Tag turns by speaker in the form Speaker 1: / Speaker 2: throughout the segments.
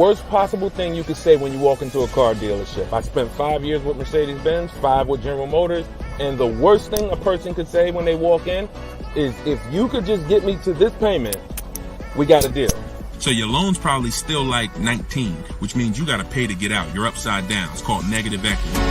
Speaker 1: worst possible thing you could say when you walk into a car dealership. I spent 5 years with Mercedes-Benz, 5 with General Motors, and the worst thing a person could say when they walk in is, if you could just get me to this payment, we got a deal.
Speaker 2: So your loan's probably still like 19, which means you got to pay to get out. You're upside down. It's called negative equity.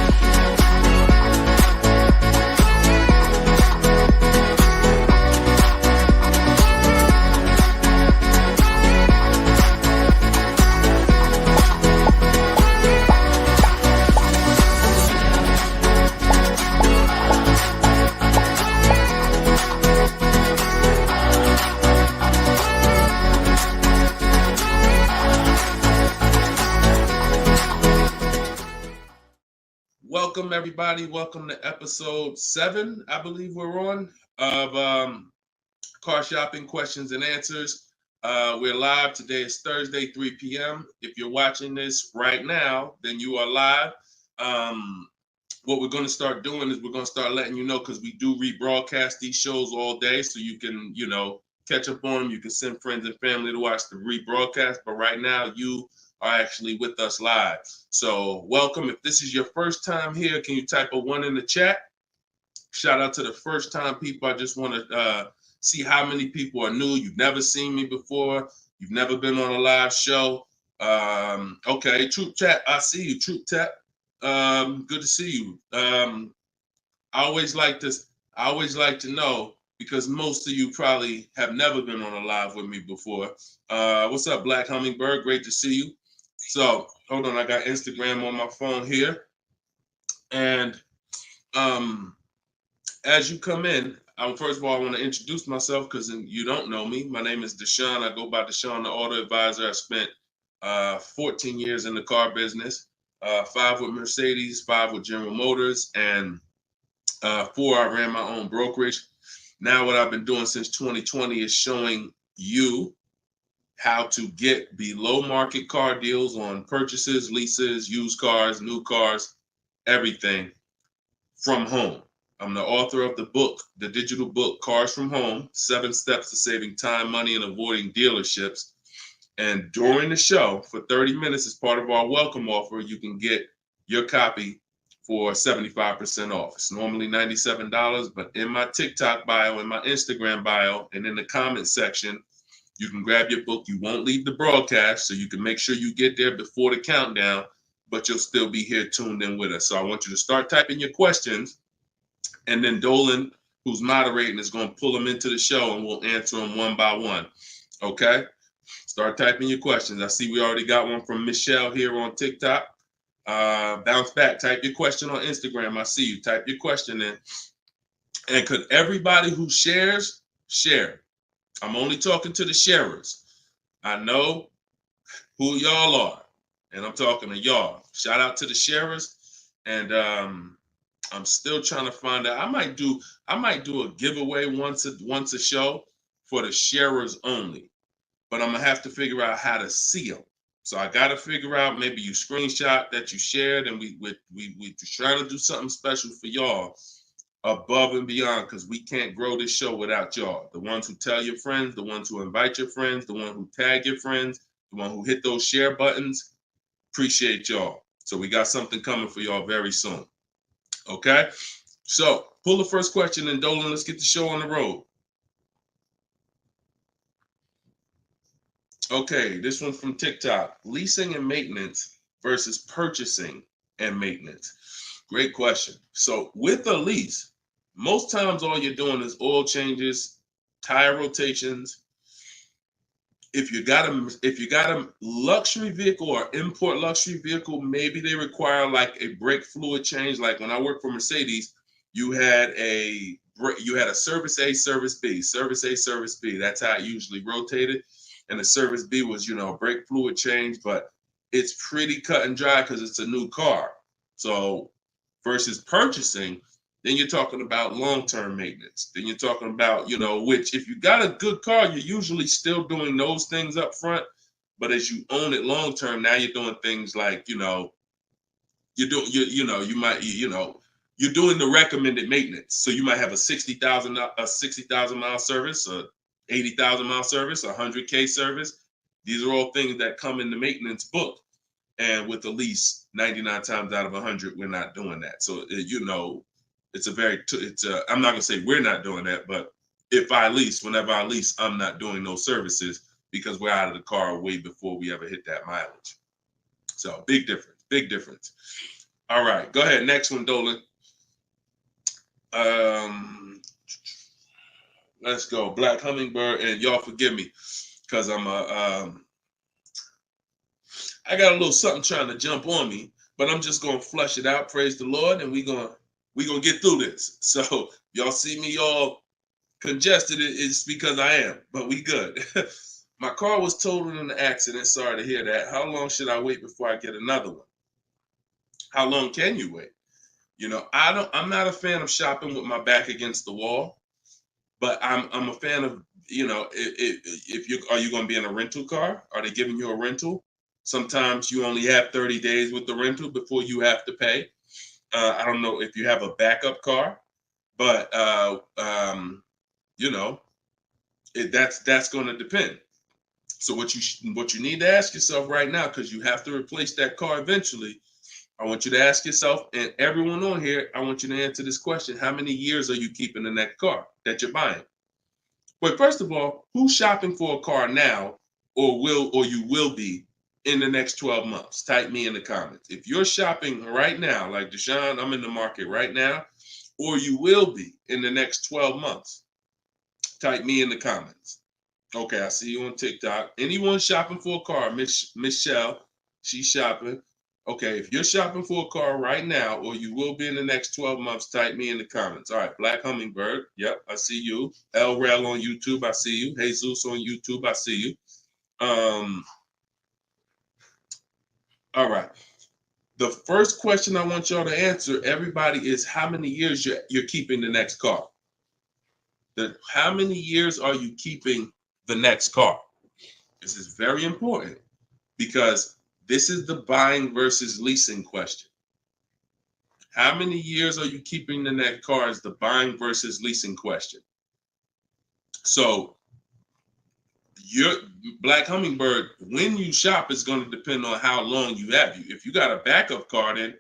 Speaker 3: Welcome, everybody. Welcome to episode 7, I believe we're on, of Car Shopping Questions and Answers. We're live. Today is Thursday, 3 p.m. If you're watching this right now, then you are live. What we're going to start doing is we're going to start letting you know, because we do rebroadcast these shows all day, so you can, catch up on them. You can send friends and family to watch the rebroadcast. But right now, you are actually with us live. So welcome. If this is your first time here, can you type a 1 in the chat? Shout out to the first time people. I just want to see how many people are new. You've never seen me before. You've never been on a live show. Okay, Troop Chat, I see you, Troop Chat. Good to see you. I always like to know, because most of you probably have never been on a live with me before. What's up, Black Hummingbird? Great to see you. So hold on, I got Instagram on my phone here. And as you come in, first of all, I want to introduce myself, because you don't know me. My name is Deshone. I go by Deshone the Auto Advisor. I spent 14 years in the car business, 5 with Mercedes, 5 with General Motors, and 4 I ran my own brokerage. Now what I've been doing since 2020 is showing you how to get below market car deals on purchases, leases, used cars, new cars, everything from home. I'm the author of the book, the digital book, Cars from Home, 7 Steps to Saving Time, Money, and Avoiding Dealerships. And during the show, for 30 minutes, as part of our welcome offer, you can get your copy for 75% off. It's normally $97, but in my TikTok bio, in my Instagram bio, and in the comment section, you can grab your book. You won't leave the broadcast, so you can make sure you get there before the countdown, but you'll still be here tuned in with us. So I want you to start typing your questions, and then Dolan, who's moderating, is going to pull them into the show, and we'll answer them one by one. Okay? Start typing your questions. I see we already got one from Michelle here on TikTok. Bounce back. Type your question on Instagram. I see you. Type your question in. And could everybody who shares, share? I'm only talking to the sharers. I know who y'all are, and I'm talking to y'all. Shout out to the sharers. And I'm still trying to find out. I might do a giveaway once a show for the sharers only, but I'm gonna have to figure out how to see them. So I got to figure out, maybe you screenshot that you shared, and we trying to do something special for y'all above and beyond, because we can't grow this show without y'all. The ones who tell your friends, the ones who invite your friends, the one who tag your friends, the one who hit those share buttons. Appreciate y'all. So we got something coming for y'all very soon. Okay? So pull the first question, and Dolan, let's get the show on the road. Okay, this one's from TikTok. Leasing and maintenance versus purchasing and maintenance. Great question. So with a lease, most times all you're doing is oil changes, tire rotations. If you got a luxury vehicle or import luxury vehicle, maybe they require like a brake fluid change. Like when I worked for Mercedes, you had a service A, service B, service A, service B. That's how it usually rotated. And the service B was, a brake fluid change, but it's pretty cut and dry because it's a new car. So versus purchasing, then you're talking about long-term maintenance. Then you're talking about, which if you got a good car, you're usually still doing those things up front. But as you own it long-term, now you're doing things like, you're doing the recommended maintenance. So you might have a 60,000 mile service, a 80,000 mile service, a 100K service. These are all things that come in the maintenance book. And with the lease, 99 times out of 100, we're not doing that. So, you know, it's a very, I'm not going to say we're not doing that, but if I lease, whenever I lease, I'm not doing those services because we're out of the car way before we ever hit that mileage. So big difference, big difference. All right, go ahead. Next one, Dolan. Let's go. Black Hummingbird, and y'all forgive me because I got a little something trying to jump on me, but I'm just gonna flush it out. Praise the Lord, and we gonna get through this. So y'all see me all congested, it's because I am, but we good. My car was totaled in an accident. Sorry to hear that. How long should I wait before I get another one? How long can you wait? You know, I'm not a fan of shopping with my back against the wall, but I'm a fan of, you know, if you are you going to be in a rental car? Are they giving you a rental? Sometimes you only have 30 days with the rental before you have to pay. I don't know if you have a backup car, but you know, that's going to depend. So what you need to ask yourself right now, because you have to replace that car eventually, I want you to ask yourself, and everyone on here, I want you to answer this question: how many years are you keeping in that car that you're buying? But first of all, who's shopping for a car now, or you will be in the next 12 months? Type me in the comments. If you're shopping right now, like Deshone, I'm in the market right now, or you will be in the next 12 months, type me in the comments. Okay, I see you on TikTok. Anyone shopping for a car? Michelle, she's shopping. Okay, if you're shopping for a car right now, or you will be in the next 12 months, type me in the comments. All right, Black Hummingbird. Yep, I see you. El Rel on YouTube, I see you. Jesus on YouTube, I see you. All right. The first question I want y'all to answer, everybody, is how many years you're keeping the next car? How many years are you keeping the next car? This is very important because this is the buying versus leasing question. How many years are you keeping the next car is the buying versus leasing question. So your Black Hummingbird, when you shop, is going to depend on how long you have. If you got a backup car, then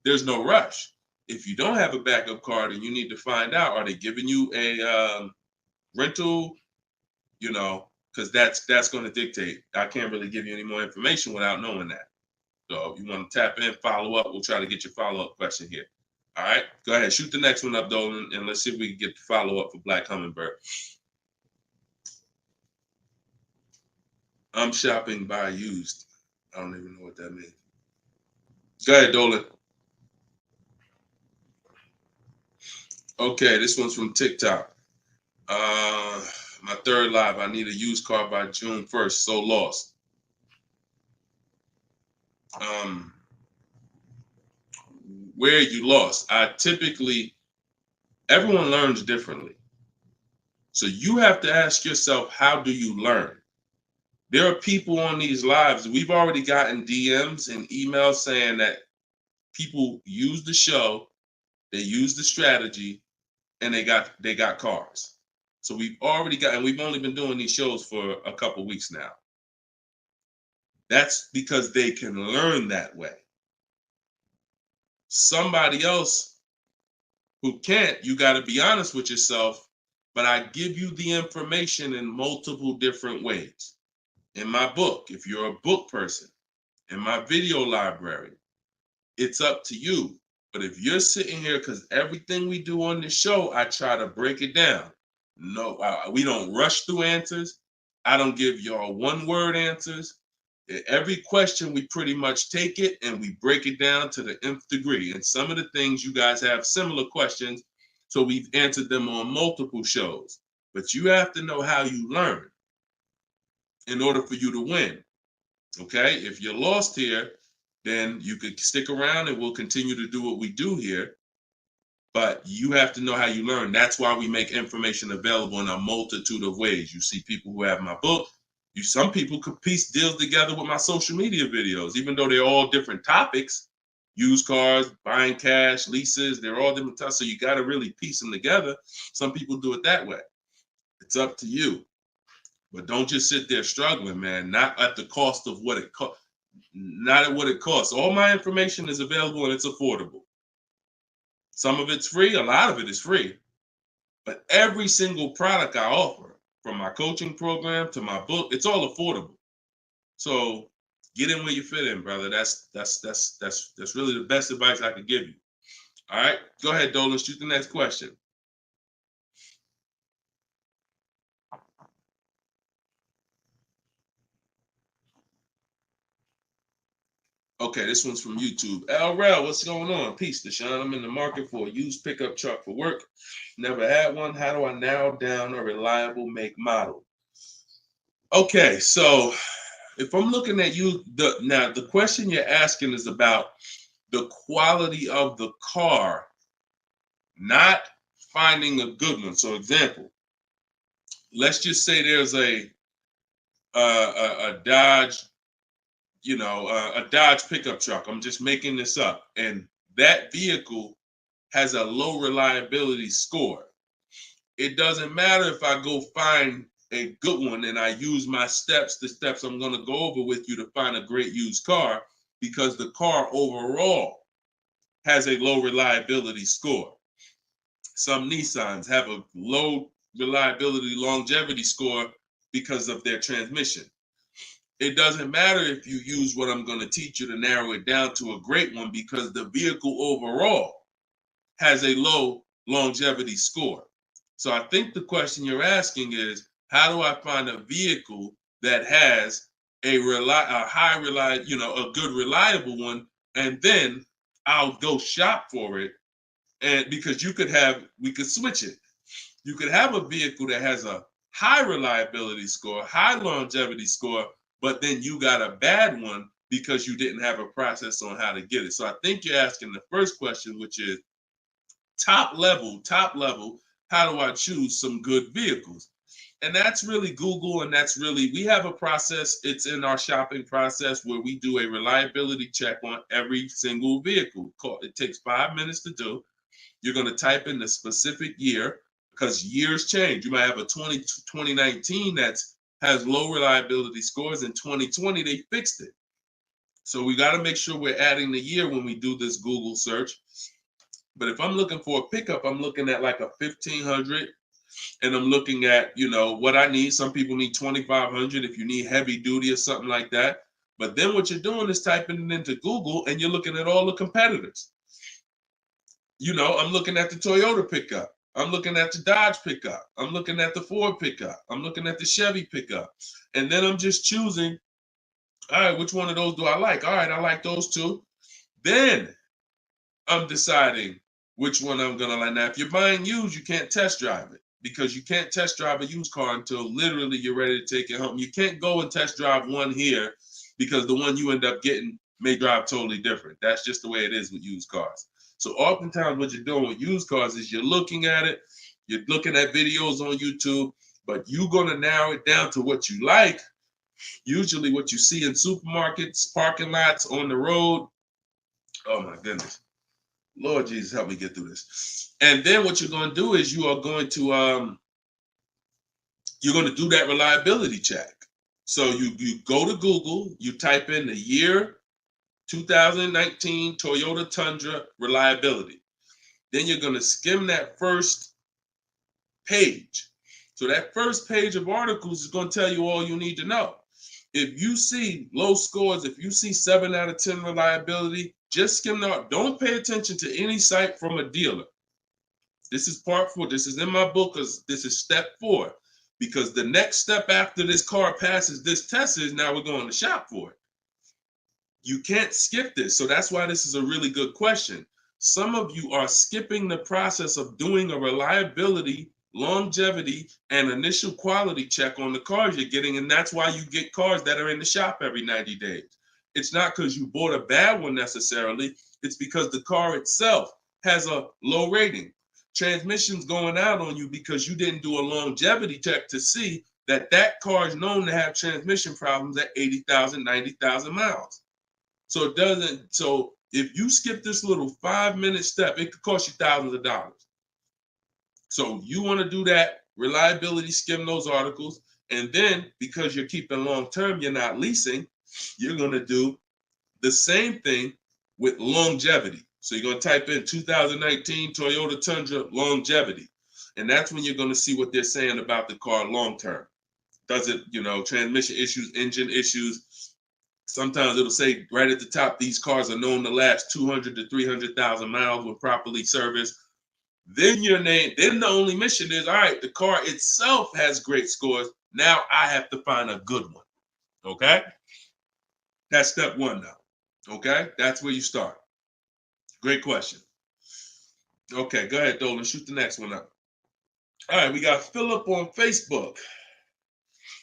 Speaker 3: there's no rush. If you don't have a backup car, then you need to find out, are they giving you a rental? You know, because that's going to dictate. I can't really give you any more information without knowing that. So if you want to tap in, follow up, we'll try to get your follow-up question here. All right, go ahead, shoot the next one up, Dolan, and let's see if we can get the follow-up for Black Hummingbird. I'm shopping by used. I don't even know what that means. Go ahead, Dolan. Okay, this one's from TikTok. My third live, I need a used car by June 1st, so lost. Where you lost? Everyone learns differently. So you have to ask yourself, how do you learn? There are people on these lives, we've already gotten DMs and emails saying that people use the show, they use the strategy, and they got cars. So we've already got, and we've only been doing these shows for a couple weeks now. That's because they can learn that way. Somebody else who can't, you got to be honest with yourself, but I give you the information in multiple different ways. In my book, if you're a book person, in my video library, it's up to you. But if you're sitting here, because everything we do on the show, I try to break it down. No, we don't rush through answers. I don't give y'all one-word answers. Every question, we pretty much take it and we break it down to the nth degree. And some of the things you guys have similar questions, so we've answered them on multiple shows. But you have to know how you learn in order for you to win. Okay? If you're lost here, then you could stick around and we'll continue to do what we do here. But you have to know how you learn. That's why we make information available in a multitude of ways. You see people who have my book. Some people could piece deals together with my social media videos, even though they're all different topics. Used cars, buying cash, leases, they're all different types. So you got to really piece them together. Some people do it that way. It's up to you. But don't just sit there struggling, man. Not at the cost of what it costs. Not at what it costs. All my information is available and it's affordable. Some of it's free, a lot of it is free. But every single product I offer, from my coaching program to my book, it's all affordable. So get in where you fit in, brother. That's really the best advice I could give you. All right, go ahead, Dolan. Shoot the next question. Okay, this one's from YouTube. LRel, what's going on? Peace, Deshone. I'm in the market for a used pickup truck for work. Never had one. How do I narrow down a reliable make model? Okay, so if I'm looking at you, the question you're asking is about the quality of the car, not finding a good one. So, example, let's just say there's a Dodge, a Dodge pickup truck. I'm just making this up, and that vehicle has a low reliability score. It doesn't matter if I go find a good one and I use my steps, the steps I'm going to go over with you to find a great used car, because the car overall has a low reliability score. Some Nissans have a low reliability longevity score because of their transmission. It doesn't matter if you use what I'm going to teach you to narrow it down to a great one, because the vehicle overall has a low longevity score. So I think the question you're asking is, how do I find a vehicle that has a good reliable one, and then I'll go shop for it. And because we could switch it. You could have a vehicle that has a high reliability score, high longevity score, but then you got a bad one because you didn't have a process on how to get it. So I think you're asking the first question, which is top level, how do I choose some good vehicles? And that's really Google, and we have a process. It's in our shopping process where we do a reliability check on every single vehicle. It takes 5 minutes to do. You're going to type in the specific year, because years change. You might have a 2019 that has low reliability scores. In 2020, they fixed it. So we got to make sure we're adding the year when we do this Google search. But if I'm looking for a pickup, I'm looking at like a 1500, and I'm looking at, what I need. Some people need 2500 if you need heavy duty or something like that. But then what you're doing is typing it into Google, and you're looking at all the competitors. I'm looking at the Toyota pickup. I'm looking at the Dodge pickup. I'm looking at the Ford pickup. I'm looking at the Chevy pickup. And then I'm just choosing, all right, which one of those do I like? All right, I like those two. Then I'm deciding which one I'm going to like. Now, if you're buying used, you can't test drive it, because you can't test drive a used car until literally you're ready to take it home. You can't go and test drive one here, because the one you end up getting may drive totally different. That's just the way it is with used cars. So oftentimes what you're doing with used cars is you're looking at it, you're looking at videos on YouTube, but you're going to narrow it down to what you like, usually what you see in supermarkets, parking lots, on the road. Oh my goodness. Lord Jesus, help me get through this. And then what you're going to do is you're going to do that reliability check. So you go to Google, you type in the year 2019 Toyota Tundra reliability. Then you're going to skim that first page. So that first page of articles is going to tell you all you need to know. If you see low scores, if you see 7 out of 10 reliability, just skim that. Don't pay attention to any site from a dealer. This is part 4. This is in my book, because this is step 4. Because the next step after this car passes this test is now we're going to shop for it. You can't skip this. So that's why this is a really good question. Some of you are skipping the process of doing a reliability, longevity, and initial quality check on the cars you're getting. And that's why you get cars that are in the shop every 90 days. It's not because you bought a bad one necessarily. It's because the car itself has a low rating. Transmission's going out on you because you didn't do a longevity check to see that that car is known to have transmission problems at 80,000, 90,000 miles. So if you skip this little 5-minute step, it could cost you thousands of dollars. So you want to do that reliability, skim those articles. And then because you're keeping long term, you're not leasing, you're going to do the same thing with longevity. So you're going to type in 2019 Toyota Tundra longevity. And that's when you're going to see what they're saying about the car long term. Does it, transmission issues, engine issues? Sometimes it'll say right at the top, these cars are known to last 200 to 300,000 miles when properly serviced. Then then the only mission is, all right, the car itself has great scores. Now I have to find a good one. Okay? That's step one now. Okay? That's where you start. Great question. Okay, go ahead, Dolan. Shoot the next one up. All right, we got Philip on Facebook.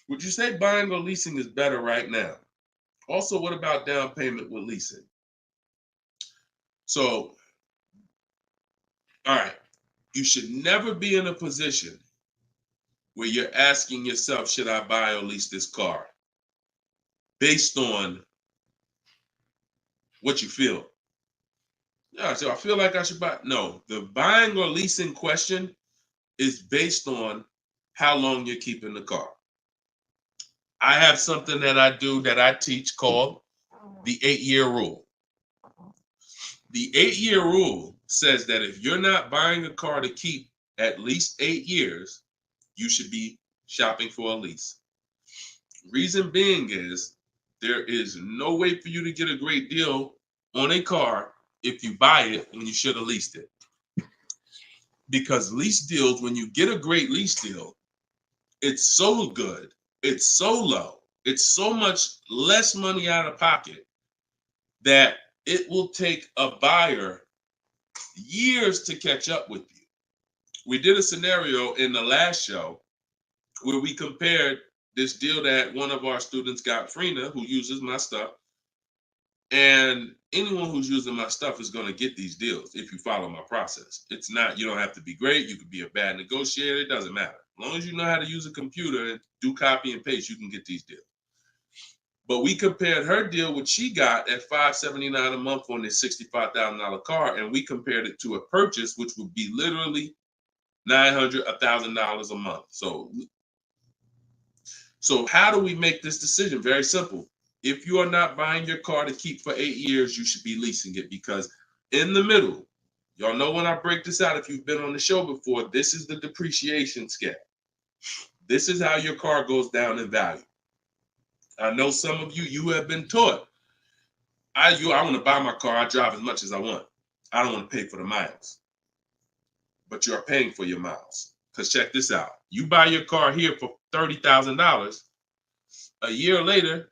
Speaker 3: Would you say buying or leasing is better right now? Also, what about down payment with leasing? So, all right, you should never be in a position where you're asking yourself, should I buy or lease this car? Based on what you feel. Yeah, so I feel like I should buy. No, the buying or leasing question is based on how long you're keeping the car. I have something that I do that I teach called the 8-year rule. The 8-year rule says that if you're not buying a car to keep at least 8 years, you should be shopping for a lease. Reason being is there is no way for you to get a great deal on a car if you buy it when you should have leased it. Because lease deals, when you get a great lease deal, it's so good, it's so low, it's so much less money out of pocket that it will take a buyer years to catch up with you. We did a scenario in the last show where we compared this deal that one of our students got, Frina, who uses my stuff. And anyone who's using my stuff is going to get these deals if you follow my process. It's not, you don't have to be great. You could be a bad negotiator. It doesn't matter. As long as you know how to use a computer and do copy and paste, you can get these deals. But we compared her deal, which she got at $579 a month on this $65,000 car, and we compared it to a purchase, which would be literally $900, $1,000 a month. So how do we make this decision? Very simple. If you are not buying your car to keep for 8 years, you should be leasing it, because in the middle, y'all know when I break this out, if you've been on the show before, this is the depreciation scale. This is how your car goes down in value. I know some of you have been taught, I want to buy my car, I drive as much as I want. I don't want to pay for the miles. But you're paying for your miles. Because check this out. You buy your car here for $30,000. A year later,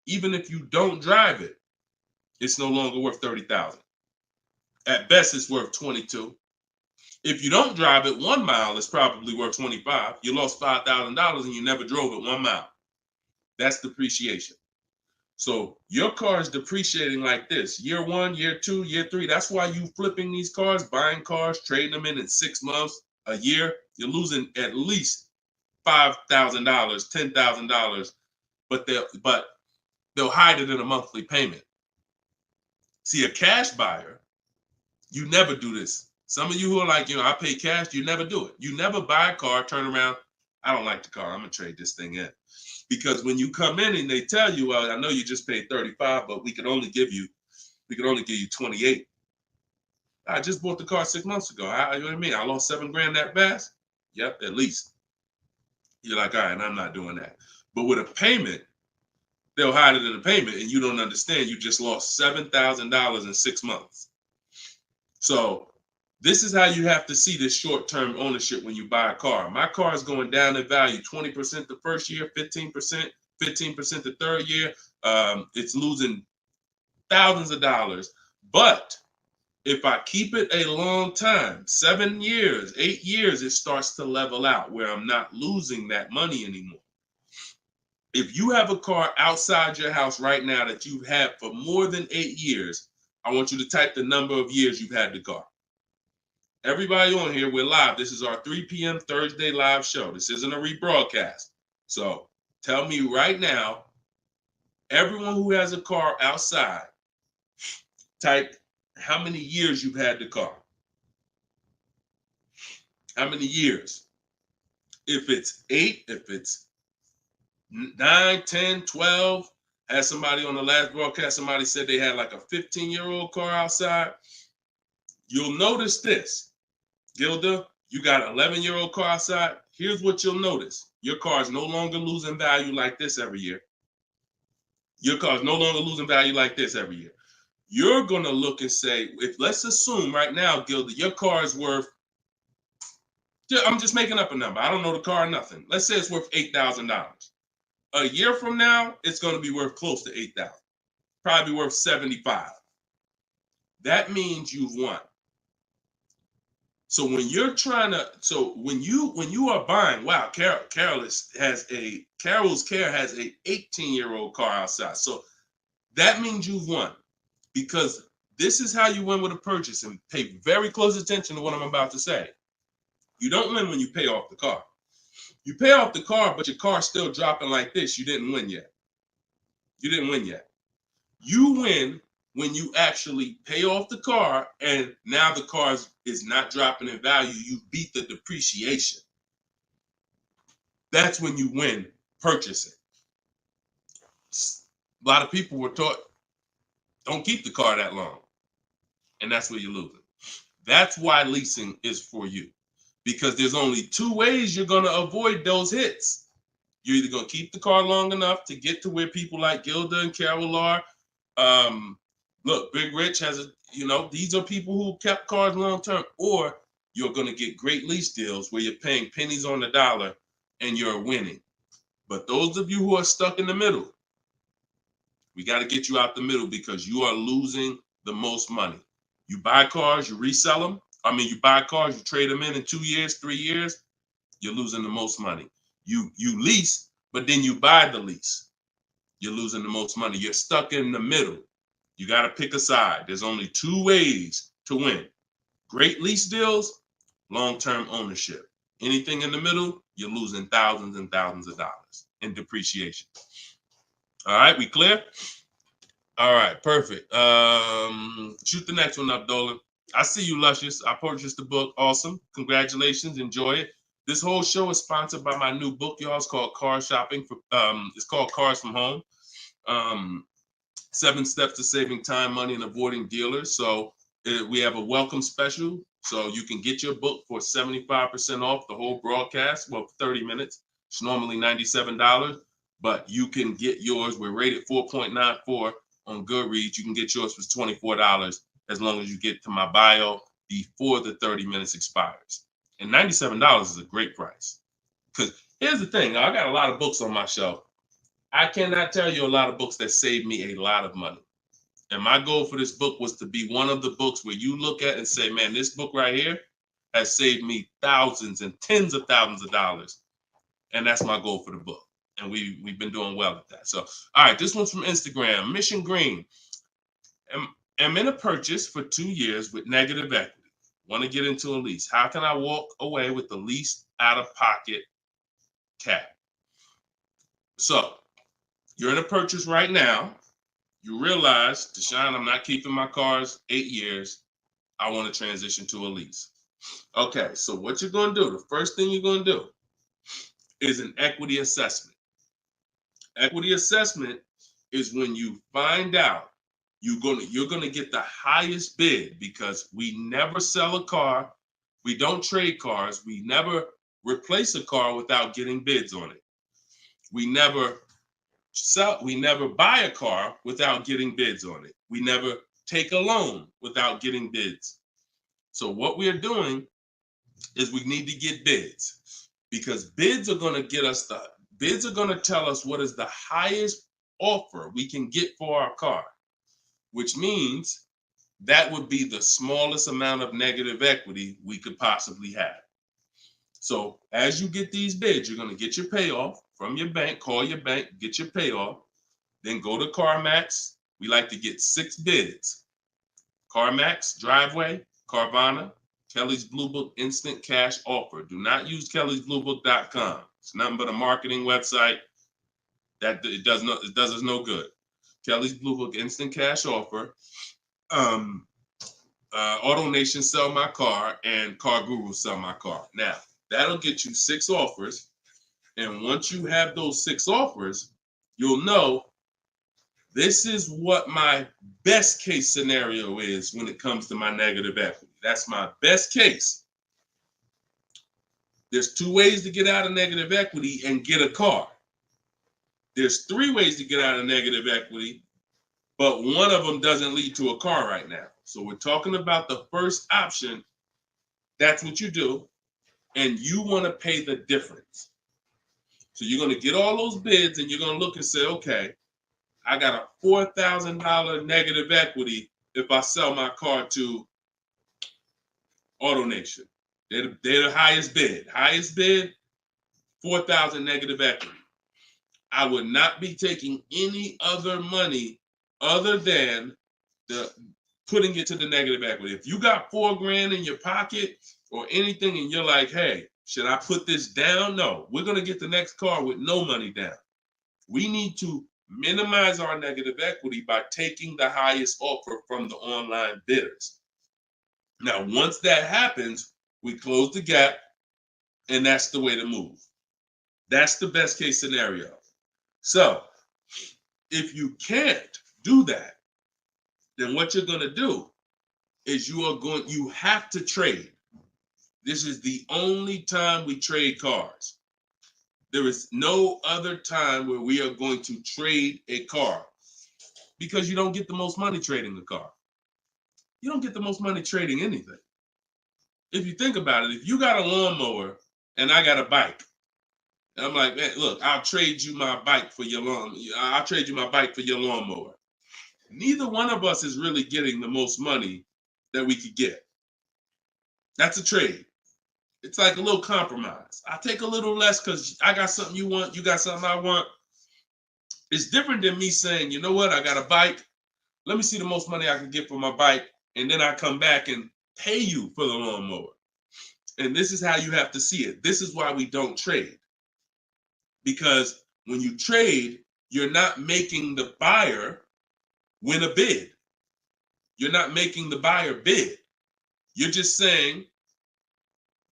Speaker 3: even if you don't drive it, it's no longer worth $30,000. At best, it's worth $22,000. If you don't drive it 1 mile, it's probably worth $25,000. You lost $5,000 and you never drove it 1 mile. That's depreciation. So your car is depreciating like this. Year 1, year 2, year 3. That's why you flipping these cars, buying cars, trading them in 6 months, a year. You're losing at least $5,000, $10,000, but they'll hide it in a monthly payment. See, a cash buyer, you never do this. Some of you who are like, I pay cash, you never do it. You never buy a car, turn around, I don't like the car, I'm gonna trade this thing in. Because when you come in and they tell you, well, I know you just paid 35, but we can only give you 28. I just bought the car 6 months ago. You know what I mean? I lost $7,000 that fast? Yep, at least. You're like, all right, I'm not doing that. But with a payment, they'll hide it in a payment, and you don't understand. You just lost $7,000 in 6 months. So this is how you have to see this short-term ownership when you buy a car. My car is going down in value 20% the first year, 15% the third year. It's losing thousands of dollars. But if I keep it a long time, 7 years, 8 years, it starts to level out where I'm not losing that money anymore. If you have a car outside your house right now that you've had for more than 8 years, I want you to type the number of years you've had the car. Everybody on here, we're live. This is our 3 p.m. Thursday live show. This isn't a rebroadcast. So tell me right now, everyone who has a car outside, type how many years you've had the car. How many years? If it's 8, if it's 9, 10, 12. Had somebody on the last broadcast, somebody said they had like a 15-year-old car outside. You'll notice this, Gilda, you got an 11-year-old car outside. Here's what you'll notice. Your car is no longer losing value like this every year. Your car is no longer losing value like this every year. You're going to look and say, if let's assume right now, Gilda, your car is worth, I'm just making up a number. I don't know the car, nothing. Let's say it's worth $8,000. A year from now, it's going to be worth close to $8,000. Probably worth $75,000. That means you've won. So when you're trying to, when you are buying, wow, Carol's Care has a 18-year-old car outside. So that means you've won, because this is how you win with a purchase. And pay very close attention to what I'm about to say. You don't win when you pay off the car. You pay off the car, but your car's still dropping like this. You didn't win yet. You didn't win yet. You win when you actually pay off the car and now the car is not dropping in value. You beat the depreciation. That's when you win purchasing. A lot of people were taught, don't keep the car that long. And that's where you're losing. That's why leasing is for you. Because there's only two ways you're going to avoid those hits. You're either going to keep the car long enough to get to where people like Gilda and Carol are. Look, Big Rich has these are people who kept cars long term, or you're going to get great lease deals where you're paying pennies on the dollar and you're winning. But those of you who are stuck in the middle, we got to get you out the middle, because you are losing the most money. You buy cars, you resell them. You buy cars, you trade them in 2 years, 3 years, you're losing the most money. You lease, but then you buy the lease. You're losing the most money. You're stuck in the middle. You got to pick a side. There's only two ways to win. Great lease deals, long-term ownership. Anything in the middle, you're losing thousands and thousands of dollars in depreciation. All right, we clear? All right, perfect. Shoot the next one up, Dolan. I see you, Luscious. I purchased the book. Awesome. Congratulations. Enjoy it. This whole show is sponsored by my new book, y'all. It's called Car Shopping. It's called Cars from Home. 7 Steps to Saving Time, Money, and Avoiding Dealers. So we have a welcome special. So you can get your book for 75% off the whole broadcast. Well, 30 minutes. It's normally $97, but you can get yours. We're rated 4.94 on Goodreads. You can get yours for $24 as long as you get to my bio before the 30 minutes expires. And $97 is a great price. Because here's the thing. I got a lot of books on my shelf. I cannot tell you a lot of books that saved me a lot of money. And my goal for this book was to be one of the books where you look at and say, man, this book right here has saved me thousands and tens of thousands of dollars. And that's my goal for the book. And we've been doing well at that. So, all right, this one's from Instagram. Mission Green. I'm in a purchase for 2 years with negative equity. Want to get into a lease. How can I walk away with the least out-of-pocket cap? So, you're in a purchase right now. You realize, Deshone, I'm not keeping my cars 8 years. I want to transition to a lease. Okay, so what you're going to do, the first thing you're going to do is an equity assessment. Equity assessment is when you find out you're going to get the highest bid, because we never sell a car. We don't trade cars. We never replace a car without getting bids on it. We never buy a car without getting bids on it. We never take a loan without getting bids. So what we are doing is we need to get bids, because bids are going to tell us what is the highest offer we can get for our car, which means that would be the smallest amount of negative equity we could possibly have. So as you get these bids, you're going to get your payoff from your bank, call your bank, get your payoff, then go to CarMax. We like to get 6 bids. CarMax, Driveway, Carvana, Kelly's Blue Book Instant Cash Offer. Do not use kellysbluebook.com. It's nothing but a marketing website that it does us no good. Kelly's Blue Book Instant Cash Offer. Auto Nation Sell My Car, and Car Guru Sell My Car. Now, that'll get you 6 offers. And once you have those 6 offers, you'll know this is what my best case scenario is when it comes to my negative equity. That's my best case. There's 2 ways to get out of negative equity and get a car. There's 3 ways to get out of negative equity, but one of them doesn't lead to a car right now. So we're talking about the first option. That's what you do, and you want to pay the difference. So you're going to get all those bids, and you're going to look and say, okay, I got a $4,000 negative equity if I sell my car to AutoNation. They're the highest bid. Highest bid, $4,000 negative equity. I would not be taking any other money other than the putting it to the negative equity. If you got $4,000 in your pocket or anything and you're like, hey, should I put this down? No, we're going to get the next car with no money down. We need to minimize our negative equity by taking the highest offer from the online bidders. Now, once that happens, we close the gap, and that's the way to move. That's the best case scenario. So if you can't do that, then what you're going to do is you have to trade. This is the only time we trade cars. There is no other time where we are going to trade a car, because you don't get the most money trading a car. You don't get the most money trading anything. If you think about it, if you got a lawnmower and I got a bike, and I'm like, man, look, I'll trade you my bike for your I'll trade you my bike for your lawnmower. Neither one of us is really getting the most money that we could get. That's a trade. It's like a little compromise. I take a little less because I got something you want, you got something I want. It's different than me saying, you know what, I got a bike. Let me see the most money I can get for my bike, and then I come back and pay you for the lawnmower. And this is how you have to see it. This is why we don't trade. Because when you trade, you're not making the buyer win a bid. You're not making the buyer bid. You're just saying,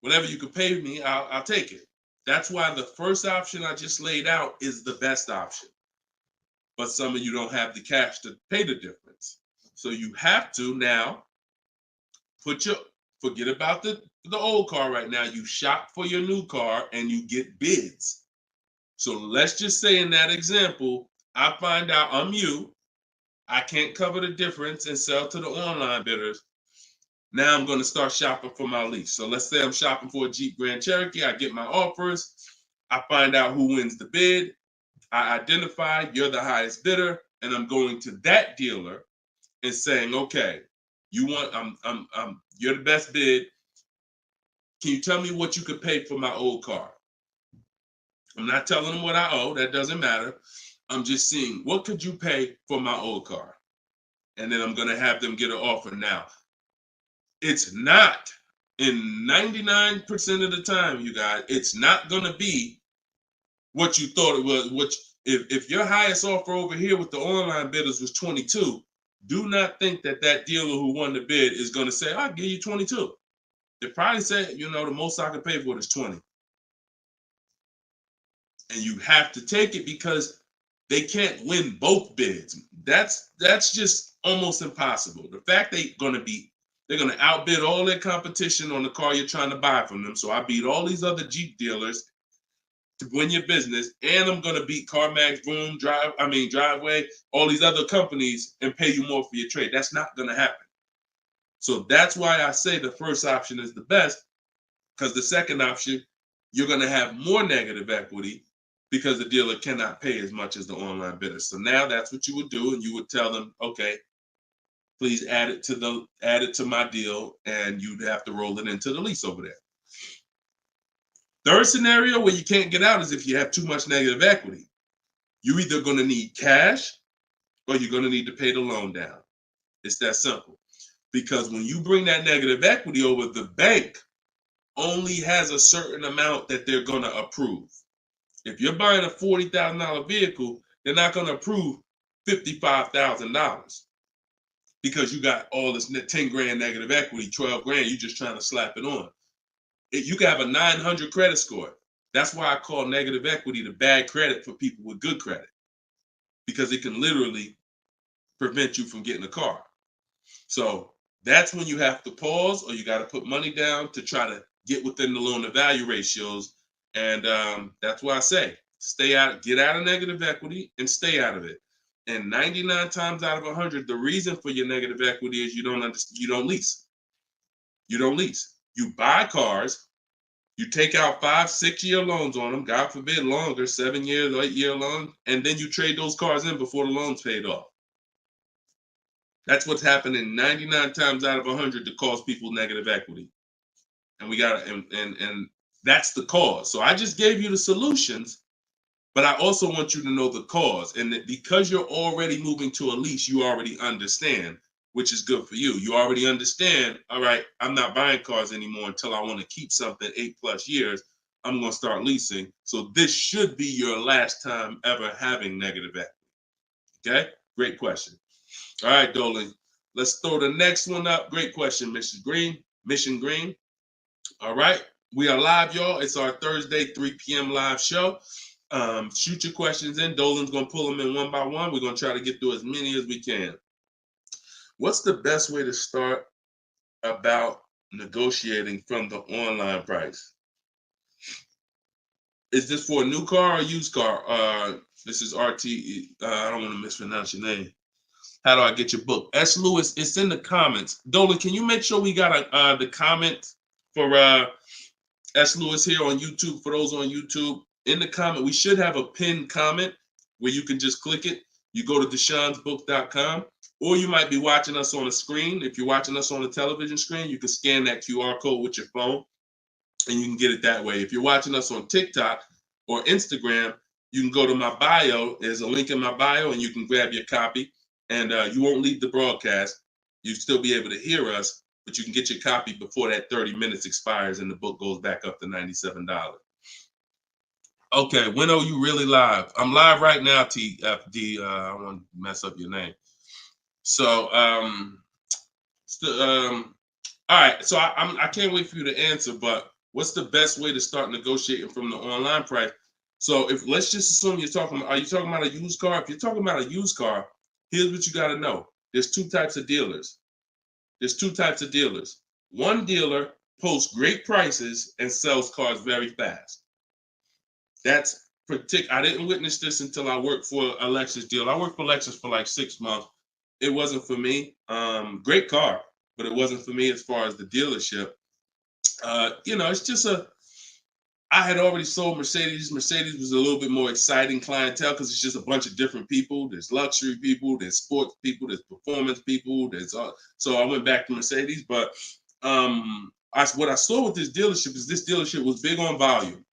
Speaker 3: whatever you could pay me, I'll take it. That's why the first option I just laid out is the best option. But some of you don't have the cash to pay the difference. So you have to now forget about the old car right now. You shop for your new car and you get bids. So let's just say in that example, I find out I'm you. I can't cover the difference and sell to the online bidders. Now I'm going to start shopping for my lease. So let's say I'm shopping for a Jeep Grand Cherokee. I get my offers. I find out who wins the bid. I identify you're the highest bidder, and I'm going to that dealer and saying, okay, you're the best bid. Can you tell me what you could pay for my old car? I'm not telling them what I owe. That doesn't matter. I'm just seeing, what could you pay for my old car? And then I'm going to have them get an offer. Now, it's not, in 99% of the time, you guys, it's not going to be what you thought it was. Which, if your highest offer over here with the online bidders was 22, do not think that dealer who won the bid is going to say, I'll give you 22. They probably say, the most I can pay for it is 20. And you have to take it because they can't win both bids. That's just almost impossible. The fact they're going to outbid all their competition on the car you're trying to buy from them. So I beat all these other Jeep dealers to win your business, and I'm going to beat CarMax, Boom, Driveway, all these other companies and pay you more for your trade. That's not going to happen. So that's why I say the first option is the best, because the second option, you're going to have more negative equity because the dealer cannot pay as much as the online bidder. So now that's what you would do, and you would tell them, okay, please add it to my deal, and you'd have to roll it into the lease over there. Third scenario where you can't get out is if you have too much negative equity. You're either going to need cash or you're going to need to pay the loan down. It's that simple. Because when you bring that negative equity over, the bank only has a certain amount that they're going to approve. If you're buying a $40,000 vehicle, they're not going to approve $55,000 because you got all this 10 grand negative equity, 12 grand, you're just trying to slap it on. You can have a 900 credit score. That's why I call negative equity the bad credit for people with good credit, because it can literally prevent you from getting a car. So that's when you have to pause, or you got to put money down to try to get within the loan to value ratios. And that's why I say stay out, get out of negative equity and stay out of it. And 99 times out of 100, the reason for your negative equity is you don't lease. You don't lease. You buy cars, you take out 5-6 year loans on them, God forbid longer, 7 years, 8 year loan, and then you trade those cars in before the loan's paid off. That's what's happening 99 times out of 100 to cause people negative equity. And we got and that's the cause. So I just gave you the solutions, but I also want you to know the cause. And that because you're already moving to a lease, you already understand, which is good for you. You already understand, all right, I'm not buying cars anymore until I want to keep something 8+ years. I'm going to start leasing. So this should be your last time ever having negative equity. Okay? Great question. All right, Dolan. Let's throw the next one up. Great question, Mission Green. All right. We are live, y'all. It's our Thursday, 3 p.m. live show. Shoot your questions in. Dolan's going to pull them in one by one. We're going to try to get through as many as we can. What's the best way to start about negotiating from the online price? Is this for a new car or used car? This is RT. I don't want to mispronounce your name. How do I get your book? S. Lewis, it's in the comments. Dolan, can you make sure we got the comment for S. Lewis here on YouTube? For those on YouTube, in the comment, we should have a pinned comment where you can just click it. You go to deshonsbook.com, or you might be watching us on a screen. If you're watching us on a television screen, you can scan that QR code with your phone, and you can get it that way. If you're watching us on TikTok or Instagram, you can go to my bio. There's a link in my bio, and you can grab your copy. And you won't leave the broadcast. You'll still be able to hear us, but you can get your copy before that 30 minutes expires and the book goes back up to $97. Okay, when are you really live? I'm live right now, TFD. I don't want to mess up your name. So, all right. So I can't wait for you to answer, but what's the best way to start negotiating from the online price? So let's just assume are you talking about a used car? If you're talking about a used car, here's what you got to know. There's two types of dealers. One dealer posts great prices and sells cars very fast. That's I didn't witness this until I worked for a Lexus deal. I worked for Lexus for like 6 months. It wasn't for me. Great car, but it wasn't for me as far as the dealership. It's just I had already sold Mercedes. Mercedes was a little bit more exciting clientele because it's just a bunch of different people. There's luxury people, there's sports people, there's performance people. So I went back to Mercedes. But what I saw with this dealership was big on volume.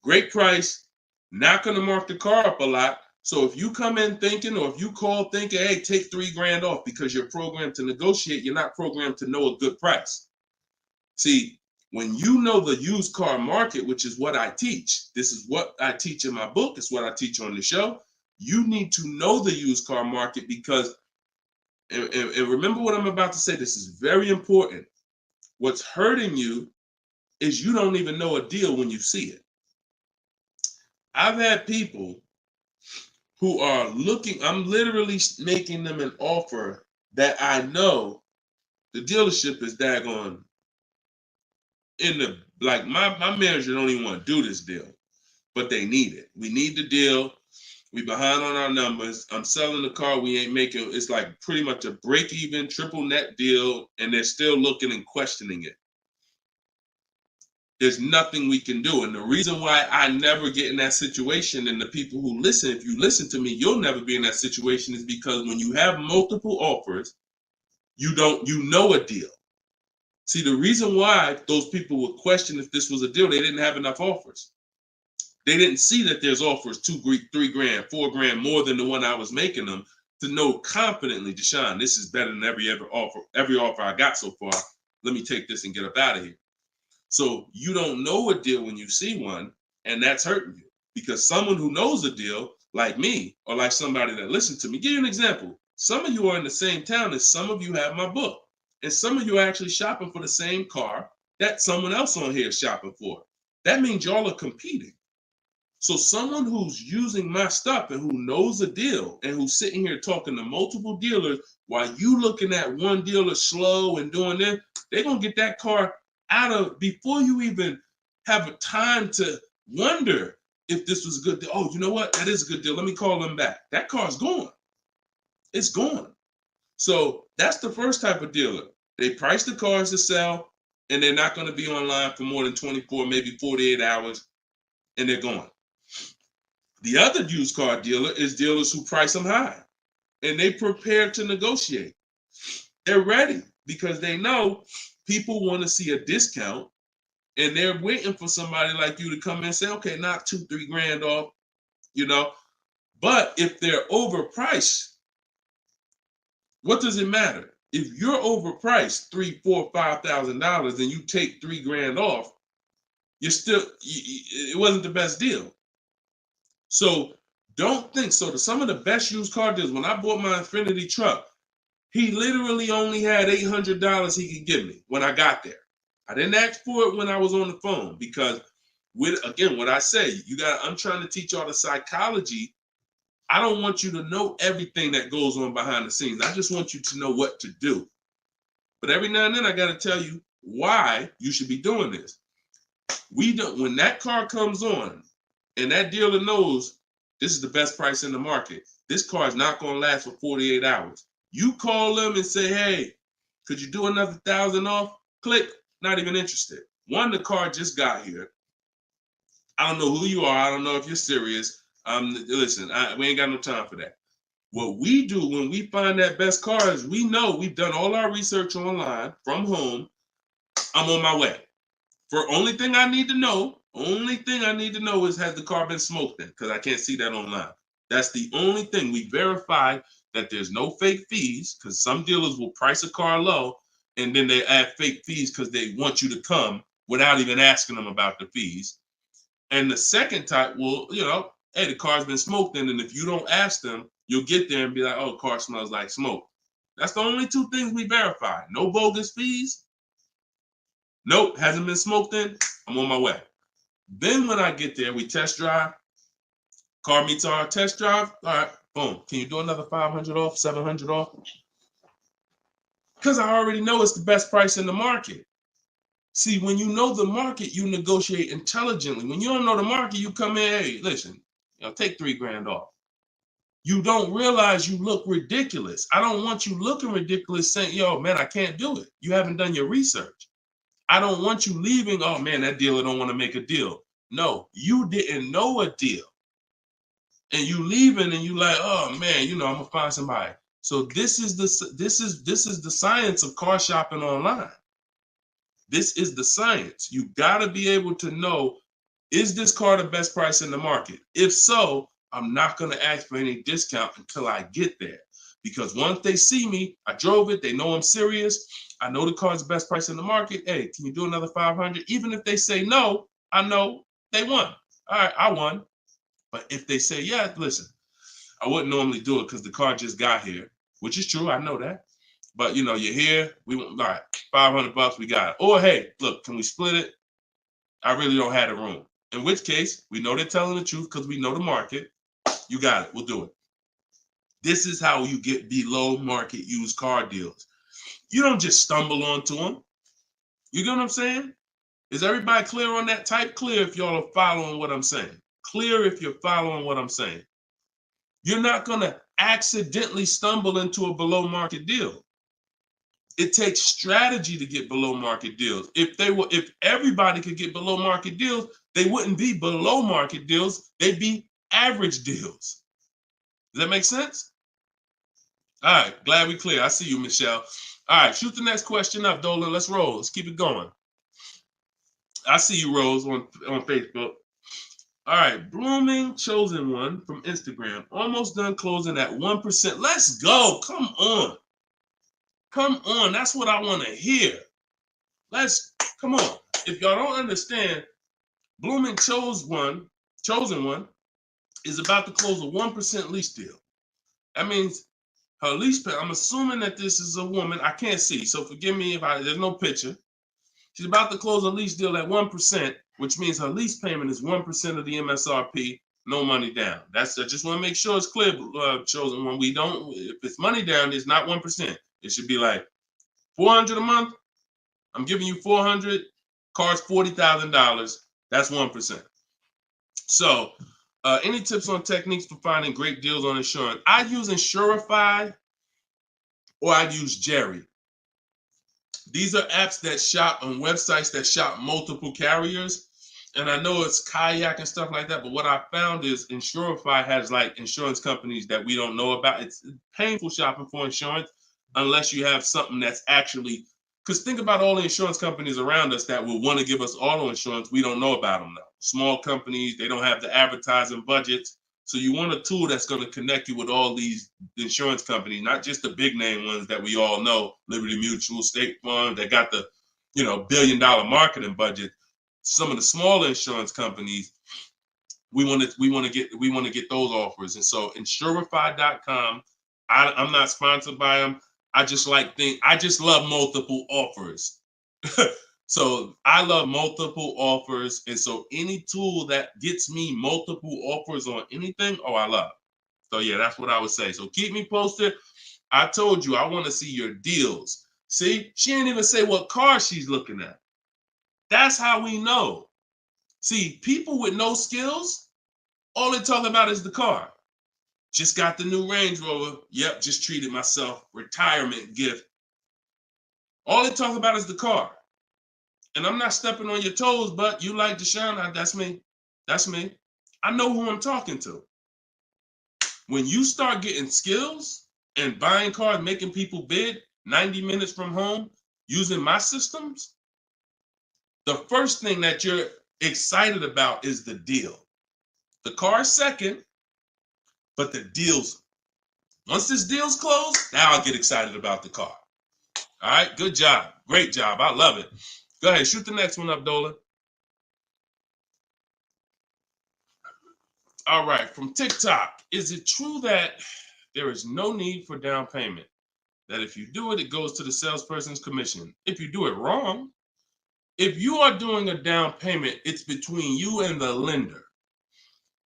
Speaker 3: Great price, not going to mark the car up a lot. So if you come in thinking, or if you call thinking, hey, take $3,000 off because you're programmed to negotiate, you're not programmed to know a good price. See, when you know the used car market, which is what I teach, this is what I teach in my book, it's what I teach on the show. You need to know the used car market because, and remember what I'm about to say, this is very important. What's hurting you is you don't even know a deal when you see it. I've had people who are looking, I'm literally making them an offer that I know the dealership is daggone my manager don't even want to do this deal, but they need it. We need the deal. We behind on our numbers. I'm selling the car. We ain't making, it's like pretty much a break even triple net deal. And they're still looking and questioning it. There's nothing we can do. And the reason why I never get in that situation, and the people who listen, if you listen to me, you'll never be in that situation, is because when you have multiple offers, you know a deal. See, the reason why those people would question if this was a deal, they didn't have enough offers. They didn't see that there's offers $2,000, $3,000, $4,000 more than the one I was making them to know confidently, Deshone, this is better than every offer I got so far. Let me take this and get up out of here. So you don't know a deal when you see one, and that's hurting you because someone who knows a deal, like me, or like somebody that listened to me, give you an example. Some of you are in the same town as some of you have my book. And some of you are actually shopping for the same car that someone else on here is shopping for. that means y'all are competing. So someone who's using my stuff and who knows a deal and who's sitting here talking to multiple dealers while you looking at one dealer slow and doing this, they're going to get that car out of before you even have a time to wonder if this was a good deal. Oh, you know what? That is a good deal. Let me call them back. That car's gone. It's gone. So that's the first type of dealer. They price the cars to sell and they're not going to be online for more than 24, maybe 48 hours, and they're gone. The other used car dealer is dealers who price them high and they prepare to negotiate. They're ready because they know people want to see a discount and they're waiting for somebody like you to come in and say, okay, knock $2-3 grand off, you know. But if they're overpriced, what does it matter? If you're overpriced $3,000, $4,000, $5,000 and you take $3 grand off, you're still, it wasn't the best deal. So don't think so. Some of the best used car deals, when I bought my Infiniti truck, he literally only had $800 he could give me when I got there. I didn't ask for it when I was on the phone because again, what I say, I'm trying to teach y'all the psychology. I don't want you to know everything that goes on behind the scenes. I just want you to know what to do. But every now and then I got to tell you why you should be doing this. When that car comes on, and that dealer knows this is the best price in the market. This car is not going to last for 48 hours. You call them and say, hey, could you do another 1,000 off? Click, not even interested. One, the car just got here. I don't know who you are. I don't know if you're serious. Listen, we ain't got no time for that. What we do when we find that best car is we know we've done all our research online from home. I'm on my way. Only thing I need to know is has the car been smoked in? Because I can't see that online. That's the only thing. We verify that there's no fake fees because some dealers will price a car low and then they add fake fees because they want you to come without even asking them about the fees. And the second type will, hey, the car's been smoked in, and if you don't ask them, you'll get there and be like, oh, car smells like smoke. That's the only two things we verify. No bogus fees. Nope, hasn't been smoked in. I'm on my way. Then when I get there, we test drive. Car meets our test drive. All right, boom. Can you do another 500 off, 700 off? Because I already know it's the best price in the market. See, when you know the market, you negotiate intelligently. When you don't know the market, you come in, hey, listen, take $3 grand off. You don't realize you look ridiculous. I don't want you looking ridiculous saying, yo, man, I can't do it. You haven't done your research. I don't want you leaving, oh man, that dealer don't want to make a deal. No, you didn't know a deal. And you leaving and you like, oh man, I'm gonna find somebody. So this is the science of car shopping online. This is the science. You gotta be able to know, is this car the best price in the market? If so, I'm not gonna ask for any discount until I get there. Because once they see me, I drove it, they know I'm serious. I know the car's the best price in the market. Hey, can you do another 500? Even if they say no, I know they won. All right, I won. But if they say, yeah, listen, I wouldn't normally do it because the car just got here, which is true. I know that. But, you're here. We want, all right, $500, we got it. Or, hey, look, can we split it? I really don't have the room. In which case, we know they're telling the truth because we know the market. You got it. We'll do it. This is how you get below market used car deals. You don't just stumble onto them. You get what I'm saying? Is everybody clear on that? Type clear if y'all are following what I'm saying. Clear if you're following what I'm saying. You're not going to accidentally stumble into a below market deal. It takes strategy to get below market deals. If everybody could get below market deals, they wouldn't be below market deals. They'd be average deals. Does that make sense? All right, glad we clear. I see you, Michelle. All right, shoot the next question up, Dolan. Let's roll. Let's keep it going. I see you, Rose, on Facebook. All right, Blooming Chosen One from Instagram. Almost done closing at 1%. Let's go. Come on. Come on. That's what I want to hear. Come on. If y'all don't understand, Blooming Chosen One is about to close a 1% lease deal. That means her lease pay, I'm assuming that this is a woman. I can't see, so forgive me if there's no picture. She's about to close a lease deal at 1%, which means her lease payment is 1% of the MSRP, no money down. I just want to make sure it's clear, chosen one. We don't, if it's money down, it's not 1%. It should be like $400 a month. I'm giving you $400, car's $40,000. That's 1%. So, any tips on techniques for finding great deals on insurance? I use Insurify or I use Jerry. These are apps that shop on websites that shop multiple carriers. And I know it's Kayak and stuff like that, but what I found is Insurify has like insurance companies that we don't know about. It's painful shopping for insurance unless you have something that's actually, because think about all the insurance companies around us that will want to give us auto insurance. We don't know about them now. Small companies, they don't have the advertising budgets. So you want a tool that's going to connect you with all these insurance companies, not just the big name ones that we all know, Liberty Mutual, State Farm, that got the, $1 billion marketing budget. Some of the smaller insurance companies, we want to get those offers. And so Insurify.com, I'm not sponsored by them. I just love multiple offers. So I love multiple offers. And so any tool that gets me multiple offers on anything, I love. So yeah, that's what I would say. So keep me posted. I told you, I want to see your deals. See, she didn't even say what car she's looking at. That's how we know. See, people with no skills, all they talk about is the car. Just got the new Range Rover. Yep, just treated myself. Retirement gift. All they talk about is the car. And I'm not stepping on your toes, but you like Deshone, that's me. That's me. I know who I'm talking to. When you start getting skills and buying cars, making people bid 90 minutes from home, using my systems, the first thing that you're excited about is the deal. The car is second, but the deals, once this deal's closed, now I'll get excited about the car. All right, good job. Great job. I love it. Go ahead, shoot the next one up, Dolan. All right, from TikTok. Is it true that there is no need for down payment? That if you do it, it goes to the salesperson's commission. If you do it wrong, if you are doing a down payment, it's between you and the lender.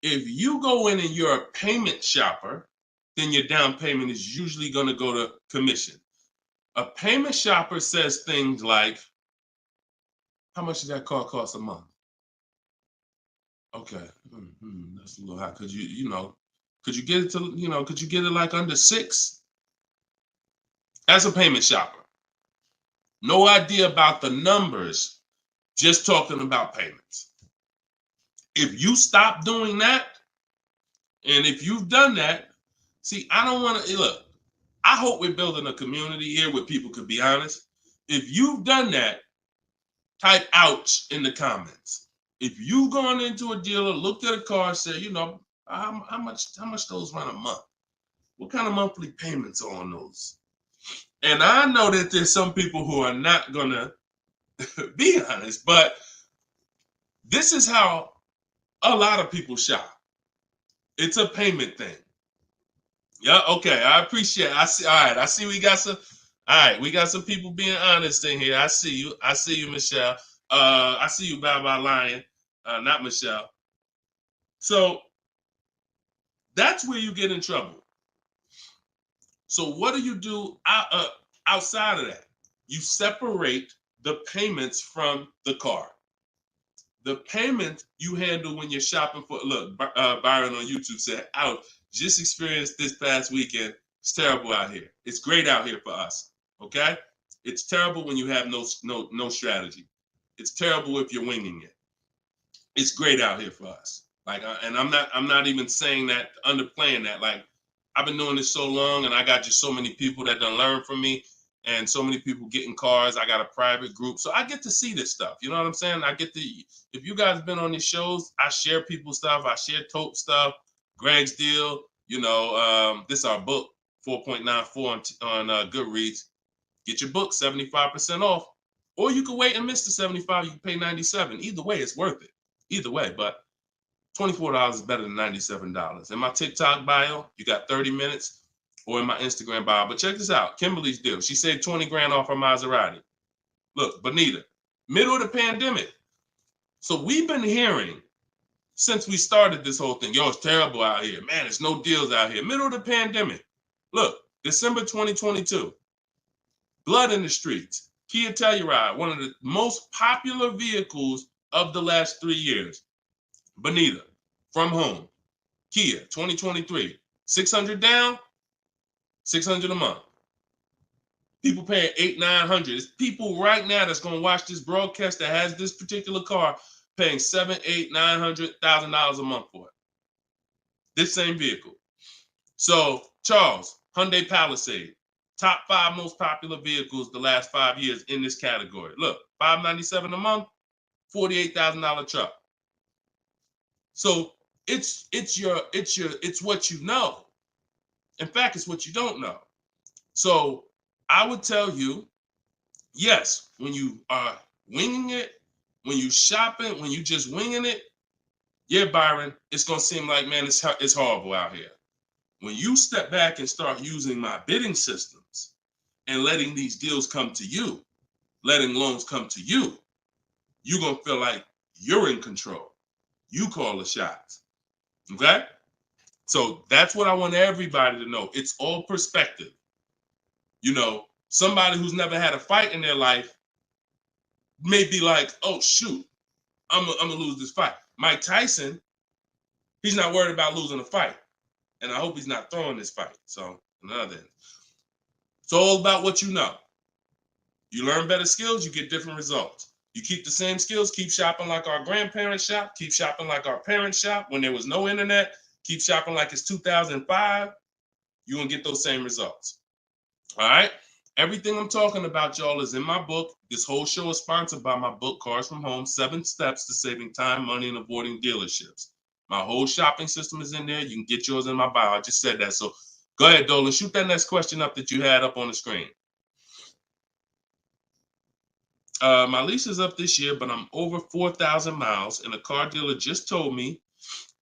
Speaker 3: If you go in and you're a payment shopper, then your down payment is usually going to go to commission. A payment shopper says things like, how much does that car cost a month? Okay, that's a little high. Could you get it to, could you get it like under 6? As a payment shopper, no idea about the numbers, just talking about payments. If you stop doing that, and if you've done that, see, I don't want to, look, I hope we're building a community here where people could be honest. If you've done that, type ouch in the comments. If you've gone into a dealer, looked at a car, and said, how much those run a month? What kind of monthly payments are on those? And I know that there's some people who are not gonna be honest, but this is how a lot of people shop. It's a payment thing. Yeah, okay. I appreciate it. I see. All right. I see we got some. All right, we got some people being honest in here. I see you. I see you, Michelle. I see you, Bye Lion. Not Michelle. So that's where you get in trouble. So what do you do outside of that? You separate the payments from the car. The payment you handle when you're shopping for, look, Byron on YouTube said, ouch, just experienced this past weekend. It's terrible out here. It's great out here for us, okay? It's terrible when you have no strategy. It's terrible if you're winging it. It's great out here for us. Like, and I'm not even saying that, underplaying that. Like, I've been doing this so long, and I got just so many people that done learn from me, and so many people getting cars. I got a private group, so I get to see this stuff. You know what I'm saying? I get to. If you guys been on these shows, I share people's stuff. I share Tope stuff. Greg's deal. This is our book, 4.94 on Goodreads. Get your book 75% off, or you can wait and miss the 75. You can pay 97. Either way, it's worth it. Either way, but $24 is better than $97. In my TikTok bio, you got 30 minutes, or in my Instagram bio. But check this out, Kimberly's deal. She saved 20 grand off her Maserati. Look, Bonita, Middle of the pandemic. So we've been hearing since we started this whole thing, yo, it's terrible out here. Man, there's no deals out here. Middle of the pandemic. Look, December 2022. Blood in the streets. Kia Telluride, one of the most popular vehicles of the last 3 years. Bonita, from home. Kia, 2023. 600 down, 600 a month. People paying $800-900. It's people right now that's going to watch this broadcast that has this particular car paying $700,000-900,000 a month for it. This same vehicle. So, Charles, Hyundai Palisade, top 5 most popular vehicles the last 5 years in this category. Look, $597 a month, $48,000 truck. So it's what you know. In fact, it's what you don't know. So I would tell you, yes, when you are winging it, when you shopping, when you just winging it, yeah, Byron, it's gonna seem like, man, it's horrible out here. When you step back and start using my bidding systems and letting these deals come to you, letting loans come to you, you're gonna feel like you're in control. You call the shots. Okay? So that's what I want everybody to know. It's all perspective. You know, somebody who's never had a fight in their life may be like, oh, shoot, I'm gonna lose this fight. Mike Tyson, he's not worried about losing a fight. And I hope he's not throwing this fight. So, another end. It's all about what you know. You learn better skills, you get different results. You keep the same skills, keep shopping like our grandparents shop, keep shopping like our parents shop when there was no internet, keep shopping like it's 2005, you're going to get those same results. All right? Everything I'm talking about, y'all, is in my book. This whole show is sponsored by my book, Cars from Home, 7 Steps to Saving Time, Money, and Avoiding Dealerships. My whole shopping system is in there. You can get yours in my bio. I just said that. So go ahead, Dolan. Shoot that next question up that you had up on the screen. My lease is up this year, but I'm over 4,000 miles, and a car dealer just told me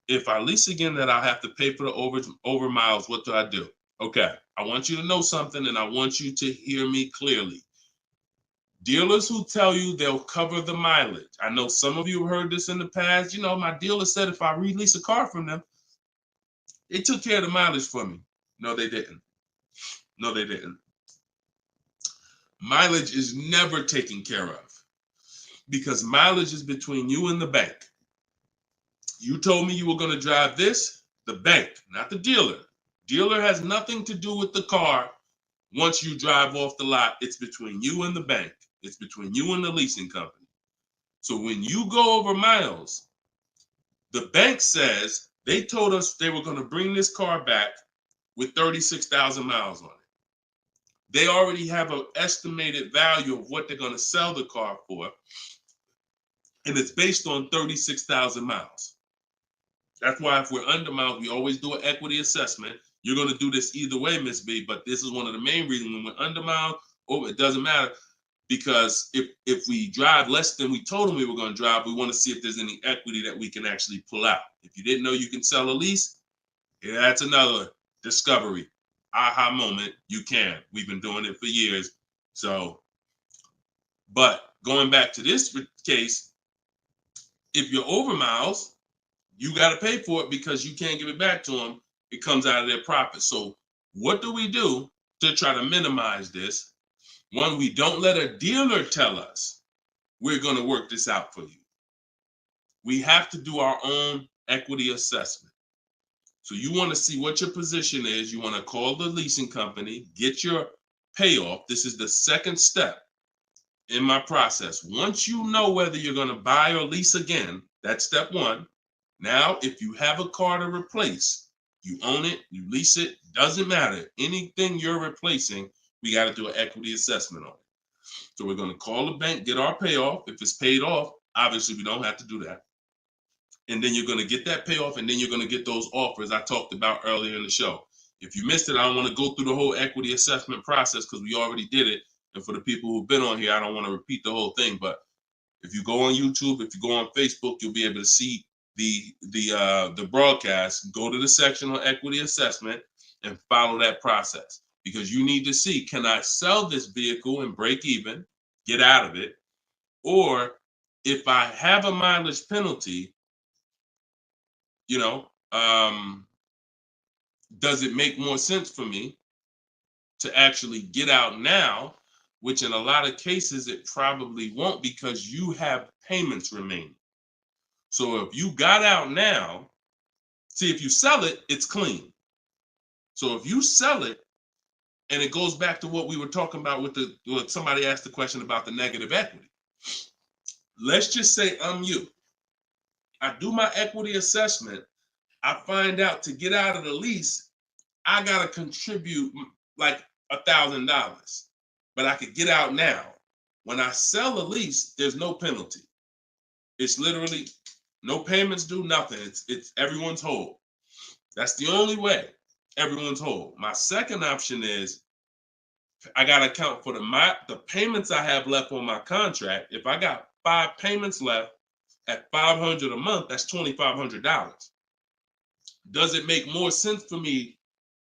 Speaker 3: if I lease again that I'll have to pay for the over miles. What do I do? Okay, I want you to know something, and I want you to hear me clearly. Dealers who tell you they'll cover the mileage. I know some of you have heard this in the past. You know, my dealer said if I release a car from them, they took care of the mileage for me. No, they didn't. No, they didn't. Mileage is never taken care of because mileage is between you and the bank. You told me you were going to drive this, the bank, not the dealer. Dealer has nothing to do with the car. Once you drive off the lot, it's between you and the bank. It's between you and the leasing company. So when you go over miles, the bank says they told us they were going to bring this car back with 36,000 miles on it. They already have an estimated value of what they're going to sell the car for, and it's based on 36,000 miles. That's why if we're under miles, we always do an equity assessment. You're going to do this either way, Miss B, but this is one of the main reasons when we're under miles, it doesn't matter, because if we drive less than we told them we were going to drive, we want to see if there's any equity that we can actually pull out. If you didn't know you can sell a lease, yeah, that's another discovery. Aha moment, you can. We've been doing it for years. So, but going back to this case, if you're over miles, you got to pay for it because you can't give it back to them. It comes out of their profit. So what do we do to try to minimize this? One, we don't let a dealer tell us we're going to work this out for you. We have to do our own equity assessment. So you want to see what your position is. You want to call the leasing company, get your payoff. This is the second step in my process. Once you know whether you're going to buy or lease again, that's step one. Now, if you have a car to replace, you own it, you lease it, doesn't matter. Anything you're replacing, we got to do an equity assessment on it. So we're going to call the bank, get our payoff. If it's paid off, obviously we don't have to do that. And then you're going to get that payoff, and then you're going to get those offers I talked about earlier in the show. If you missed it, I don't want to go through the whole equity assessment process because we already did it. And for the people who've been on here, I don't want to repeat the whole thing. But if you go on YouTube, if you go on Facebook, you'll be able to see the broadcast. Go to the section on equity assessment and follow that process, because you need to see, can I sell this vehicle and break even, get out of it? Or if I have a mileage penalty, you know, does it make more sense for me to actually get out now, which in a lot of cases it probably won't because you have payments remaining. So if you got out now, see, if you sell it, it's clean. So if you sell it, and it goes back to what we were talking about with what somebody asked the question about the negative equity. Let's just say I'm you. I do my equity assessment. I find out to get out of the lease, I got to contribute like $1,000, but I could get out now. When I sell a lease, there's no penalty. It's literally no payments due, nothing. It's everyone's whole. That's the only way everyone's whole. My second option is I got to account for the payments I have left on my contract. If I got 5 payments left at $500 a month, that's $2,500. Does it make more sense for me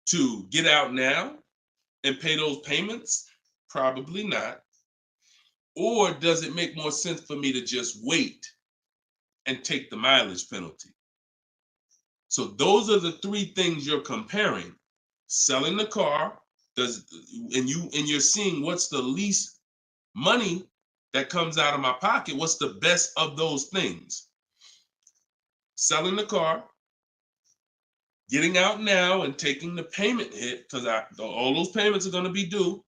Speaker 3: to get out now and pay those payments? Probably not. Or does it make more sense for me to just wait and take the mileage penalty? So those are the 3 things you're comparing. Selling the car, and you're seeing what's the least money that comes out of my pocket, what's the best of those things? Selling the car, getting out now and taking the payment hit, because all those payments are going to be due.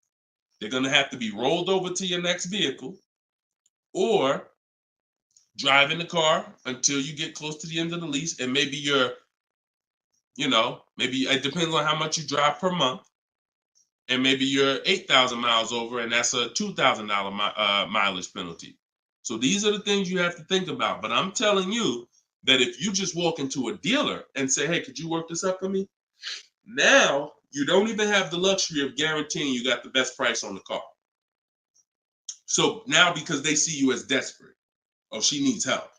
Speaker 3: They're going to have to be rolled over to your next vehicle, or driving the car until you get close to the end of the lease, and maybe maybe it depends on how much you drive per month. And maybe you're 8,000 miles over, and that's a $2,000 mileage penalty. So these are the things you have to think about. But I'm telling you that if you just walk into a dealer and say, hey, could you work this up for me? Now you don't even have the luxury of guaranteeing you got the best price on the car. So now, because they see you as desperate, oh, she needs help.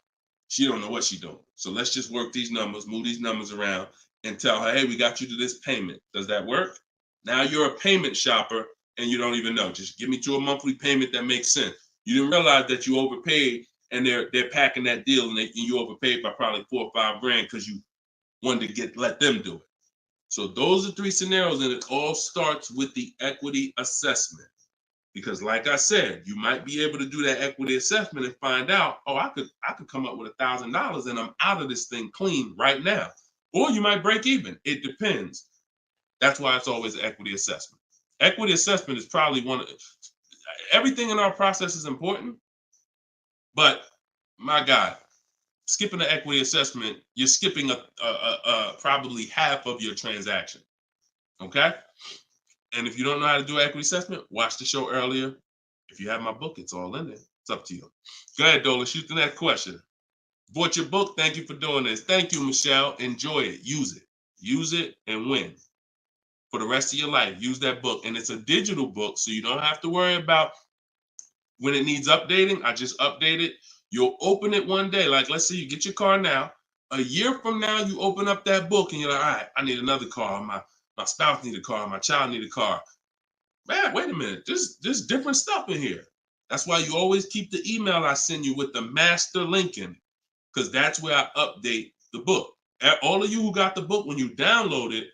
Speaker 3: She don't know what she's doing. So let's just work these numbers, move these numbers around, and tell her, hey, we got you to this payment. Does that work? Now you're a payment shopper and you don't even know. Just give me to a monthly payment that makes sense. You didn't realize that you overpaid, and they're packing that deal, and you overpaid by probably $4 or $5 grand because you wanted to let them do it. So those are 3 scenarios, and it all starts with the equity assessment. Because like I said, you might be able to do that equity assessment and find out, oh, I could come up with $1,000 and I'm out of this thing clean right now. Or you might break even. It depends. That's why it's always an equity assessment. Equity assessment is probably everything in our process is important, but my God, skipping the equity assessment, you're skipping probably half of your transaction. Okay? And if you don't know how to do equity assessment, watch the show earlier. If you have my book, it's all in there. It's up to you. Go ahead, Dola, shoot the next question. Bought your book. Thank you for doing this. Thank you, Michelle. Enjoy it. Use it. Use it and win. For the rest of your life, use that book. And it's a digital book, so you don't have to worry about when it needs updating. I just update it. You'll open it one day. Like, let's say you get your car now. A year from now, you open up that book and you're like, all right, I need another car. My spouse need a car. My child need a car. Man, wait a minute. There's different stuff in here. That's why you always keep the email I send you with the master link in it, because that's where I update the book. All of you who got the book, when you download it,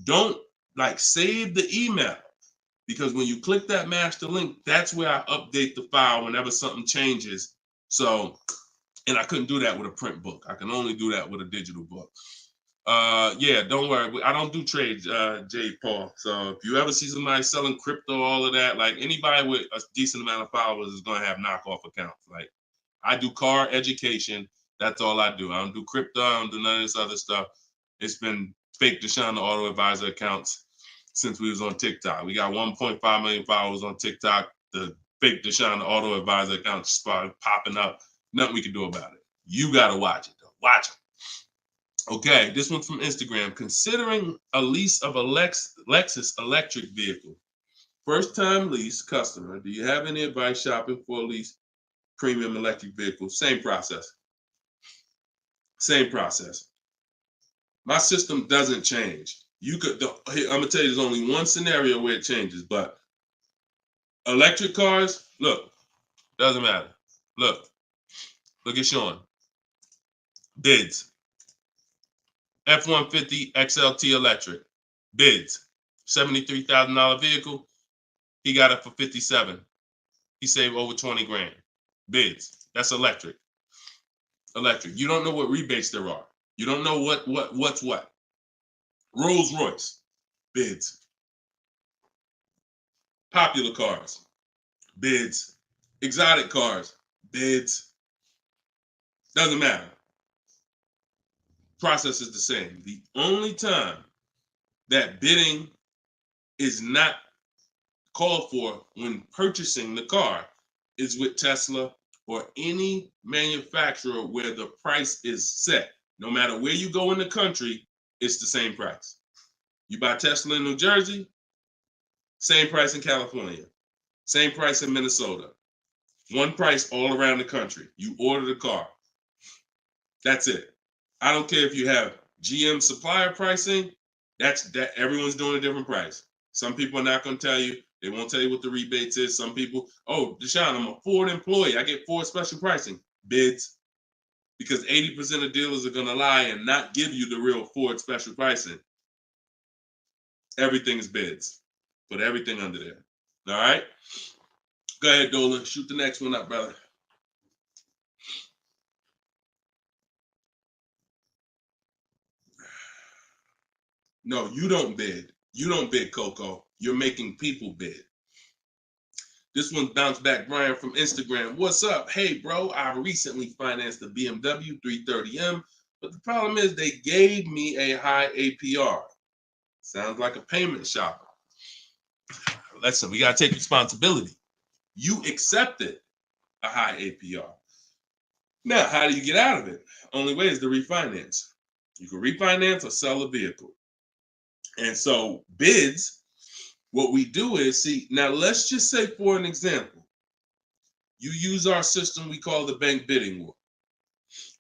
Speaker 3: don't save the email, because when you click that master link, that's where I update the file whenever something changes. So, and I couldn't do that with a print book. I can only do that with a digital book. Yeah, don't worry. I don't do trades, J. Paul. So if you ever see somebody selling crypto, all of that, like anybody with a decent amount of followers is going to have knockoff accounts. Like, I do car education. That's all I do. I don't do crypto. I don't do none of this other stuff. It's been fake Deshone the Auto Advisor accounts since we was on TikTok. We got 1.5 million followers on TikTok. The fake Deshone the Auto Advisor accounts started popping up. Nothing we can do about it. You got to watch it, though. Watch it. Okay, this one's from Instagram. Considering a lease of a Lexus electric vehicle. First time lease customer. Do you have any advice shopping for a lease premium electric vehicle? Same process. Same process. My system doesn't change. I'm gonna tell you, there's only one scenario where it changes, but electric cars, look, doesn't matter. Look at Sean. Bids. F-150 XLT electric. Bids. $73,000 vehicle. He got it for 57. He saved over 20 grand. Bids. That's electric. Electric. You don't know what rebates there are. You don't know what's what. Rolls Royce. Bids. Popular cars. Bids. Exotic cars. Bids. Doesn't matter. Process is the same. The only time that bidding is not called for when purchasing the car is with Tesla or any manufacturer where the price is set. No matter where you go in the country, it's the same price. You buy Tesla in New Jersey, same price in California, same price in Minnesota. One price all around the country. You order the car. That's it. I don't care if you have GM supplier pricing. That everyone's doing a different price. Some people are not going to tell you. They won't tell you what the rebates is. Some people, oh, Deshone, I'm a Ford employee. I get Ford special pricing. Bids. Because 80% of dealers are going to lie and not give you the real Ford special pricing. Everything is bids. Put everything under there. All right? Go ahead, Dolan. Shoot the next one up, brother. No, you don't bid. You don't bid, Coco. You're making people bid. This one bounced back, Brian from Instagram. What's up? Hey, bro, I recently financed the BMW 330M, but the problem is they gave me a high APR. Sounds like a payment shopper. Listen, we got to take responsibility. You accepted a high APR. Now, how do you get out of it? Only way is to refinance. You can refinance or sell a vehicle. And so bids, what we do is, see, now let's just say for an example, you use our system we call the bank bidding war.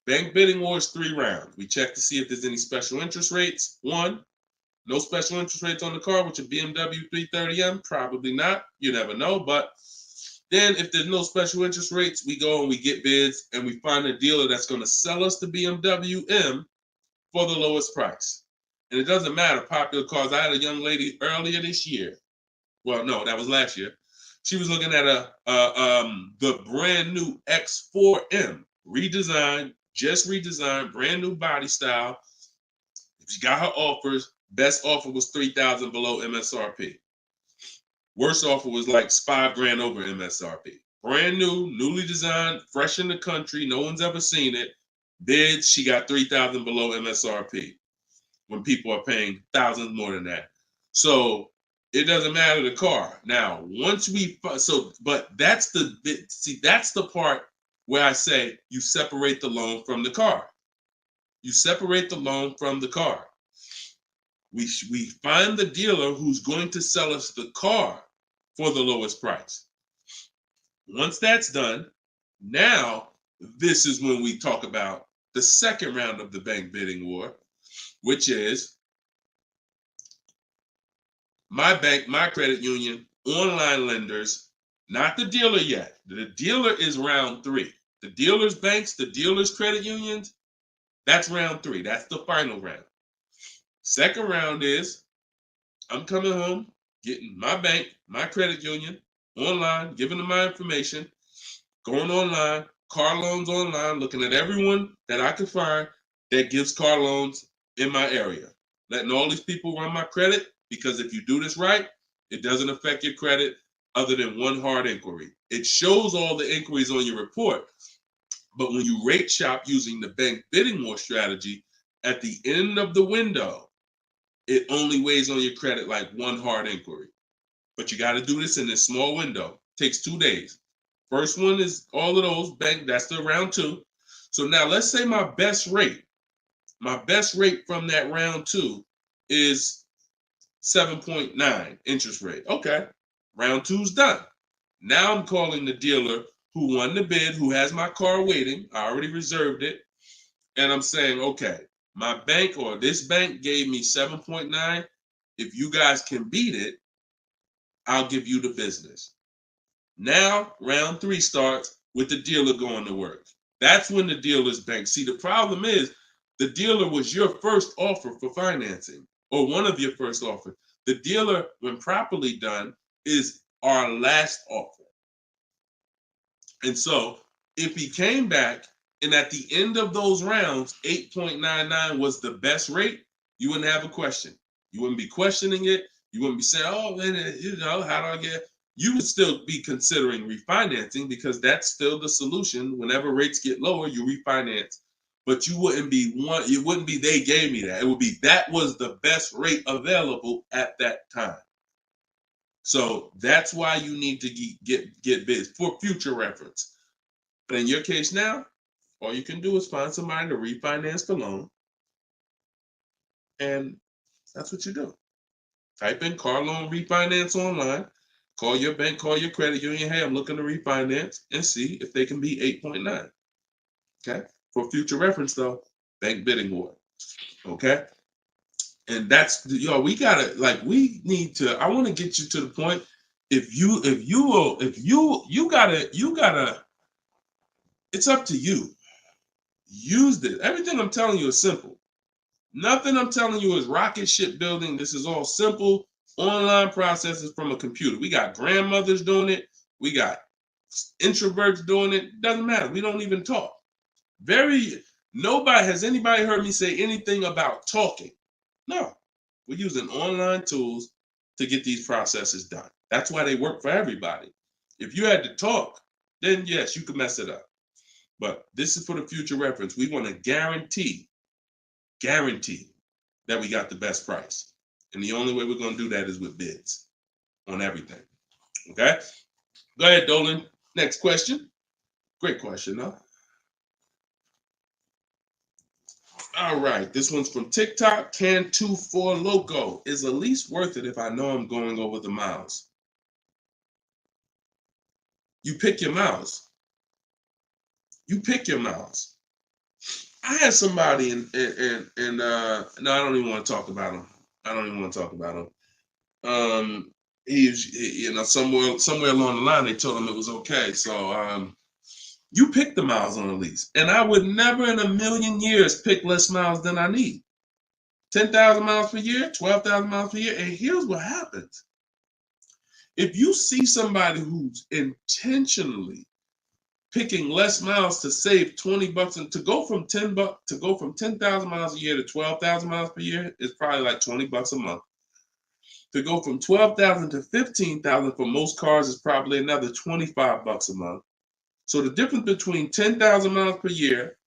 Speaker 3: Bank bidding war is 3 rounds. We check to see if there's any special interest rates. 1, no special interest rates on the car with your BMW 330M, probably not. You never know. But then if there's no special interest rates, we go and we get bids and we find a dealer that's going to sell us the BMW M for the lowest price. And it doesn't matter, popular cars. I had a young lady earlier this year. Well, no, that was last year. She was looking at the brand new X4M, redesigned, just redesigned, brand new body style. She got her offers. Best offer was $3,000 below MSRP. Worst offer was like $5,000 over MSRP. Brand new, newly designed, fresh in the country. No one's ever seen it. Bids, she got $3,000 below MSRP. When people are paying thousands more than that. So it doesn't matter the car. Now, once we, but that's that's the part where I say you separate the loan from the car. You separate the loan from the car. We find the dealer who's going to sell us the car for the lowest price. Once that's done, now this is when we talk about the second round of the bank bidding war, which is my bank, my credit union, online lenders, not the dealer yet. The dealer is round 3. The dealer's banks, the dealer's credit unions, that's round 3. That's the final round. Second round is I'm coming home, getting my bank, my credit union, online, giving them my information, going online, car loans online, looking at everyone that I could find that gives car loans in my area. Letting all these people run my credit, because if you do this right, it doesn't affect your credit other than one hard inquiry. It shows all the inquiries on your report, but when you rate shop using the bank bidding war strategy, at the end of the window, it only weighs on your credit like one hard inquiry. But you got to do this in this small window. It takes 2 days. First one is all of those bank, that's the round 2. So now let's say my best rate from that round 2 is 7.9 interest rate. Okay, round 2's done. Now I'm calling the dealer who won the bid, who has my car waiting. I already reserved it. And I'm saying, okay, my bank or this bank gave me 7.9. If you guys can beat it, I'll give you the business. Now round 3 starts. with the dealer going to work. That's when the dealer's bank. See, the problem is the dealer was your first offer for financing, or one of your first offers. The dealer, when properly done, is our last offer. And so if he came back and at the end of those rounds, 8.99 was the best rate, you wouldn't have a question. You wouldn't be questioning it. You wouldn't be saying, oh, man, how do I get? You would still be considering refinancing because that's still the solution. Whenever rates get lower, you refinance. But you wouldn't be it wouldn't be they gave me that. It would be that was the best rate available at that time. So that's why you need to get bids for future reference. But in your case now, all you can do is find somebody to refinance the loan. And that's what you do. Type in car loan refinance online. Call your bank, call your credit union. Hey, I'm looking to refinance and see if they can be 8.9. Okay. For future reference, though, bank bidding war. Okay. And that's, we gotta, we need to, I want to get you to the point. You gotta, it's up to you. Use this. Everything I'm telling you is simple. Nothing I'm telling you is rocket ship building. This is all simple online processes from a computer. We got grandmothers doing it. We got introverts doing it. Doesn't matter. We don't even talk. Has anybody heard me say anything about talking? No. We're using online tools to get these processes done. That's why they work for everybody. If you had to talk, then yes, you could mess it up. But this is for the future reference. We want to guarantee that we got the best price. And the only way we're going to do that is with bids on everything. Okay? Go ahead, Dolan. Next question. Great question, though. All right. This one's from TikTok. Can24 Loco. Is a lease worth it if I know I'm going over the miles? You pick your miles. I had somebody no, I don't even want to talk about him. Somewhere along the line they told him it was okay. So you pick the miles on a lease, and I would never in a million years pick less miles than I need. 10,000 miles per year, 12,000 miles per year, and here's what happens: if you see somebody who's intentionally picking less miles to save $20 and to go from 10,000 miles a year to 12,000 miles per year is probably like $20 a month. To go from 12,000 to 15,000 for most cars is probably another $25 a month. So the difference between 10,000 miles per year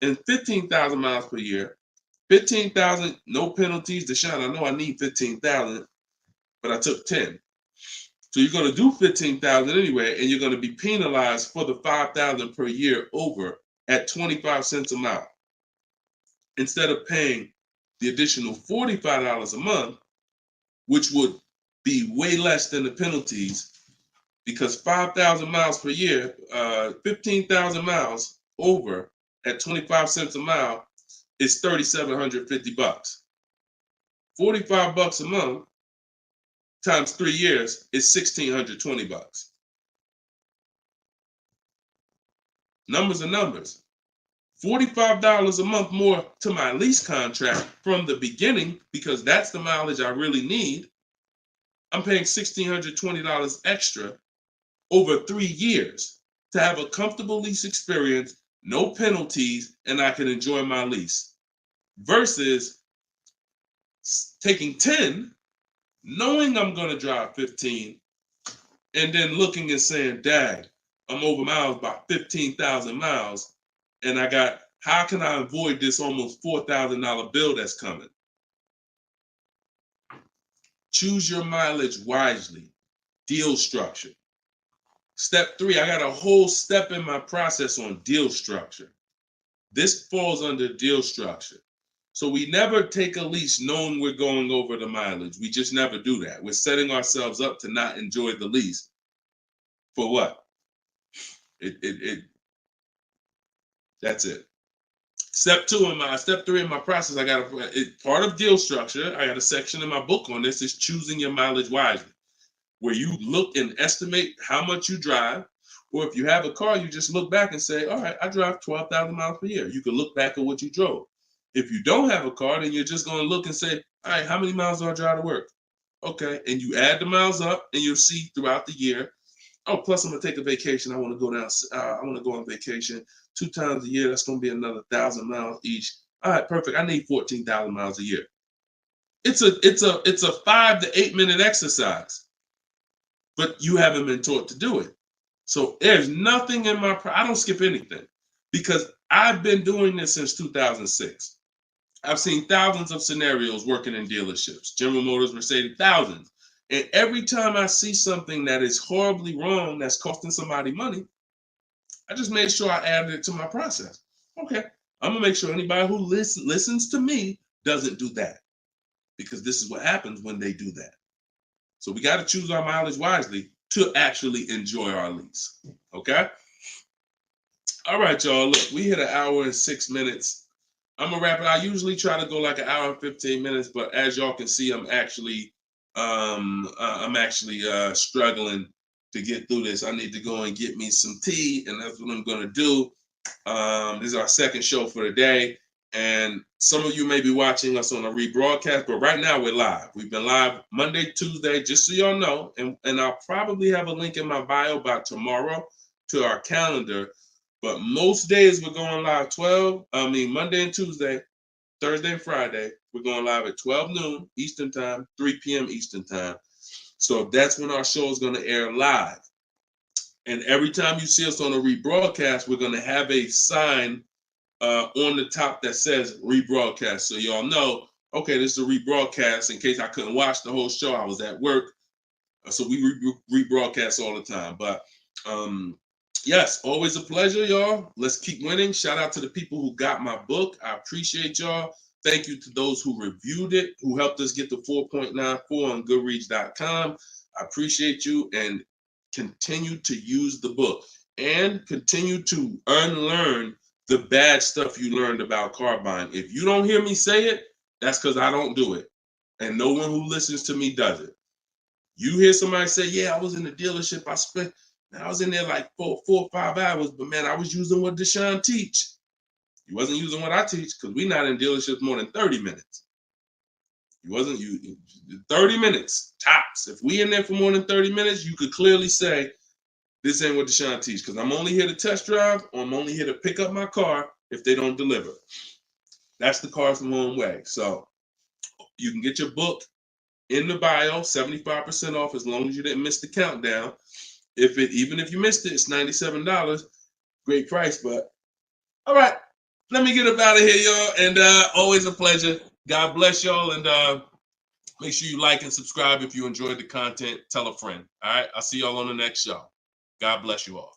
Speaker 3: and 15,000 miles per year, 15,000, no penalties. Deshone, I know I need 15,000, but I took 10. So you're going to do 15,000 anyway, and you're going to be penalized for the 5,000 per year over at 25 cents a mile. Instead of paying the additional $45 a month, which would be way less than the penalties, because 5,000 miles per year, 15,000 miles over at 25 cents a mile is $3,750. $45 a month times 3 years is $1,620. Numbers are numbers. $45 a month more to my lease contract from the beginning, because that's the mileage I really need. I'm paying $1,620 extra over 3 years to have a comfortable lease experience, no penalties, and I can enjoy my lease. Versus taking 10, knowing I'm going to drive 15, and then looking and saying, dang, I'm over miles by 15,000 miles, and how can I avoid this almost $4,000 bill that's coming? Choose your mileage wisely. Deal structure. Step 3, I got a whole step in my process on deal structure. This falls under deal structure. So we never take a lease knowing we're going over the mileage. We just never do that. We're setting ourselves up to not enjoy the lease. For what? That's it. Step 3 in my process, I got part of deal structure. I got a section in my book on this, is choosing your mileage wisely, where you look and estimate how much you drive, Or if you have a car, you just look back and say, all right, I drive 12,000 miles per year. You can look back at what you drove. If you don't have a car, then you're just going to look and say, all right, how many miles do I drive to work? Okay, and you add the miles up, and you'll see throughout the year. Oh, plus I'm gonna take a vacation. I want to go down. I want to go on vacation 2 times a year. That's gonna be another 1,000 miles each. All right, perfect. I need 14,000 miles a year. It's a 5 to 8 minute exercise, but you haven't been taught to do it. So there's nothing in my. I don't skip anything because I've been doing this since 2006. I've seen thousands of scenarios working in dealerships, General Motors, Mercedes, thousands. And every time I see something that is horribly wrong, that's costing somebody money, I just made sure I added it to my process. Okay, I'm gonna make sure anybody who listens to me doesn't do that, because this is what happens when they do that. So we got to choose our mileage wisely to actually enjoy our lease. Okay. All right, y'all. Look, we hit 1 hour and 6 minutes. I'm gonna wrap it. I usually try to go like 1 hour and 15 minutes, but as y'all can see, I'm actually struggling to get through this. I need to go and get me some tea, and that's what I'm gonna do. This is our second show for the day, and some of you may be watching us on a rebroadcast, but right now we're live. We've been live Monday, Tuesday, just so y'all know, and I'll probably have a link in my bio by tomorrow to our calendar. But most days we're going live Monday and Tuesday, Thursday and Friday. We're going live at 12 noon Eastern time, 3 p.m. Eastern time. So that's when our show is going to air live. And every time you see us on a rebroadcast, we're going to have a sign on the top that says rebroadcast. So y'all know, okay, this is a rebroadcast. In case I couldn't watch the whole show, I was at work. So we rebroadcast all the time. But yes, always a pleasure, y'all. Let's keep winning. Shout out to the people who got my book. I appreciate y'all. Thank you to those who reviewed it, who helped us get to 4.94 on Goodreads.com. I appreciate you, and continue to use the book and continue to unlearn the bad stuff you learned about car buying. If you don't hear me say it, that's because I don't do it. And no one who listens to me does it. You hear somebody say, yeah, I was in the dealership. I was in there like 4 or 5 hours, but man, I was using what Deshone teach. You wasn't using what I teach, because we're not in dealerships more than 30 minutes. 30 minutes tops. If we in there for more than 30 minutes, you could clearly say, this ain't what Deshone teach, because I'm only here to test drive, or I'm only here to pick up my car if they don't deliver. That's the Cars from Home way. So you can get your book in the bio, 75% off, as long as you didn't miss the countdown. Even if you missed it, it's $97. Great price, but all right. Let me get up out of here, y'all. And always a pleasure. God bless y'all. And make sure you like and subscribe if you enjoyed the content. Tell a friend. All right. I'll see y'all on the next show. God bless you all.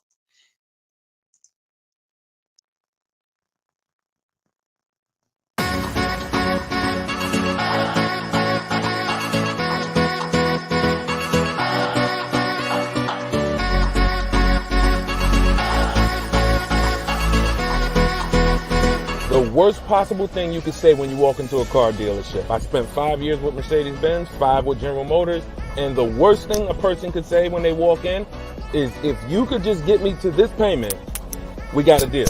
Speaker 1: The worst possible thing you could say when you walk into a car dealership. I spent 5 years with Mercedes-Benz, 5 with General Motors, and the worst thing a person could say when they walk in is, if you could just get me to this payment, we got a deal.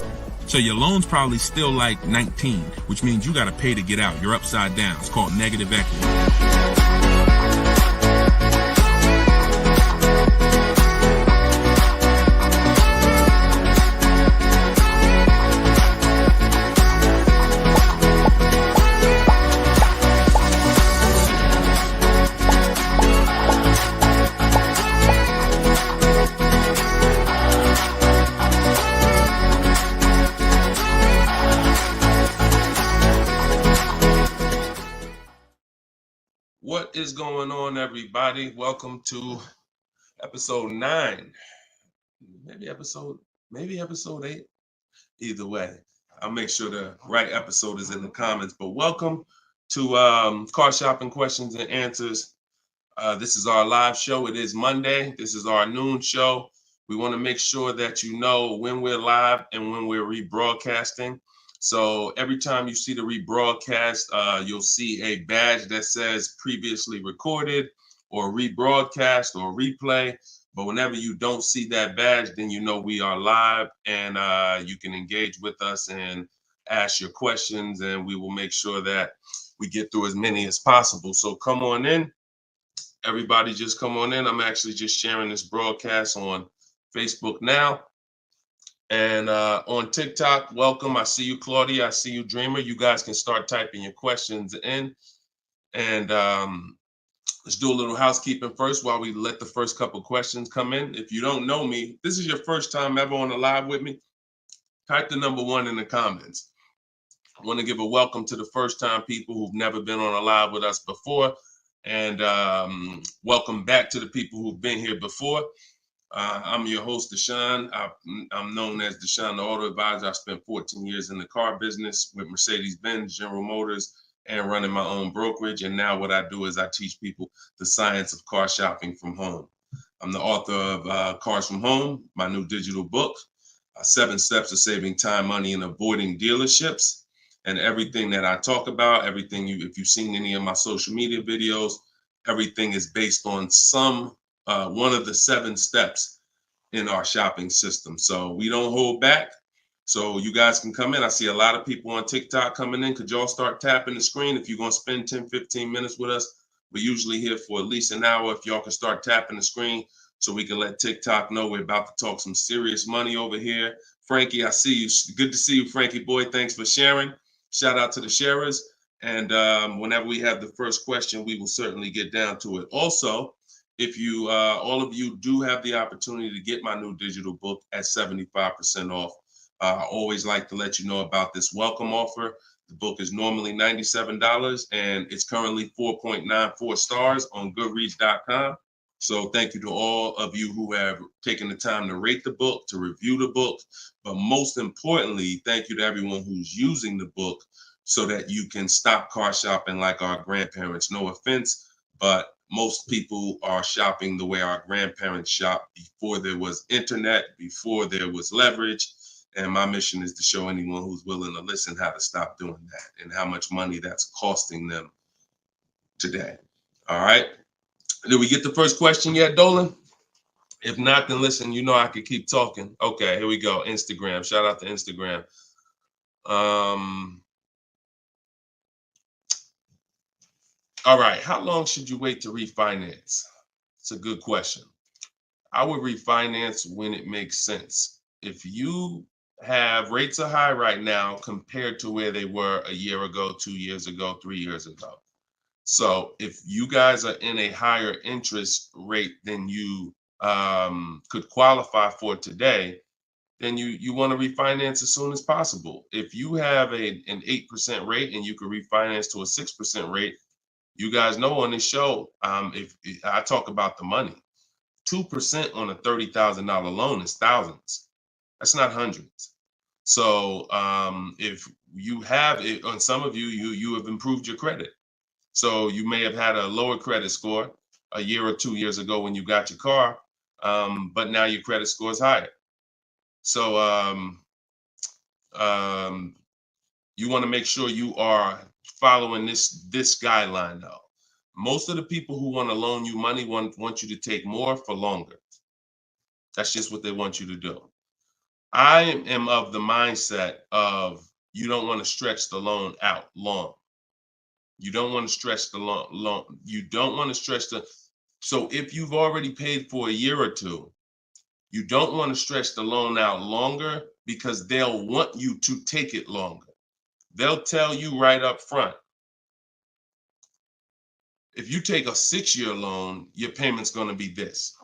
Speaker 2: So your loan's probably still like 19, which means you got to pay to get out. You're upside down. It's called negative equity.
Speaker 3: What is going on, everybody? Welcome to episode 9. Maybe episode 8. Either way, I'll make sure the right episode is in the comments. But welcome to Car Shopping Questions and Answers. This is our live show. It is Monday. This is our noon show. We want to make sure that you know when we're live and when we're rebroadcasting. So every time you see the rebroadcast, you'll see a badge that says previously recorded or rebroadcast or replay. But whenever you don't see that badge, then you know we are live, and you can engage with us and ask your questions, and we will make sure that we get through as many as possible. So come on in. Everybody just come on in. I'm actually just sharing this broadcast on Facebook now. And on TikTok, welcome. I see you, Claudia. I see you, Dreamer. You guys can start typing your questions in. And let's do a little housekeeping first while we let the first couple questions come in. If you don't know me, this is your first time ever on a live with me, type the number 1 in the comments. I want to give a welcome to the first time people who've never been on a live with us before. And welcome back to the people who've been here before. I'm your host, Deshone. I'm known as Deshone the Auto Advisor. I spent 14 years in the car business with Mercedes-Benz, General Motors, and running my own brokerage. And now what I do is I teach people the science of car shopping from home. I'm the author of Cars from Home, my new digital book, 7 Steps to Saving Time, Money, and Avoiding Dealerships. And everything that I talk about, everything if you've seen any of my social media videos, everything is based on one of the 7 steps in our shopping system. So we don't hold back. So you guys can come in. I see a lot of people on TikTok coming in. Could y'all start tapping the screen if you're going to spend 10, 15 minutes with us? We're usually here for at least an hour. If y'all can start tapping the screen so we can let TikTok know we're about to talk some serious money over here. Frankie, I see you. Good to see you, Frankie boy. Thanks for sharing. Shout out to the sharers. And whenever we have the first question, we will certainly get down to it. Also, if you, all of you do have the opportunity to get my new digital book at 75% off. I always like to let you know about this welcome offer. The book is normally $97 and it's currently 4.94 stars on Goodreads.com. So thank you to all of you who have taken the time to rate the book, to review the book. But most importantly, thank you to everyone who's using the book so that you can stop car shopping like our grandparents. No offense, but most people are shopping the way our grandparents shopped before there was internet, before there was leverage. And my mission is to show anyone who's willing to listen how to stop doing that and how much money that's costing them today. All right. Did we get the first question yet, Dolan? If not, then listen, you know I could keep talking. Okay, here we go. Instagram. Shout out to Instagram. All right. How long should you wait to refinance? It's a good question. I would refinance when it makes sense. If you have rates are high right now compared to where they were a year ago, 2 years ago, 3 years ago. So if you guys are in a higher interest rate than you could qualify for today, then you want to refinance as soon as possible. If you have an 8% rate and you could refinance to a 6% rate, you guys know on this show, if I talk about the money, 2% on a $30,000 loan is thousands. That's not hundreds. So if you have it, on some of you have improved your credit. So you may have had a lower credit score a year or 2 years ago when you got your car, but now your credit score is higher. So you want to make sure you are following this guideline though. Most of the people who want to loan you money want you to take more for longer. That's just what they want you to do. I am of the mindset of you don't want to stretch the loan out long. You don't want to stretch the loan. You don't want to stretch so if you've already paid for a year or two, you don't want to stretch the loan out longer because they'll want you to take it longer. They'll tell you right up front, if you take a 6-year loan, your payment's going to be this.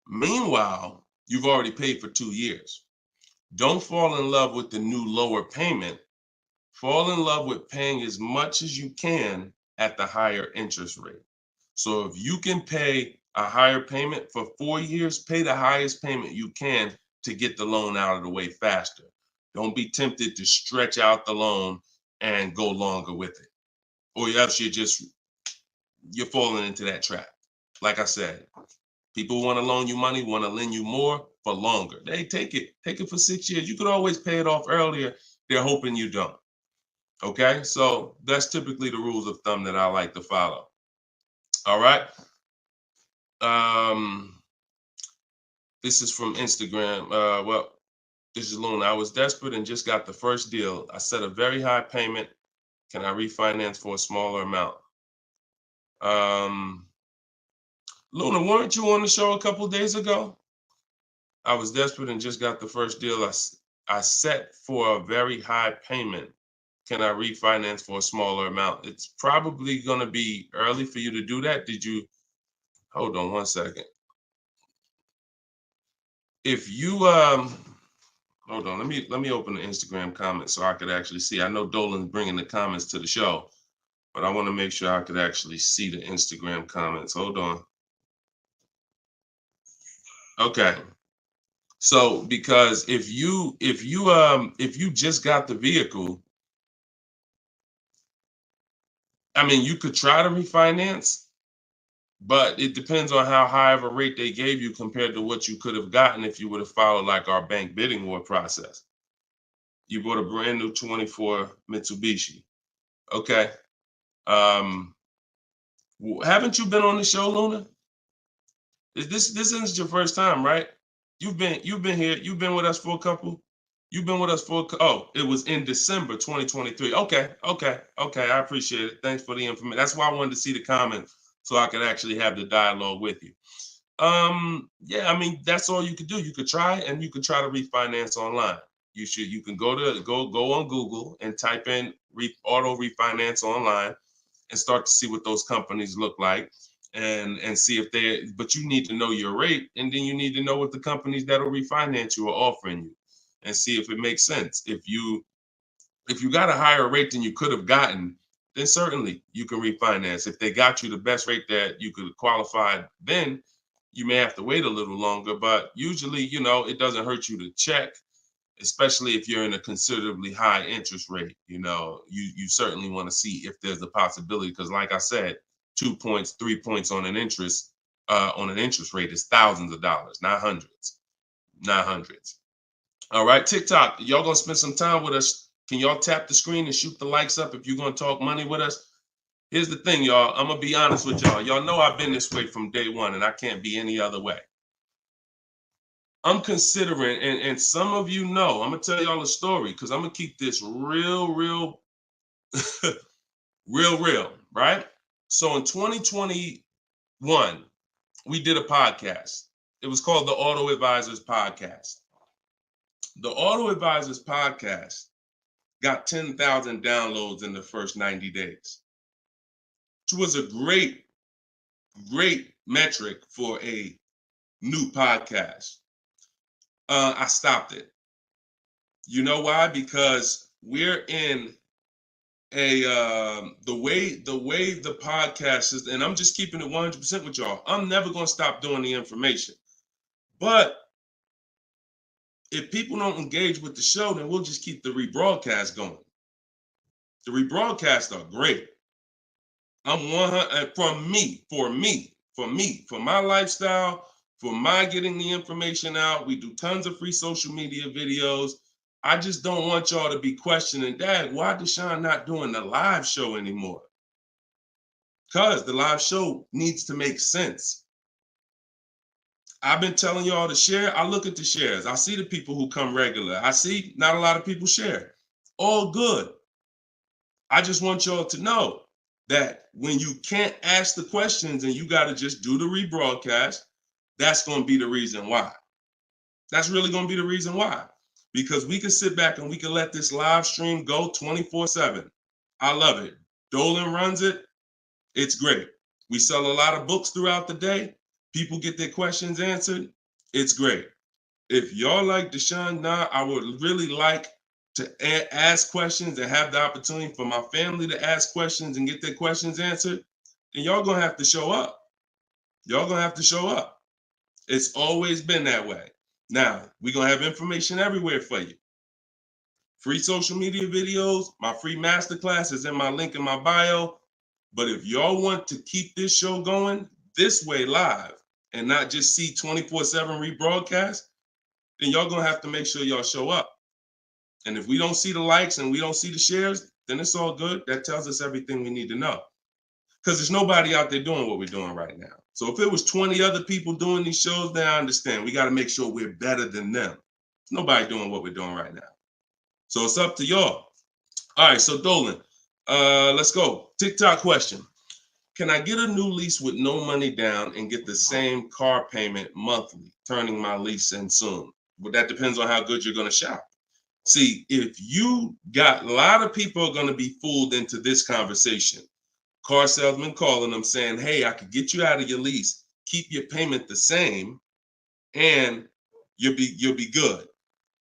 Speaker 3: Meanwhile, you've already paid for 2 years. Don't fall in love with the new lower payment. Fall in love with paying as much as you can at the higher interest rate. So if you can pay a higher payment for 4 years, pay the highest payment you can to get the loan out of the way faster. Don't be tempted to stretch out the loan and go longer with it. Or else you're falling into that trap. Like I said, people want to loan you money, want to lend you more for longer. They take it for 6 years. You could always pay it off earlier. They're hoping you don't. Okay, so that's typically the rules of thumb that I like to follow. All right. This is from Instagram. Well, this is Luna. I was desperate and just got the first deal. I set a very high payment. Can I refinance for a smaller amount? Luna, weren't you on the show a couple days ago? I was desperate and just got the first deal. I set for a very high payment. Can I refinance for a smaller amount? It's probably going to be early for you to do that. Did you? Hold on one second. If you hold on, let me open the Instagram comments so I could actually see. I know Dolan's bringing the comments to the show, but I want to make sure I could actually see the Instagram comments. Hold on. Okay. So because if you just got the vehicle, I mean, you could try to refinance, but it depends on how high of a rate they gave you compared to what you could have gotten if you would have followed like our bank bidding war process. You bought a brand new 24 Mitsubishi. Okay. Haven't you been on the show, Luna? This isn't your first time, right? You've been here. You've been with us for a couple. You've been with us for it was in December 2023. Okay. I appreciate it. Thanks for the information. That's why I wanted to see the comments so I could actually have the dialogue with you. Yeah, I mean, that's all you could do. You could try and you could try to refinance online. You can go on Google and type in auto refinance online and start to see what those companies look like and see if but you need to know your rate, and then you need to know what the companies that'll refinance you are offering you and see if it makes sense. If you got a higher rate than you could have gotten, then certainly you can refinance. If they got you the best rate that you could qualify, then you may have to wait a little longer, but usually, it doesn't hurt you to check, especially if you're in a considerably high interest rate. You certainly want to see if there's a possibility, because like I said, 2 points, 3 points on an interest rate is thousands of dollars, not hundreds. All right, TikTok, y'all gonna spend some time with us. Can y'all tap the screen and shoot the likes up if you're gonna talk money with us? Here's the thing, y'all. I'm gonna be honest with y'all. Y'all know I've been this way from day one, and I can't be any other way. I'm considering, and some of you know, I'm gonna tell y'all a story because I'm gonna keep this real, real, right? So in 2021, we did a podcast. It was called the Auto Advisors Podcast. The Auto Advisors Podcast got 10,000 downloads in the first 90 days, which was a great metric for a new podcast. I stopped it. You know why? Because we're in the way the podcast is, and I'm just keeping it 100% with y'all. I'm never gonna stop doing the information, but if people don't engage with the show, then we'll just keep the rebroadcast going. The rebroadcasts are great. I'm 100 for my lifestyle, for my getting the information out. We do tons of free social media videos. I just don't want y'all to be questioning, Dad, why Deshone not doing the live show anymore? Because the live show needs to make sense. I've been telling y'all to share. I look at the shares. I see the people who come regular. I see not a lot of people share. All good. I just want y'all to know that when you can't ask the questions and you got to just do the rebroadcast, that's going to be the reason why. That's really going to be the reason why. Because we can sit back and we can let this live stream go 24/7. I love it. Dolan runs it. It's great. We sell a lot of books throughout the day. People get their questions answered. It's great. If y'all like Deshone, I would really like to ask questions and have the opportunity for my family to ask questions and get their questions answered, then y'all gonna have to show up. Y'all gonna have to show up. It's always been that way. Now, we're gonna have information everywhere for you. Free social media videos, my free masterclass is in my link in my bio. But if y'all want to keep this show going this way live and not just see 24/7 rebroadcast, then y'all gonna have to make sure y'all show up. And if we don't see the likes and we don't see the shares, then it's all good. That tells us everything we need to know. because there's nobody out there doing what we're doing right now. So if it was 20 other people doing these shows, then I understand. We got to make sure we're better than them. There's nobody doing what we're doing right now. So it's up to y'all. All right, so Dolan, let's go. TikTok question. Can I get a new lease with no money down and get the same car payment monthly, turning my lease in soon? But that depends on how good you're going to shop. See, if you got, a lot of people are going to be fooled into this conversation. Car salesman calling them saying, hey, I could get you out of your lease, keep your payment the same, and you'll be good.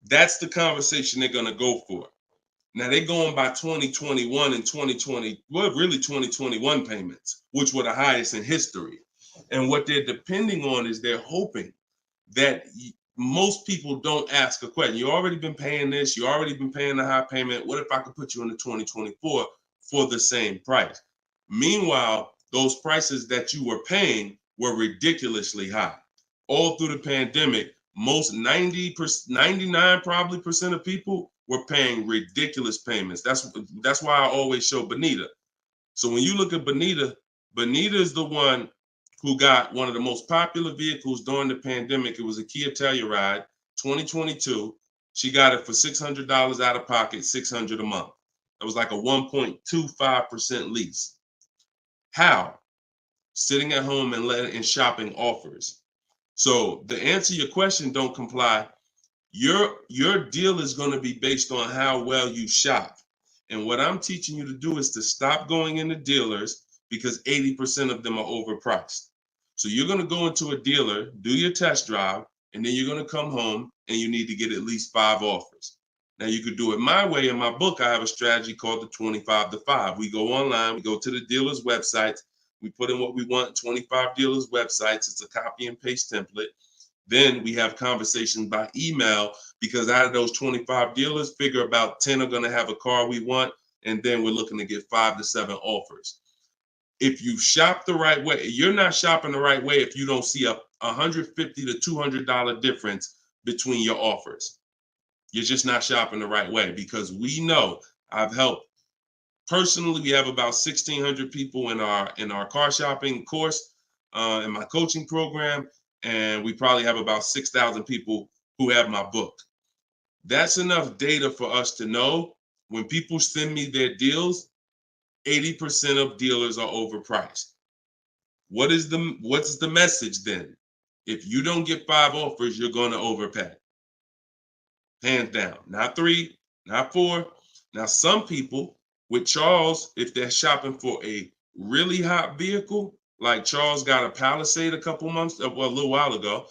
Speaker 3: That's the conversation they're going to go for. Now they're going by 2021 and 2020, well, really 2021 payments, which were the highest in history. And what they're depending on is they're hoping that most people don't ask a question. You already been paying this, you already been paying the high payment. What if I could put you into 2024 for the same price? Meanwhile, those prices that you were paying were ridiculously high. All through the pandemic, most 99 probably percent of people were paying ridiculous payments. That's why I always show Bonita. So when you look at Bonita, Bonita is the one who got one of the most popular vehicles during the pandemic. It was a Kia Telluride 2022. She got it for $600 out of pocket, $600 a month. It was like a 1.25% lease. How? Sitting at home and shopping offers. So to answer your question, don't comply. Your deal is going to be based on how well you shop. And what I'm teaching you to do is to stop going into dealers because 80% of them are overpriced. So you're going to go into a dealer, do your test drive, and then you're going to come home and you need to get at least 5 offers. Now you could do it my way. In my book, I have a strategy called the 25 to 5. We go online, we go to the dealer's websites, we put in what we want, 25 dealers' websites. It's a copy and paste template. Then we have conversations by email because out of those 25 dealers, figure about 10 are going to have a car we want. And then we're looking to get 5 to 7 offers. If you shop the right way, you're not shopping the right way if you don't see a $150 to $200 difference between your offers. You're just not shopping the right way because we know I've helped. Personally, we have about 1,600 people in our car shopping course, in my coaching program. And we probably have about 6,000 people who have my book. That's enough data for us to know when people send me their deals, 80% of dealers are overpriced. What's the message then? If you don't get 5 offers, you're going to overpay. Hands down. Not 3, not 4. Now, some people with Charles, if they're shopping for a really hot vehicle, like Charles got a Palisade a little while ago,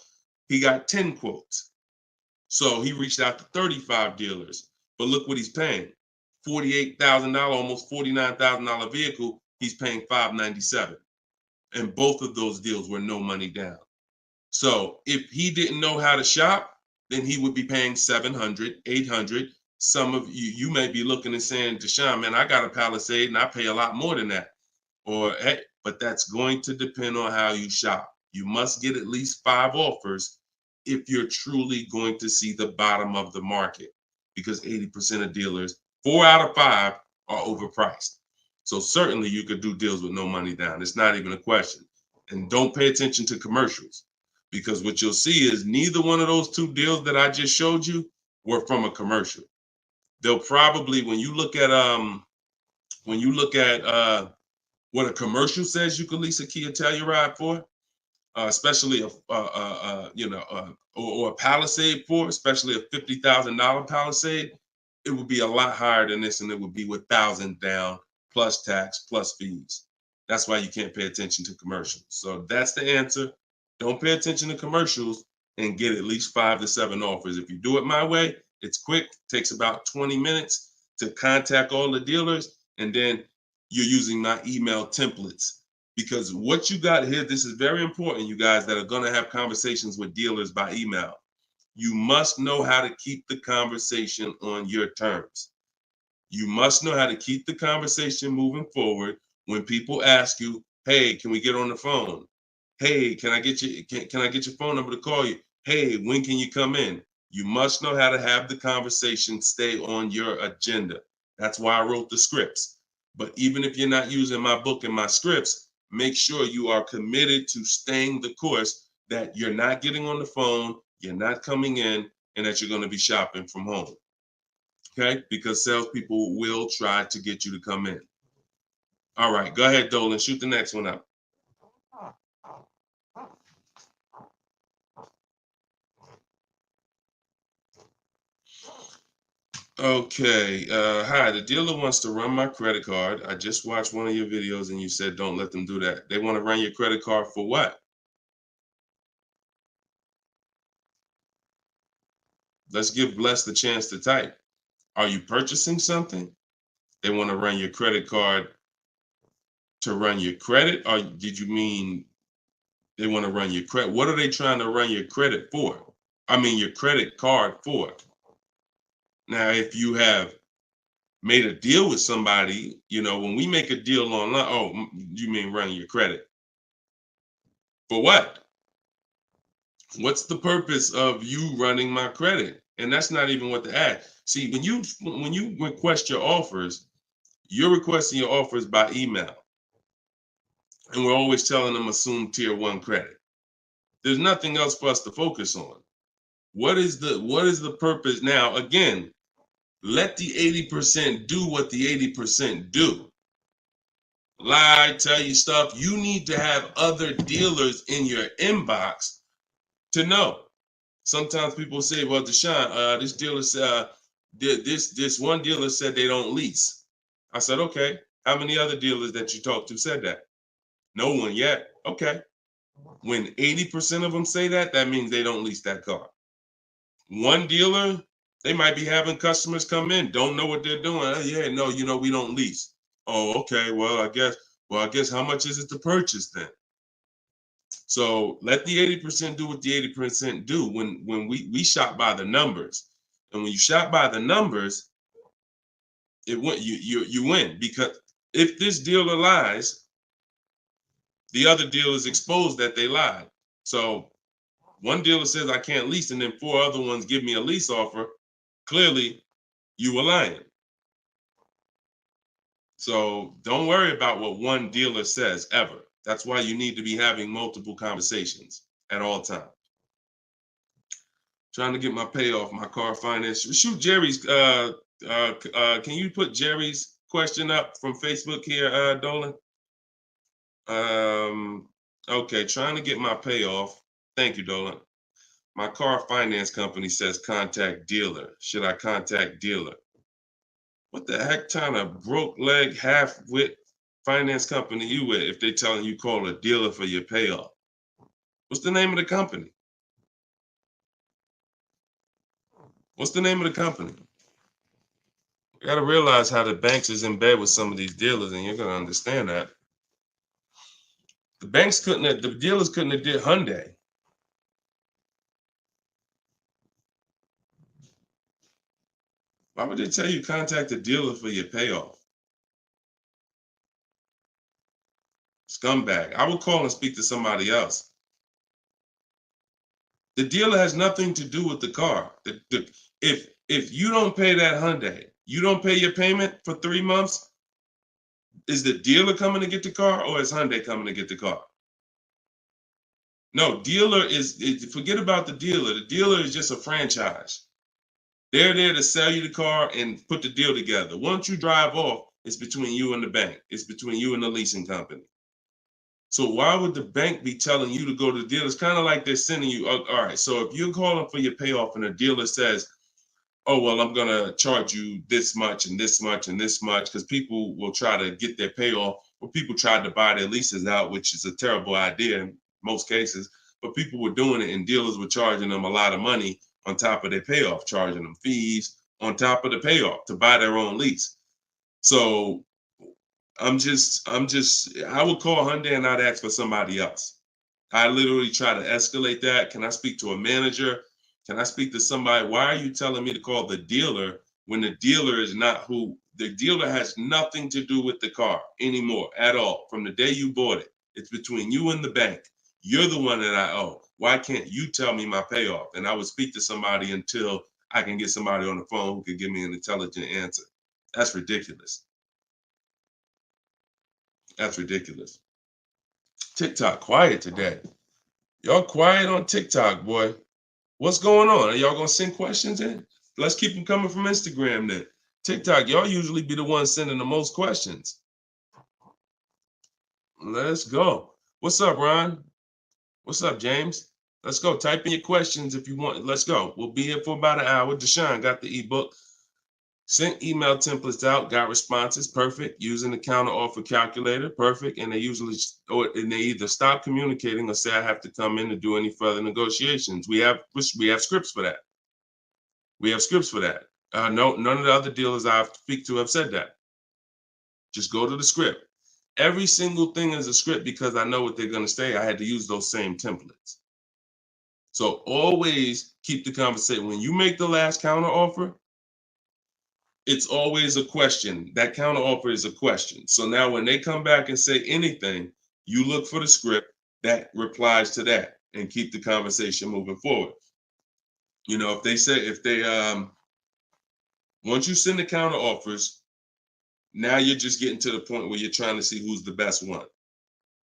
Speaker 3: he got 10 quotes. So he reached out to 35 dealers. But look what he's paying. $48,000, almost $49,000 vehicle, he's paying $597. And both of those deals were no money down. So if he didn't know how to shop, then he would be paying $700, $800. Some of you may be looking and saying, Deshone, man, I got a Palisade and I pay a lot more than that. Or, hey, but that's going to depend on how you shop. You must get at least 5 offers if you're truly going to see the bottom of the market, because 80% of dealers, 4 out of 5 are overpriced. So certainly you could do deals with no money down. It's not even a question. And don't pay attention to commercials, because what you'll see is neither one of those 2 deals that I just showed you were from a commercial. They'll probably, when you look at what a commercial says you can lease a Kia Telluride for, especially or a Palisade for, especially a $50,000 Palisade, it would be a lot higher than this, and it would be with 1,000 down plus tax plus fees. That's why you can't pay attention to commercials. So that's the answer. Don't pay attention to commercials and get at least 5 to 7 offers. If you do it my way, it's quick. Takes about 20 minutes to contact all the dealers, and then you're using my email templates. Because what you got here, this is very important, you guys that are going to have conversations with dealers by email. You must know how to keep the conversation on your terms. You must know how to keep the conversation moving forward when people ask you, hey, can we get on the phone? Hey, can I get your phone number to call you? Hey, when can you come in? You must know how to have the conversation stay on your agenda. That's why I wrote the scripts. But even if you're not using my book and my scripts, make sure you are committed to staying the course, that you're not getting on the phone, you're not coming in, and that you're going to be shopping from home. Okay? Because salespeople will try to get you to come in. All right, go ahead, Dolan. Shoot the next one up. Okay. Hi, the dealer wants to run my credit card. I just watched one of your videos and you said don't let them do that. They want to run your credit card for what? Let's give Bless the chance to type. Are you purchasing something? They want to run your credit card to run your credit? Or did you mean they want to run your credit? What are they trying to run your credit for? I mean, your credit card for. Now, if you have made a deal with somebody, when we make a deal online, oh, you mean running your credit? For what? What's the purpose of you running my credit? And that's not even what the ad. See, when you request your offers, you're requesting your offers by email. And we're always telling them assume tier 1 credit. There's nothing else for us to focus on. What is the purpose? Now, again, let the 80% do what the 80% do. Lie, tell you stuff. You need to have other dealers in your inbox to know. Sometimes people say, well, Deshone, this dealer said, this one dealer said they don't lease. I said, okay. How many other dealers that you talked to said that? No one yet. Okay. When 80% of them say that, that means they don't lease that car. One dealer, they might be having customers come in, don't know what they're doing. Oh, yeah, no, we don't lease. Oh, okay. Well, I guess how much is it to purchase then? So let the 80% do what the 80% do. When we shop by the numbers, and when you shop by the numbers, you win, because if this dealer lies, the other dealer is exposed that they lied. So one dealer says I can't lease, and then 4 other ones give me a lease offer. Clearly, you were lying. So don't worry about what one dealer says ever. That's why you need to be having multiple conversations at all times. Trying to get my payoff, my car finance. Shoot Jerry's. Can you put Jerry's question up from Facebook here, Dolan? Okay, trying to get my payoff. Thank you, Dolan. My car finance company says contact dealer. Should I contact dealer? What the heck kind of broke leg, half-wit finance company you with if they telling you call a dealer for your payoff? What's the name of the company? What's the name of the company? You got to realize how the banks is in bed with some of these dealers, and you're going to understand that. The dealers couldn't have did Hyundai. Why would they tell you contact a dealer for your payoff? Scumbag. I would call and speak to somebody else. The dealer has nothing to do with the car. If you don't pay that Hyundai, you don't pay your payment for 3 months, is the dealer coming to get the car, or is Hyundai coming to get the car? No, forget about the dealer. The dealer is just a franchise. They're there to sell you the car and put the deal together. Once you drive off, it's between you and the bank. It's between you and the leasing company. So why would the bank be telling you to go to the dealer? It's kind of like they're sending you, all right, so if you're calling for your payoff and the dealer says, oh, well, I'm going to charge you this much and this much and this much, because people will try to get their payoff, or people tried to buy their leases out, which is a terrible idea in most cases, but people were doing it and dealers were charging them a lot of money on top of their payoff, charging them fees on top of the payoff to buy their own lease. So I would call Hyundai and I'd ask for somebody else. I literally try to escalate that. Can I speak to a manager? Can I speak to somebody? Why are you telling me to call the dealer when the dealer is not who? The dealer has nothing to do with the car anymore at all. From the day you bought it, it's between you and the bank. You're the one that I owe. Why can't you tell me my payoff? And I would speak to somebody until I can get somebody on the phone who can give me an intelligent answer. That's ridiculous. That's ridiculous. TikTok quiet today. Y'all quiet on TikTok, boy. What's going on? Are y'all gonna send questions in? Let's keep them coming from Instagram then. TikTok, y'all usually be the ones sending the most questions. Let's go. What's up, Ron? What's up, James? Let's go. Type in your questions if you want. Let's go. We'll be here for about an hour. Deshone got the ebook. Sent email templates out, got responses, perfect. Using the counter offer calculator, perfect. And they usually, they either stop communicating or say I have to come in to do any further negotiations. We have scripts for that. We have scripts for that. No, none of the other dealers I speak to have said that. Just go to the script. Every single thing is a script because I know what they're going to say. I had to use those same templates. So always keep the conversation. When you make the last counter offer, it's always a question. That counter offer is a question. So now when they come back and say anything, you look for the script that replies to that and keep the conversation moving forward. You know, if they once you send the counter offers, now you're just getting to the point where you're trying to see who's the best one.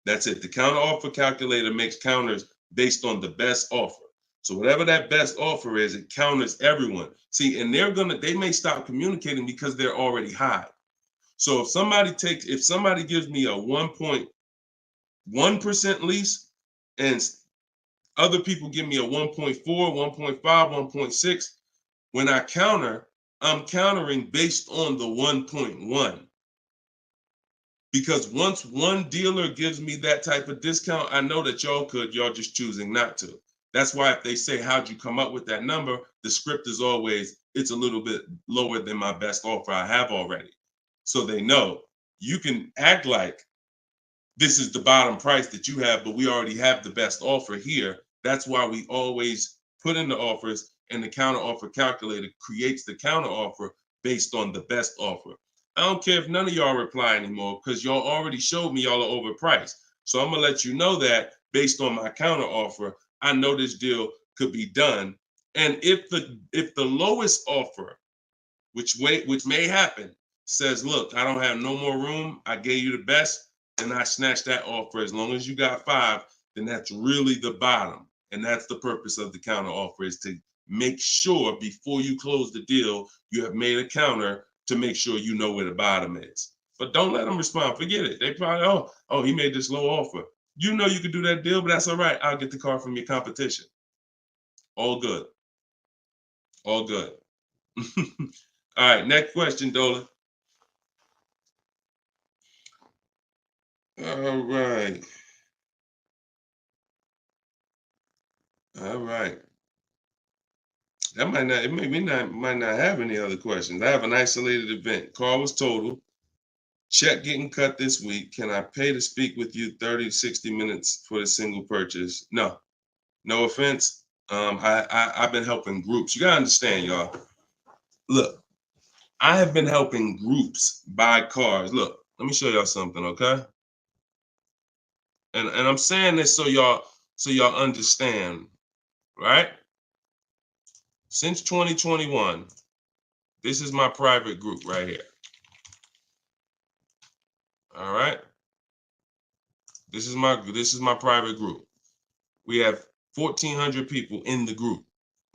Speaker 3: That's it. The counter offer calculator makes counters based on the best offer. So whatever that best offer is, it counters everyone. See, and they may stop communicating because they're already high. So if somebody gives me a 1.1% lease and other people give me a 1.4, 1.5, 1.6, when I counter, I'm countering based on the 1.1. Because once one dealer gives me that type of discount, I know that y'all just choosing not to. That's why if they say, how'd you come up with that number? The script is always, it's a little bit lower than my best offer I have already. So they know you can act like this is the bottom price that you have, but we already have the best offer here. That's why we always put in the offers, and the counter offer calculator creates the counter offer based on the best offer. I don't care if none of y'all reply anymore because y'all already showed me y'all are overpriced. So I'm gonna let you know that based on my counter offer, I know this deal could be done. And if the lowest offer, which may happen, says, look, I don't have no more room, I gave you the best, then I snatch that offer. As long as you got 5, then that's really the bottom. And that's the purpose of the counter offer, is to make sure before you close the deal, you have made a counter to make sure you know where the bottom is. But don't let them respond. Forget it. They probably, oh, he made this low offer. You know you could do that deal, but that's all right. I'll get the car from your competition. All good. All good. All right, next question, Dolan. All right. All right. That might not have any other questions. I have an isolated event. Car was totaled. Check getting cut this week. Can I pay to speak with you 30, 60 minutes for the single purchase? No. No offense. I've been helping groups. You gotta understand, y'all. Look, I have been helping groups buy cars. Look, let me show y'all something, okay? And I'm saying this so y'all understand, right? Since 2021, this is my private group right here. All right. This is my private group. We have 1,400 people in the group.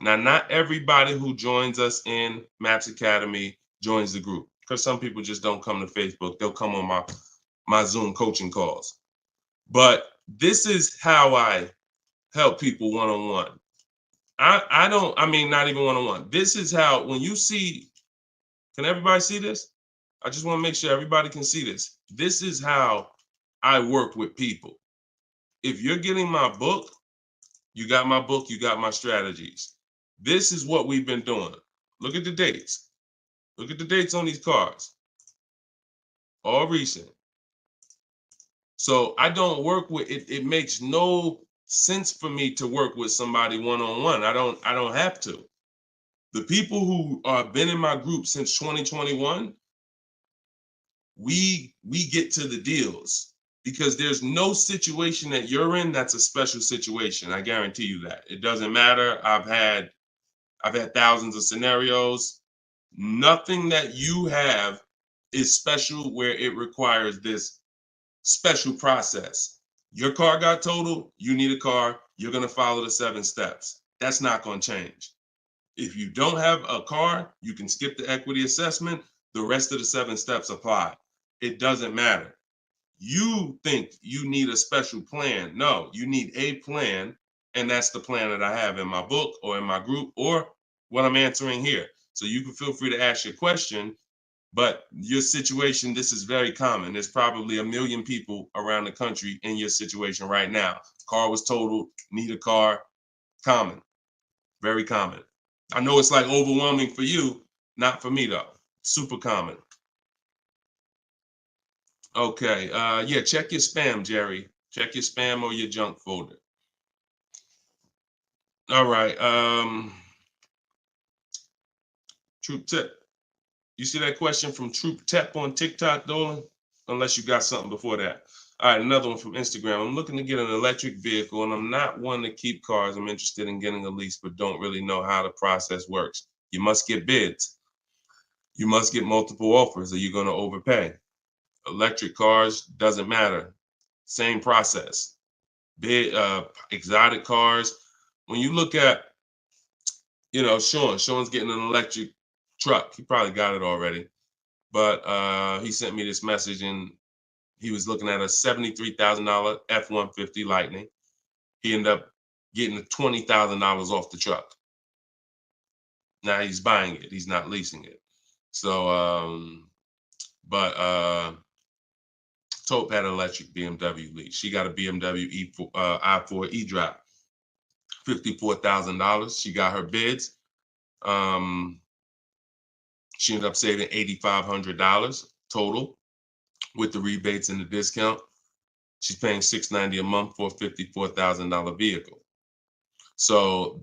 Speaker 3: Now, not everybody who joins us in Maps Academy joins the group, because some people just don't come to Facebook. They'll come on my Zoom coaching calls. But this is how I help people one-on-one. Not even one-on-one. This is how, when you see, can everybody see this? I just want to make sure everybody can see this. This is how I work with people. If you're getting my book, you got my book, you got my strategies. This is what we've been doing. Look at the dates. Look at the dates on these cards. All recent. So I don't work with it. It makes no sense for me to work with somebody one-on-one. I don't have to. The people who have been in my group since 2021, we get to the deals, because there's no situation that you're in that's a special situation. I guarantee you that. It doesn't matter. I've had thousands of scenarios. Nothing that you have is special where it requires this special process. Your car got totaled, you need a car, you're going to follow the 7 steps. That's not going to change. If you don't have a car, you can skip the equity assessment. The rest of the 7 steps apply. It doesn't matter. You think you need a special plan. No, you need a plan. And that's the plan that I have in my book or in my group or what I'm answering here. So you can feel free to ask your question. But your situation, this is very common. There's probably 1 million people around the country in your situation right now. Car was totaled, need a car. Common, very common. I know it's like overwhelming for you, not for me though. Super common. Okay, yeah, check your spam, Jerry. Check your spam or your junk folder. All right, Troop Tip. You see that question from Troop Tep on TikTok, Dolan? Unless you got something before that. All right, another one from Instagram. I'm looking to get an electric vehicle, and I'm not one to keep cars. I'm interested in getting a lease, but don't really know how the process works. You must get bids. You must get multiple offers, or you're going to overpay. Electric cars, doesn't matter. Same process. Bid, exotic cars. When you look at, Sean's getting an electric truck. He probably got it already. But he sent me this message, and he was looking at a $73,000 F-150 Lightning. He ended up getting $20,000 off the truck. Now he's buying it. He's not leasing it. So, Taupe had an electric BMW lease. She got a BMW i4 e-drive, $54,000. She got her bids. She ended up saving $8,500 total with the rebates and the discount. She's paying $690 a month for a $54,000 vehicle. So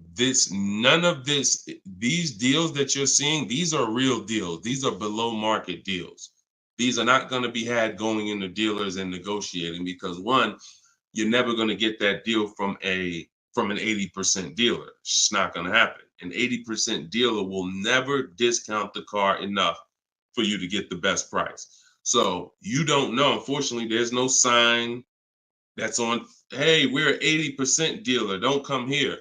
Speaker 3: none of these deals that you're seeing, these are real deals. These are below market deals. These are not going to be had going into dealers and negotiating because one, you're never going to get that deal from an 80% dealer. It's just not going to happen. An 80% dealer will never discount the car enough for you to get the best price. So you don't know. Unfortunately, there's no sign that's on, hey, we're an 80% dealer. Don't come here.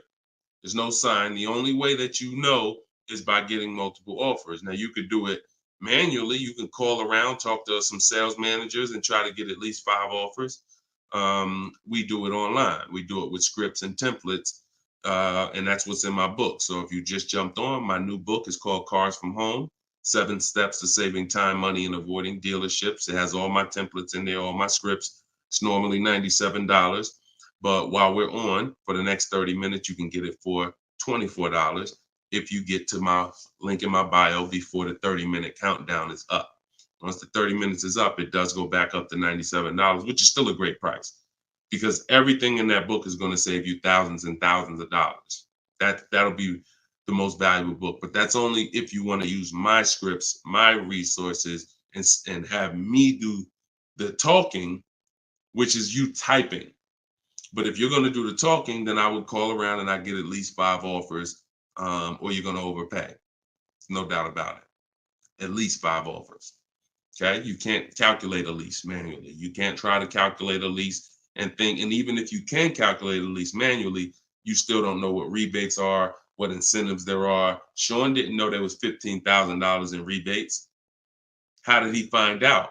Speaker 3: There's no sign. The only way that you know is by getting multiple offers. Now, you could do it manually. You can call around, talk to some sales managers, and try to get at least 5 offers. We do it online. We do it with scripts and templates, and that's what's in my book. So if you just jumped on, my new book is called Cars from Home, 7 Steps to Saving Time, Money, and Avoiding Dealerships. It has all my templates in there, all my scripts. It's normally $97. But while we're on, for the next 30 minutes, you can get it for $24 if you get to my link in my bio before the 30-minute countdown is up. Once the 30 minutes is up, it does go back up to $97, which is still a great price because everything in that book is going to save you thousands and thousands of dollars. That'll be the most valuable book, but that's only if you want to use my scripts, my resources, and have me do the talking, which is you typing. But if you're going to do the talking, then I would call around and I get at least 5 offers, or you're going to overpay. No doubt about it. At least 5 offers. Okay. You can't calculate a lease manually. You can't try to calculate a lease and think. And even if you can calculate a lease manually, you still don't know what rebates are, what incentives there are. Sean didn't know there was $15,000 in rebates. How did he find out?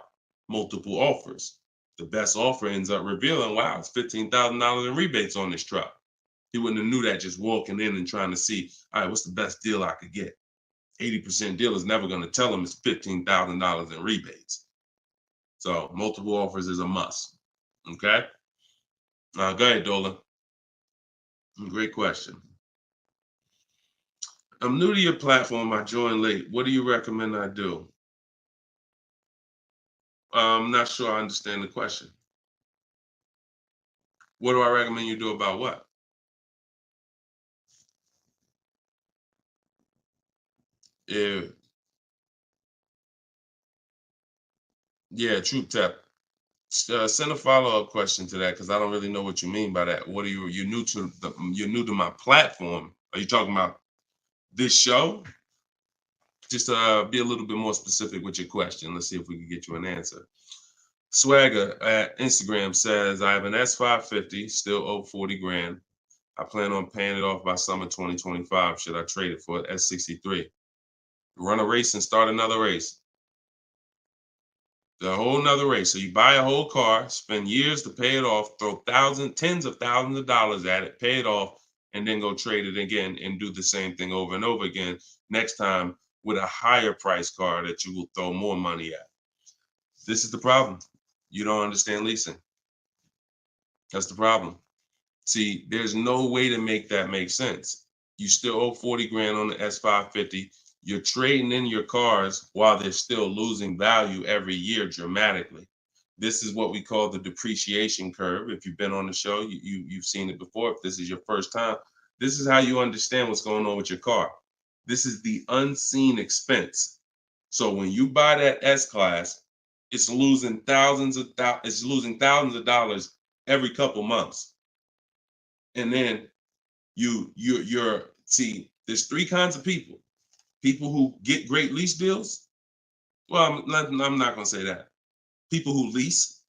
Speaker 3: Multiple offers. The best offer ends up revealing, wow, it's $15,000 in rebates on this truck. He wouldn't have knew that just walking in and trying to see, all right, what's the best deal I could get? 80% deal is never going to tell him it's $15,000 in rebates. So multiple offers is a must. Okay. Go ahead, Dolan. Great question. I'm new to your platform. I joined late. What do you recommend I do? I'm not sure I understand the question. What do I recommend you do about what? Yeah, Troop Tap. Send a follow-up question to that because I don't really know what you mean by that. What are you're new to my platform? Are you talking about this show? Just be a little bit more specific with your question. Let's see if we can get you an answer. Swagger at Instagram says, I have an S550, still owe 40 grand. I plan on paying it off by summer 2025. Should I trade it for an S63? Run a race and start another race. The whole nother race. So you buy a whole car, spend years to pay it off, throw tens of thousands of dollars at it, pay it off, and then go trade it again and do the same thing over and over again. Next time with a higher price car that you will throw more money at. This is the problem. You don't understand leasing. That's the problem. See, there's no way to make that make sense. You still owe 40 grand on the S550. You're trading in your cars while they're still losing value every year dramatically. This is what we call the depreciation curve. If you've been on the show, you've seen it before. If this is your first time, this is how you understand what's going on with your car. This is the unseen expense. So when you buy that S-Class, it's losing thousands of dollars every couple months. And then you're see, there's three kinds of people. People who get great lease deals. Well, I'm not going to say that. People who lease,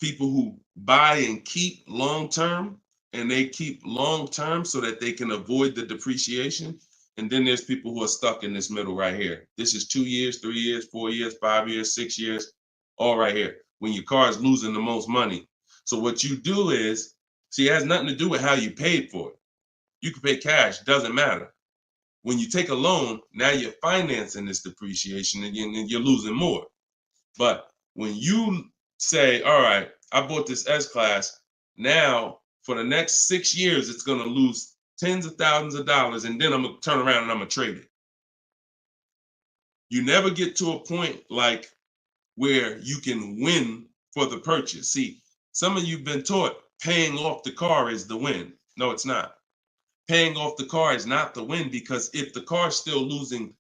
Speaker 3: people who buy and keep long term, and they keep long term so that they can avoid the depreciation. And then there's people who are stuck in this middle right here. This is 2 years, 3 years, 4 years, 5 years, 6 years, all right here, when your car is losing the most money. So what you do is, see, it has nothing to do with how you paid for it. You can pay cash, doesn't matter. When you take a loan, now you're financing this depreciation and you're losing more. But when you say, all right, I bought this S-Class, now for the next 6 years, it's going to lose tens of thousands of dollars, and then I'm going to turn around and I'm going to trade it. You never get to a point like where you can win for the purchase. See, some of you've been taught paying off the car is the win. No, it's not. Paying off the car is not the win, because if the car is still losing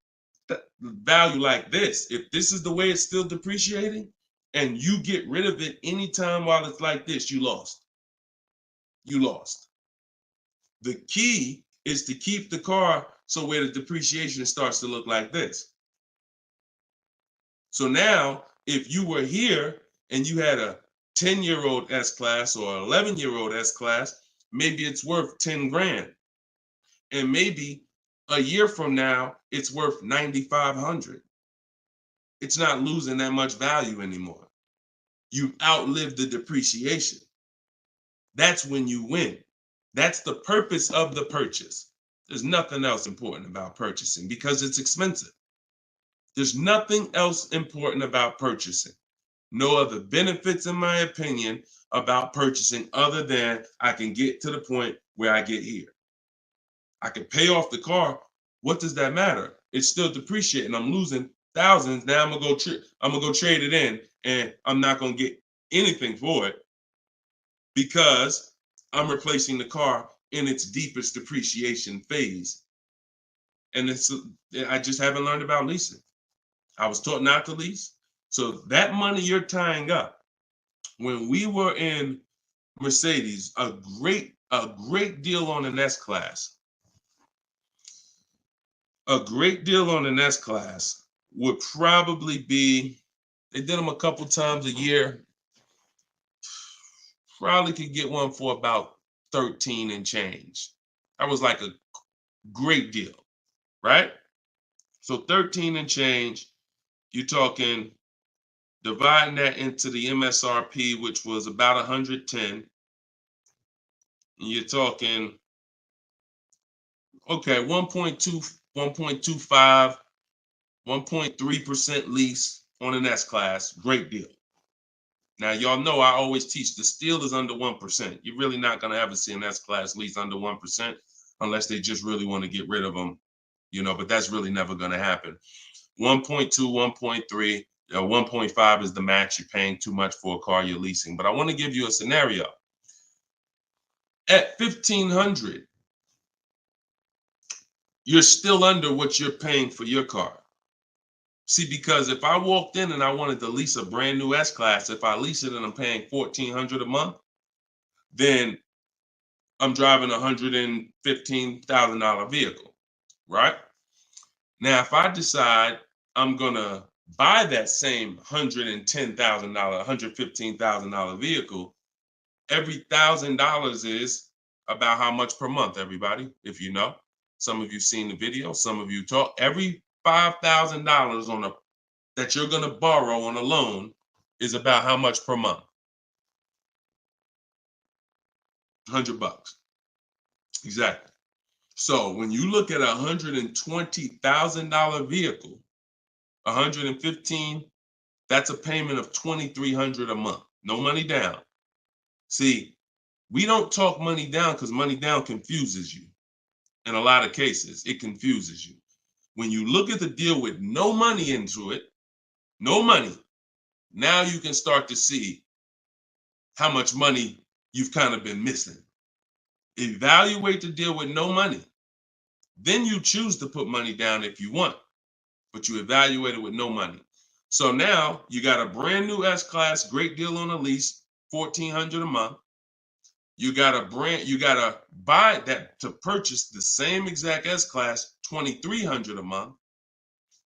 Speaker 3: value like this, if this is the way it's still depreciating and you get rid of it anytime while it's like this, you lost. You lost. The key is to keep the car so where the depreciation starts to look like this. So now, if you were here and you had a 10-year-old S-Class or 11-year-old S-Class, maybe it's worth 10 grand. And maybe a year from now, it's worth 9,500. It's not losing that much value anymore. You outlived the depreciation. That's when you win. That's the purpose of the purchase. There's nothing else important about purchasing because it's expensive. There's nothing else important about purchasing. No other benefits, in my opinion, about purchasing other than I can get to the point where I get here. I can pay off the car. What does that matter? It's still depreciating. I'm losing thousands. Now I'm gonna go trade it in, and I'm not gonna get anything for it because I'm replacing the car in its deepest depreciation phase. And I just haven't learned about leasing. I was taught not to lease. So that money you're tying up, when we were in Mercedes, a great deal on an S-Class. A great deal on an S-Class would probably be, they did them a couple times a year. Probably could get one for about 13 and change. That was like a great deal, right? So 13 and change, you're talking dividing that into the MSRP, which was about 110. And you're talking, okay, 1.2, 1.25, 1.3% lease on an S-Class, great deal. Now, y'all know I always teach the steal is under 1%. You're really not going to ever see an S-Class lease under 1% unless they just really want to get rid of them, but that's really never going to happen. 1.2, 1.3, 1.5 is the max. You're paying too much for a car you're leasing. But I want to give you a scenario. At $1,500, you're still under what you're paying for your car. See, because if I walked in and I wanted to lease a brand new S-Class, if I lease it and I'm paying $1,400 a month, then I'm driving a $115,000 vehicle, right? Now, if I decide I'm gonna buy that same $110,000, $115,000 vehicle, every $1,000 is about how much per month, everybody, if you know. Some of you seen the video, some of you talk. Every $5,000 on a that you're going to borrow on a loan is about how much per month? $100. Exactly. So when you look at a $120,000 vehicle, 115, that's a payment of $2,300 a month. No money down. See, we don't talk money down because money down confuses you. In a lot of cases, it confuses you. When you look at the deal with no money into it, no money, now you can start to see how much money you've kind of been missing. Evaluate the deal with no money. Then you choose to put money down if you want, but you evaluate it with no money. So now you got a brand new S-Class, great deal on a lease, $1,400 a month. You gotta buy that to purchase the same exact S-Class, $2,300 a month.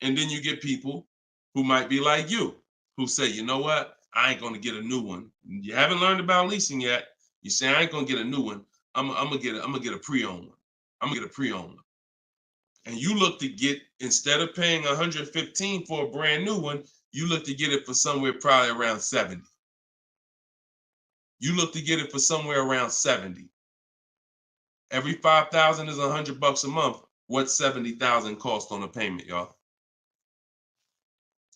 Speaker 3: And then you get people who might be like you, who say, you know what? I ain't gonna get a new one. You haven't learned about leasing yet. You say, I ain't gonna get a new one. I'm gonna get a pre-owned one. I'm gonna get a pre-owned one. And you look to get, instead of paying $115 for a brand new one, you look to get it for somewhere probably around 70. You look to get it for somewhere around 70. Every 5,000 is $100 a month. What's 70,000 cost on a payment, y'all?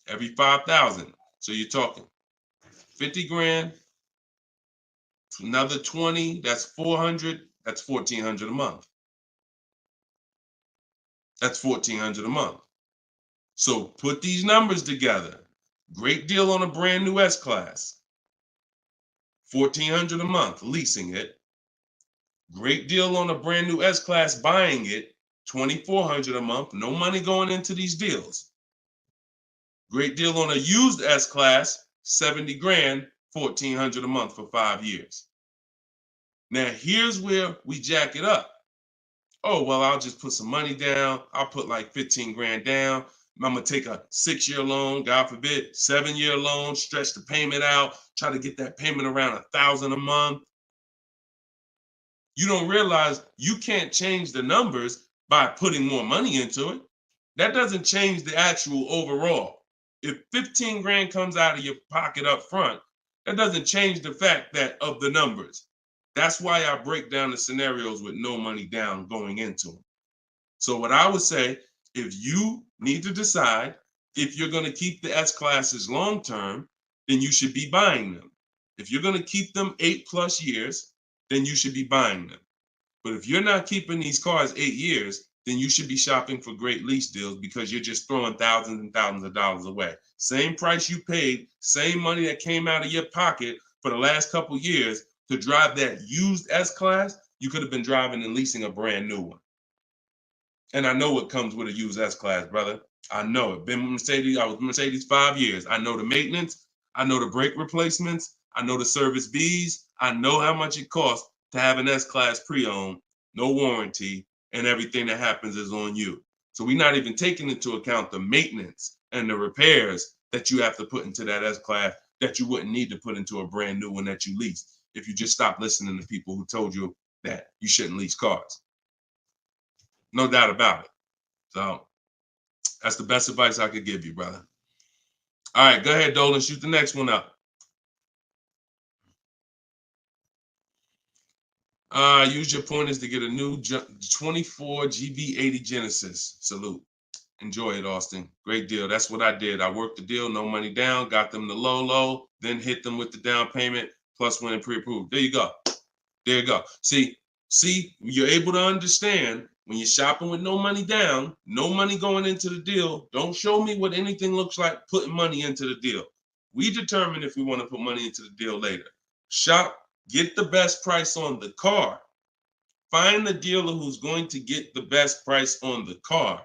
Speaker 3: Every 5,000. So you're talking 50 grand, another 20, that's 400, that's 1,400 a month. That's 1,400 a month. So put these numbers together. Great deal on a brand new S-Class. 1,400 a month, leasing it. Great deal on a brand new S-Class, buying it. 2,400 a month, no money going into these deals. Great deal on a used S-Class, 70 grand, 1,400 a month for 5 years. Now here's where we jack it up. Oh, well, I'll just put some money down. I'll put like 15 grand down. I'm gonna take a 6-year loan, God forbid, 7-year loan, stretch the payment out, try to get that payment around 1,000 a month. You don't realize you can't change the numbers by putting more money into it. That doesn't change the actual overall. If 15 grand comes out of your pocket up front, that doesn't change the fact that of the numbers. That's why I break down the scenarios with no money down going into them. So what I would say, if you need to decide if you're going to keep the S-Classes long term, then you should be buying them. If you're going to keep them 8+ years, then you should be buying them. But if you're not keeping these cars 8 years, then you should be shopping for great lease deals because you're just throwing thousands and thousands of dollars away. Same price you paid, same money that came out of your pocket for the last couple years to drive that used S-Class, you could have been driving and leasing a brand new one. And I know what comes with a used S-Class, brother. I know it. Been with Mercedes. I was with Mercedes 5 years. I know the maintenance. I know the brake replacements. I know the service Bs. I know how much it costs to have an S-Class pre-owned, no warranty, and everything that happens is on you. So we're not even taking into account the maintenance and the repairs that you have to put into that S-Class that you wouldn't need to put into a brand new one that you lease if you just stop listening to people who told you that you shouldn't lease cars. No doubt about it. So that's the best advice I could give you, brother. All right, go ahead, Dolan. Shoot the next one up. Use your pointers to get a new 24 GB80 Genesis. Salute. Enjoy it, Austin. Great deal. That's what I did. I worked the deal, no money down, got them the low, then hit them with the down payment, plus went and pre-approved. There you go. There you go. See, you're able to understand when you're shopping with no money down, no money going into the deal. Don't show me what anything looks like putting money into the deal. We determine if we want to put money into the deal later. Shop, get the best price on the car. Find the dealer who's going to get the best price on the car.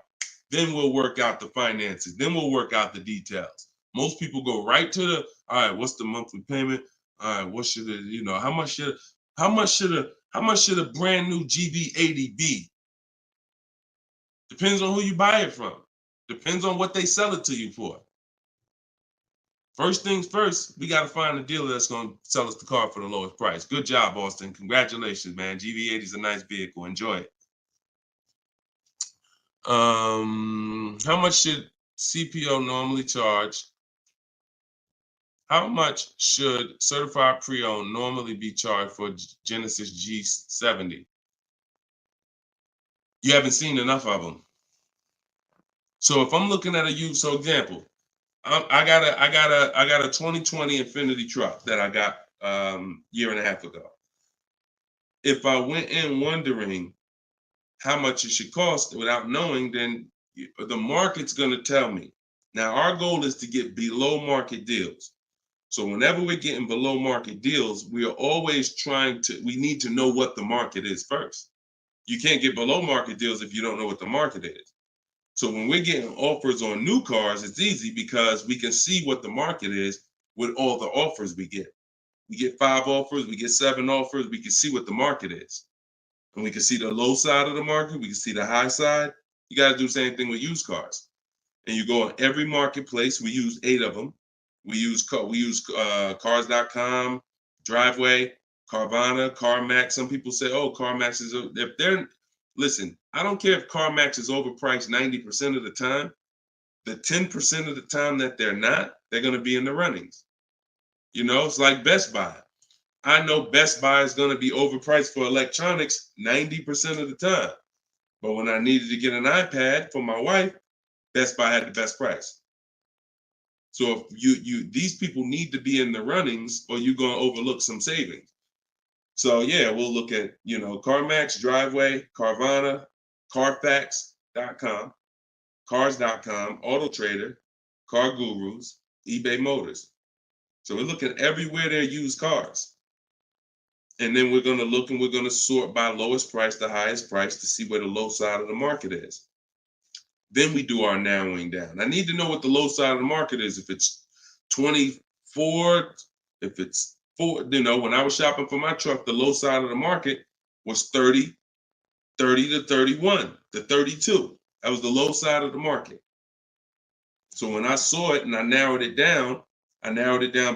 Speaker 3: Then we'll work out the finances. Then we'll work out the details. Most people go right to the, all right, what's the monthly payment? All right, what should it, how much should a brand new GB80 be? Depends on who you buy it from. Depends on what they sell it to you for. First things first, we got to find a dealer that's going to sell us the car for the lowest price. Good job, Austin. Congratulations, man. GV80 is a nice vehicle. Enjoy it. How much should CPO normally charge? How much should certified pre-owned normally be charged for Genesis G70? You haven't seen enough of them. So if I'm looking at a used, so example, I got a 2020 Infiniti truck that I got year and a half ago. If I went in wondering how much it should cost without knowing, then the market's going to tell me. Now our goal is to get below market deals. So whenever we're getting below market deals, we are always we need to know what the market is first. You can't get below market deals if you don't know what the market is. So when we're getting offers on new cars, it's easy because we can see what the market is with all the offers we get. We get 5 offers, we get 7 offers, we can see what the market is. And we can see the low side of the market, we can see the high side. You got to do the same thing with used cars. And you go on every marketplace, we use 8 of them. We use cars.com, Driveway, Carvana, CarMax. Some people say, oh, CarMax is, if they're, listen, I don't care if CarMax is overpriced 90% of the time. The 10% of the time that they're not, they're going to be in the runnings. You know, it's like Best Buy. I know Best Buy is going to be overpriced for electronics 90% of the time. But when I needed to get an iPad for my wife, Best Buy had the best price. So if these people need to be in the runnings or you're going to overlook some savings. So yeah, we'll look at, CarMax, Driveway, Carvana, Carfax.com, Cars.com, Auto Trader, Car Gurus, eBay Motors. So we're looking everywhere there used cars. And then we're going to look and we're going to sort by lowest price to highest price to see where the low side of the market is. Then we do our narrowing down. I need to know what the low side of the market is. If it's 24, if it's 4, when I was shopping for my truck, the low side of the market was 30 to 31 to 32. That was the low side of the market. So when I saw it and I narrowed it down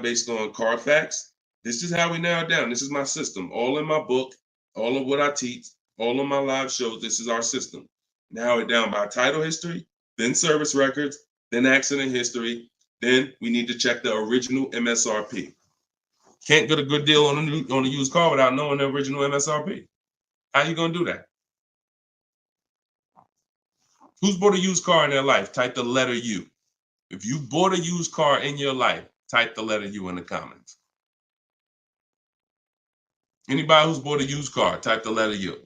Speaker 3: based on Carfax. This is how we narrow it down. This is my system. All in my book, all of what I teach, all of my live shows, this is our system. Narrow it down by title history, then service records, then accident history. Then we need to check the original MSRP. Can't get a good deal on a used car without knowing the original MSRP. How you gonna do that? Who's bought a used car in their life? Type the letter U. If you bought a used car in your life, type the letter U in the comments. Anybody who's bought a used car, type the letter U.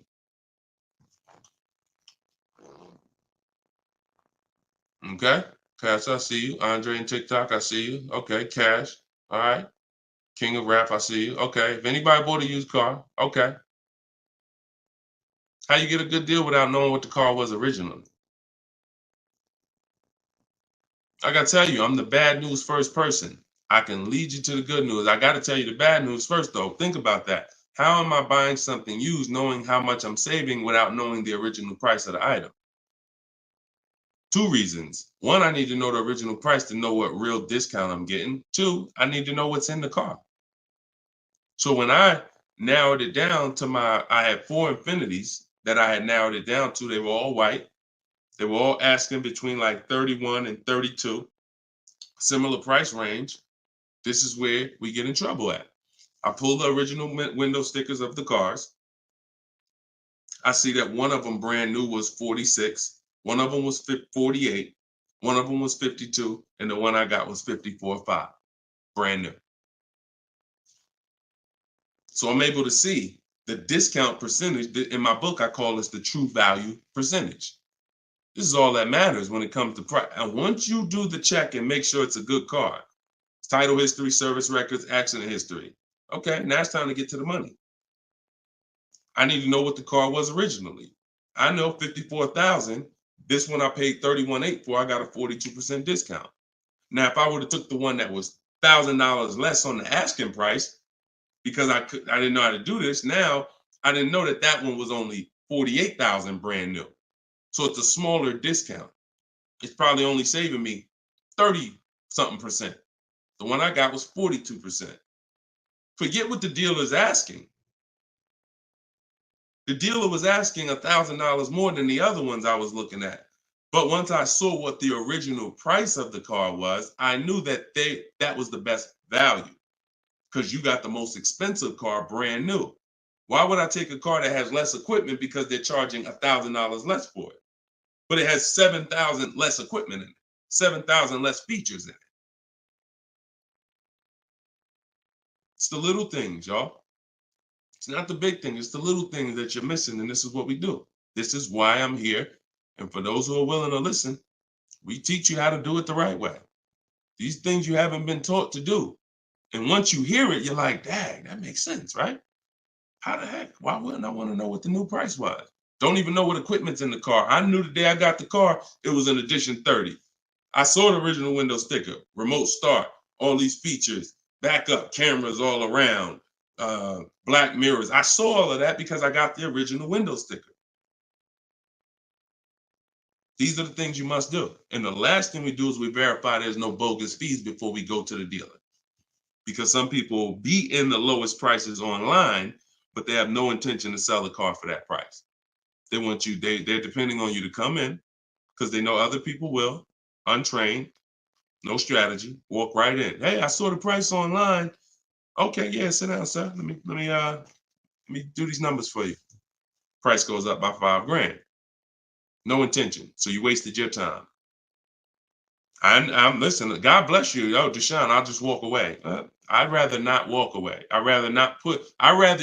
Speaker 3: Okay, Cash, I see you. Andre and TikTok, I see you. Okay, Cash, all right. King of Rap, I see you. Okay, if anybody bought a used car, okay. How you get a good deal without knowing what the car was originally? I gotta tell you, I'm the bad news first person. I can lead you to the good news. I gotta tell you the bad news first, though. Think about that. How am I buying something used knowing how much I'm saving without knowing the original price of the item? 2 reasons. 1, I need to know the original price to know what real discount I'm getting. 2, I need to know what's in the car. So when I narrowed it down to I had 4 Infinitis that I had narrowed it down to. They were all white. They were all asking between like 31 and 32, similar price range. This is where we get in trouble at. I pull the original window stickers of the cars. I see that one of them brand new was 46. One of them was 48, one of them was 52, and the one I got was 54.5, brand new. So I'm able to see the discount percentage. In my book, I call this the true value percentage. This is all that matters when it comes to price. And once you do the check and make sure it's a good car, title history, service records, accident history. Okay, now it's time to get to the money. I need to know what the car was originally. I know 54,000. This one I paid 31.8 for. I got a 42% discount. Now, if I would have took the one that was $1,000 less on the asking price, because I didn't know how to do this. Now I didn't know that one was only 48,000 brand new. So it's a smaller discount. It's probably only saving me 30-something%. The one I got was 42%. Forget what the dealer's asking. The dealer was asking $1,000 more than the other ones I was looking at. But once I saw what the original price of the car was, I knew that that was the best value because you got the most expensive car brand new. Why would I take a car that has less equipment because they're charging $1,000 less for it? But it has 7,000 less equipment in it, 7,000 less features in it. It's the little things, y'all. It's not the big thing. It's the little things that you're missing. And this is what we do. This is why I'm here. And for those who are willing to listen, we teach you how to do it the right way. These things you haven't been taught to do. And once you hear it, you're like, dang, that makes sense, right? How the heck? Why wouldn't I want to know what the new price was? Don't even know what equipment's in the car. I knew the day I got the car, it was an edition 30. I saw the original window sticker, remote start, all these features, backup cameras all around, black mirrors. I saw all of that because I got the original window sticker. These are the things you must do. And the last thing we do is we verify there's no bogus fees before we go to the dealer. Because some people be in the lowest prices online, but they have no intention to sell the car for that price. They want you, they're depending on you to come in because they know other people will, untrained, no strategy, walk right in. Hey, I saw the price online. Okay, yeah, sit down, sir. Let me do these numbers for you. Price goes up by $5,000. No intention. So you wasted your time. I'm listen, God bless you. Yo, Deshone, I'll just walk away. I'd rather not walk away. I'd rather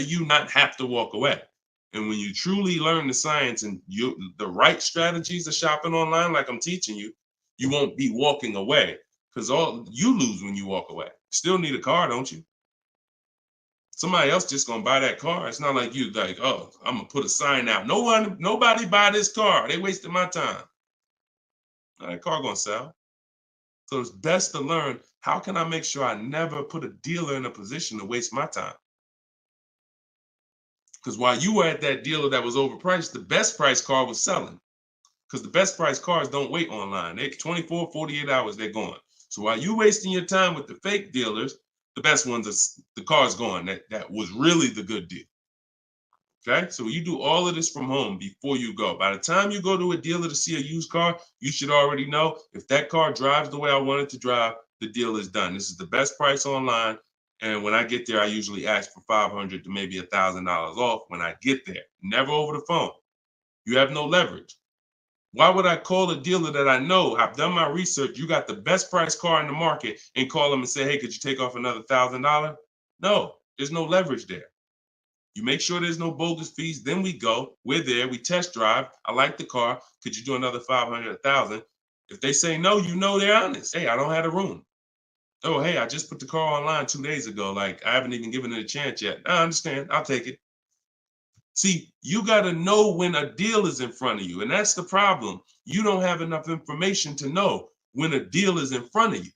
Speaker 3: you not have to walk away. And when you truly learn the science and the right strategies of shopping online, like I'm teaching you, you won't be walking away because all you lose when you walk away. Still need a car, don't you? Somebody else just gonna buy that car. It's not like you like, oh, I'm gonna put a sign out. Nobody buy this car. They wasted my time. That car gonna sell. So it's best to learn, how can I make sure I never put a dealer in a position to waste my time? Because while you were at that dealer that was overpriced, the best price car was selling. Because the best price cars don't wait online. They 24, 48 hours, they're gone. So while you wasting your time with the fake dealers, the best ones are the car's gone. That was really the good deal. Okay, so you do all of this from home before you go. By the time you go to a dealer to see a used car, you should already know if that car drives the way I want it to drive, the deal is done. This is the best price online. And when I get there, I usually ask for $500 to maybe $1,000 off when I get there. Never over the phone. You have no leverage. Why would I call a dealer that I know, I've done my research, you got the best price car in the market, and call them and say, hey, could you take off another $1,000? No, there's no leverage there. You make sure there's no bogus fees. Then we go. We're there. We test drive. I like the car. Could you do another 500, 1,000? If they say no, you know they're honest. Hey, I don't have the room. Oh, hey, I just put the car online 2 days ago. Like, I haven't even given it a chance yet. I understand. I'll take it. See, you got to know when a deal is in front of you. And that's the problem. You don't have enough information to know when a deal is in front of you.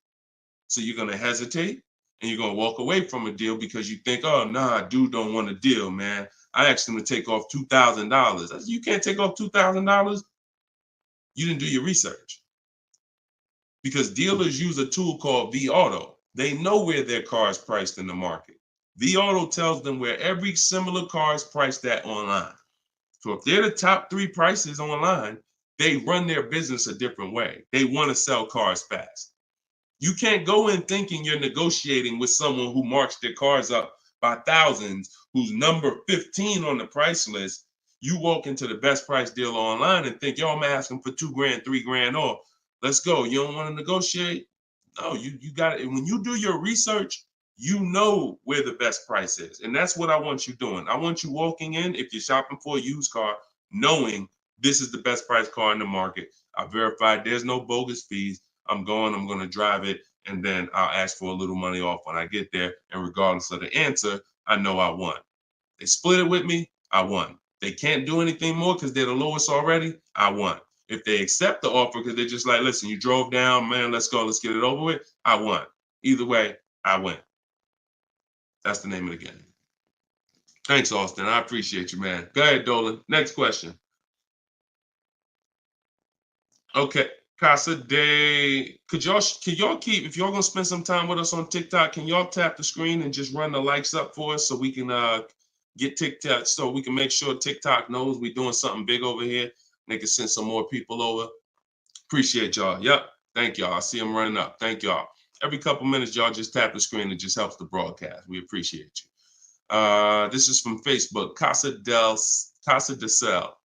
Speaker 3: So you're going to hesitate. And you're going to walk away from a deal because you think, oh, nah, dude don't want a deal, man. I asked him to take off $2,000. You can't take off $2,000. You didn't do your research. Because dealers use a tool called vAuto. They know where their car is priced in the market. vAuto tells them where every similar car is priced at online. So if they're the top 3 prices online, they run their business a different way. They want to sell cars fast. You can't go in thinking you're negotiating with someone who marks their cars up by thousands, who's number 15 on the price list. You walk into the best price deal online and think, yo, I'm asking for $2,000, $3,000 off. Let's go. You don't want to negotiate? No, you got it. When you do your research, you know where the best price is. And that's what I want you doing. I want you walking in, if you're shopping for a used car, knowing this is the best price car in the market. I verified there's no bogus fees. I'm going to drive it, and then I'll ask for a little money off when I get there. And regardless of the answer, I know I won. They split it with me, I won. They can't do anything more because they're the lowest already, I won. If they accept the offer because they're just like, listen, you drove down, man, let's go, let's get it over with, I won. Either way, I win. That's the name of the game. Thanks, Austin. I appreciate you, man. Go ahead, Dolan. Next question. Okay. Casa de, can y'all keep, if y'all gonna spend some time with us on TikTok, can y'all tap the screen and just run the likes up for us so we can get TikTok, so we can make sure TikTok knows we're doing something big over here. They can send some more people over. Appreciate y'all. Yep. Thank y'all. I see them running up. Thank y'all. Every couple minutes, y'all just tap the screen. It just helps the broadcast. We appreciate you. This is from Facebook. Casa de Cel.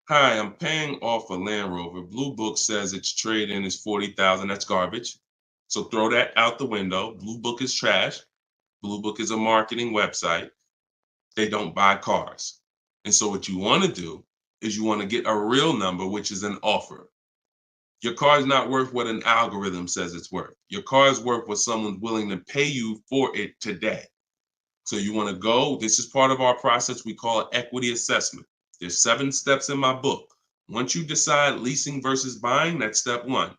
Speaker 3: Hi, I'm paying off a Land Rover. Blue Book says its trade-in is $40,000. That's garbage. So throw that out the window. Blue Book is trash. Blue Book is a marketing website. They don't buy cars. And so what you want to do is you want to get a real number, which is an offer. Your car is not worth what an algorithm says it's worth. Your car is worth what someone's willing to pay you for it today. So you want to go, this is part of our process. We call it equity assessment. There's 7 steps in my book. Once you decide leasing versus buying, that's step 1.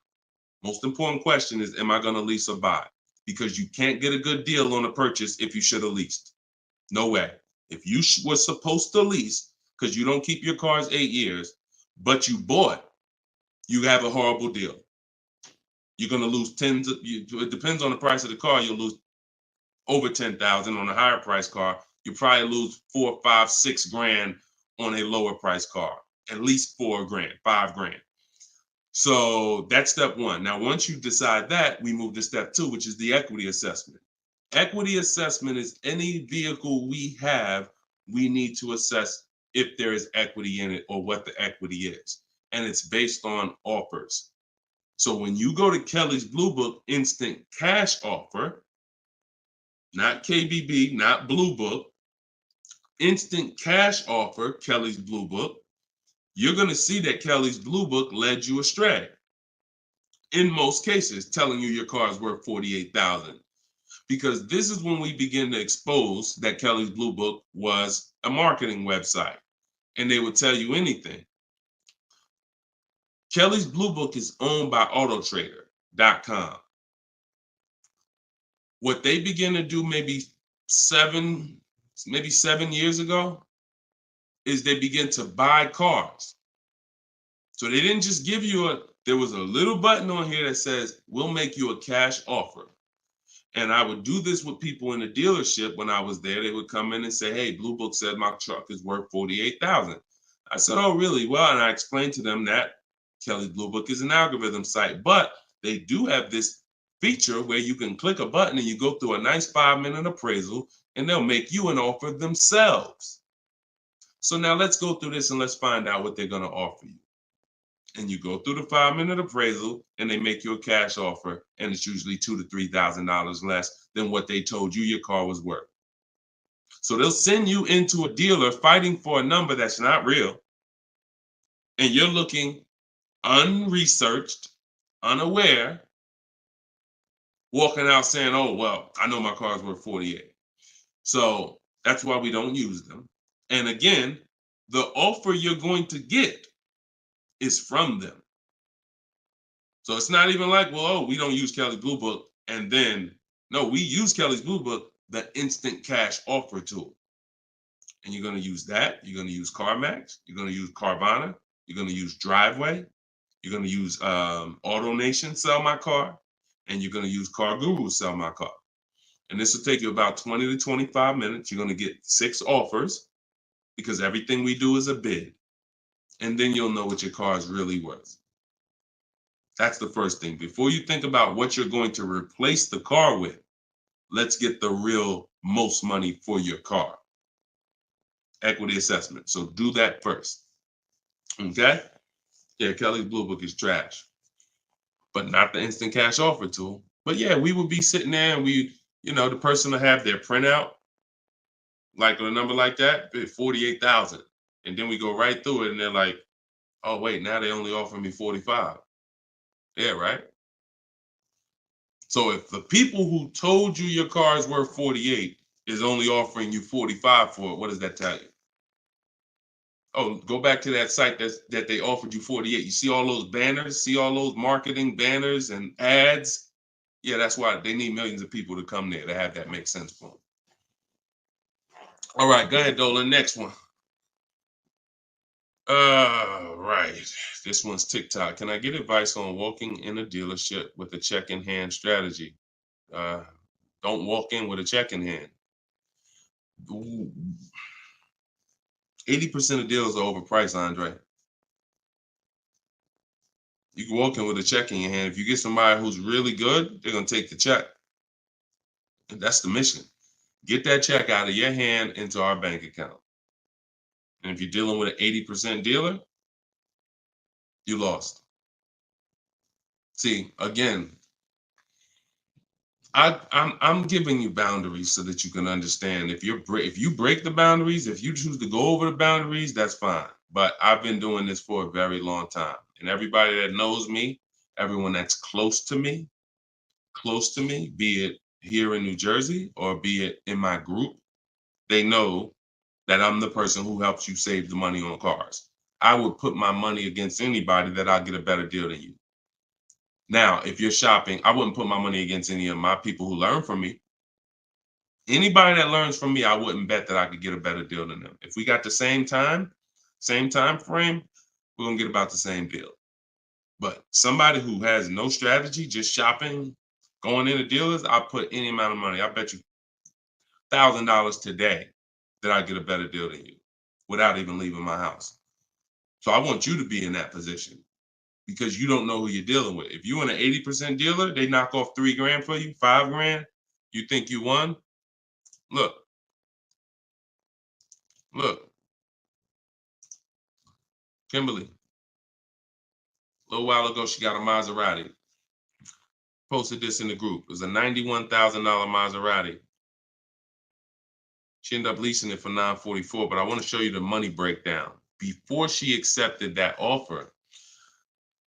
Speaker 3: Most important question is, am I going to lease or buy? Because you can't get a good deal on a purchase if you should have leased. No way. If you were supposed to lease, because you don't keep your cars 8 years, but you bought, you have a horrible deal. You're going to lose it depends on the price of the car. You'll lose over 10,000 on a higher price car. You probably lose 4, 5, 6 grand on a lower price car, at least 4 grand, 5 grand. So that's step 1. Now, once you decide that, we move to step 2, which is the equity assessment. Equity assessment is any vehicle we have, we need to assess if there is equity in it or what the equity is. And it's based on offers. So when you go to Kelly's Blue Book instant cash offer, not KBB, not Blue Book, instant cash offer, Kelly's Blue Book, you're going to see that Kelly's Blue Book led you astray. In most cases, telling you your car is worth $48,000. Because this is when we begin to expose that Kelly's Blue Book was a marketing website and they would tell you anything. Kelly's Blue Book is owned by autotrader.com. What they began to do maybe 7 years ago is they begin to buy cars. So they didn't just give you there was a little button on here that says, we'll make you a cash offer. And I would do this with people in the dealership when I was there. They would come in and say, hey, Blue Book said my truck is worth $48,000. I said, oh, really? Well, and I explained to them that Kelly's Blue Book is an algorithm site, but they do have this feature where you can click a button and you go through a nice 5-minute appraisal and they'll make you an offer themselves. So now let's go through this and let's find out what they're going to offer you. And you go through the 5-minute appraisal and they make you a cash offer, and it's usually $2,000 to $3,000 less than what they told you your car was worth. So they'll send you into a dealer fighting for a number that's not real, and you're looking unresearched, unaware, walking out saying, oh, well, I know my car's worth 48. So that's why we don't use them. And again, the offer you're going to get is from them. So it's not even like, well, oh, we don't use Kelly's Blue Book. And then, no, we use Kelly's Blue Book, the instant cash offer tool. And you're going to use that. You're going to use CarMax. You're going to use Carvana. You're going to use Driveway. You're going to use AutoNation, Sell My Car. And you're going to use Car Guru, Sell My Car. And this will take you about 20 to 25 minutes. You're going to get 6 offers because everything we do is a bid. And then you'll know what your car is really worth. That's the first thing. Before you think about what you're going to replace the car with, let's get the real most money for your car. Equity assessment. So do that first. Okay? Yeah, Kelly's Blue Book is trash, but not the instant cash offer tool. But yeah, we would be sitting there and the person will have their printout, like a number like that, 48,000. And then we go right through it and they're like, oh, wait, now they only offer me 45. Yeah, right? So if the people who told you your car is worth 48 is only offering you 45 for it, what does that tell you? Oh, go back to that site that they offered you 48. You see all those banners, see all those marketing banners and ads? Yeah, that's why they need millions of people to come there to have that make sense for them. All right, go ahead, Dolan. Next one. Right. This one's TikTok. Can I get advice on walking in a dealership with a check in hand strategy? Don't walk in with a check in hand. 80% of deals are overpriced, Andre. You can walk in with a check in your hand. If you get somebody who's really good, they're going to take the check. And that's the mission. Get that check out of your hand into our bank account. And if you're dealing with an 80% dealer, you lost. See, again, I'm giving you boundaries so that you can understand. If you break the boundaries, if you choose to go over the boundaries, that's fine. But I've been doing this for a very long time, and everybody that knows me, everyone that's close to me, be it here in New Jersey or be it in my group, they know that I'm the person who helps you save the money on cars. I would put my money against anybody that I'll get a better deal than you. Now, if you're shopping, I wouldn't put my money against any of my people who learn from me. Anybody that learns from me, I wouldn't bet that I could get a better deal than them. If we got the same time frame, we're gonna get about the same deal. But somebody who has no strategy, just shopping, going into dealers, I'll put any amount of money. I bet you $1,000 today that I get a better deal than you without even leaving my house. So I want you to be in that position because you don't know who you're dealing with. If you're in an 80% dealer, they knock off $3,000 for you, $5,000. You think you won? Look, Kimberly. A little while ago, she got a Maserati. Posted this in the group. It was a $91,000 Maserati. She ended up leasing it for $944, but I want to show you the money breakdown. Before she accepted that offer,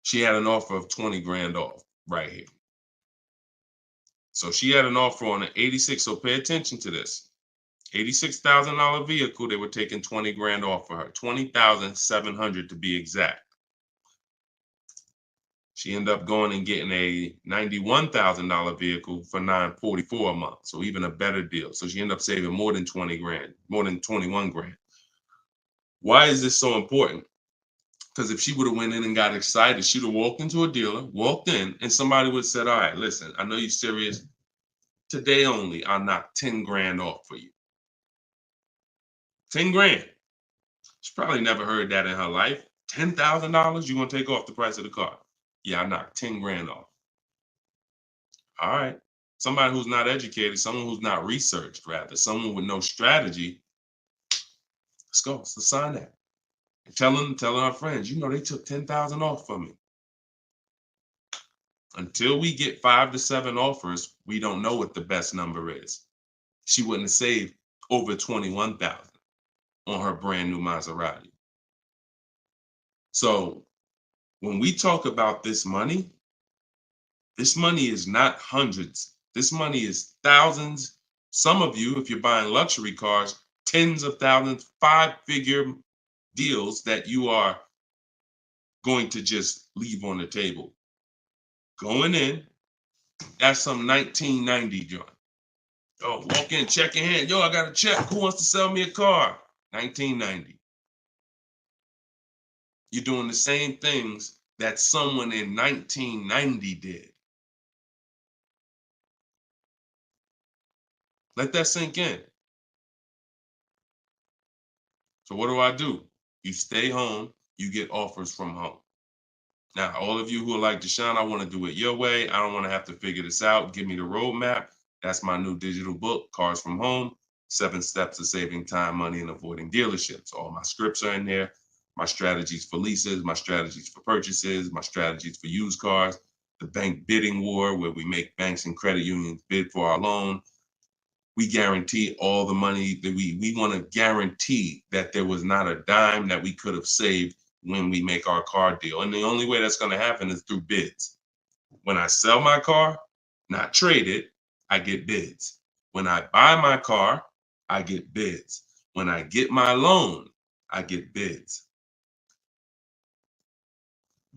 Speaker 3: she had an offer of 20 grand off right here. So she had an offer on an 86. So pay attention to this. $86,000 vehicle, they were taking 20 grand off for her. 20,700 to be exact. She ended up going and getting a $91,000 vehicle for $944 a month. So even a better deal. So she ended up saving more than 20 grand, more than 21 grand. Why is this so important? Because if she would have went in and got excited, she'd have walked into a dealer, walked in, and somebody would have said, all right, listen, I know you're serious. Today only, I'll knock 10 grand off for you. 10 grand. She probably never heard that in her life. $10,000, you're going to take off the price of the car. Yeah, I knocked 10 grand off. All right. Somebody who's not educated, someone who's not researched, rather, someone with no strategy. Let's go. Let's sign that. And telling our friends, you know, they took 10,000 off from me. Until we get 5 to 7 offers, we don't know what the best number is. She wouldn't have saved over 21,000 on her brand new Maserati. So when we talk about this money is not hundreds. This money is thousands. Some of you, if you're buying luxury cars, tens of thousands, 5-figure deals that you are going to just leave on the table. Going in, that's some 1990 joint. Oh, walk in, check your hand. Yo, I got a check. Who wants to sell me a car? 1990. You're doing the same things that someone in 1990 did. Let that sink in. So what do? You stay home, you get offers from home. Now, all of you who are like, Deshone, I want to do it your way. I don't want to have to figure this out. Give me the roadmap. That's my new digital book, Cars from Home, 7 Steps to Saving Time, Money, and Avoiding Dealerships. All my scripts are in there. My strategies for leases, my strategies for purchases, my strategies for used cars, the bank bidding war, where we make banks and credit unions bid for our loan. We guarantee all the money that we want to guarantee that there was not a dime that we could have saved when we make our car deal. And the only way that's going to happen is through bids. When I sell my car, not trade it, I get bids. When I buy my car, I get bids. When I get my loan, I get bids.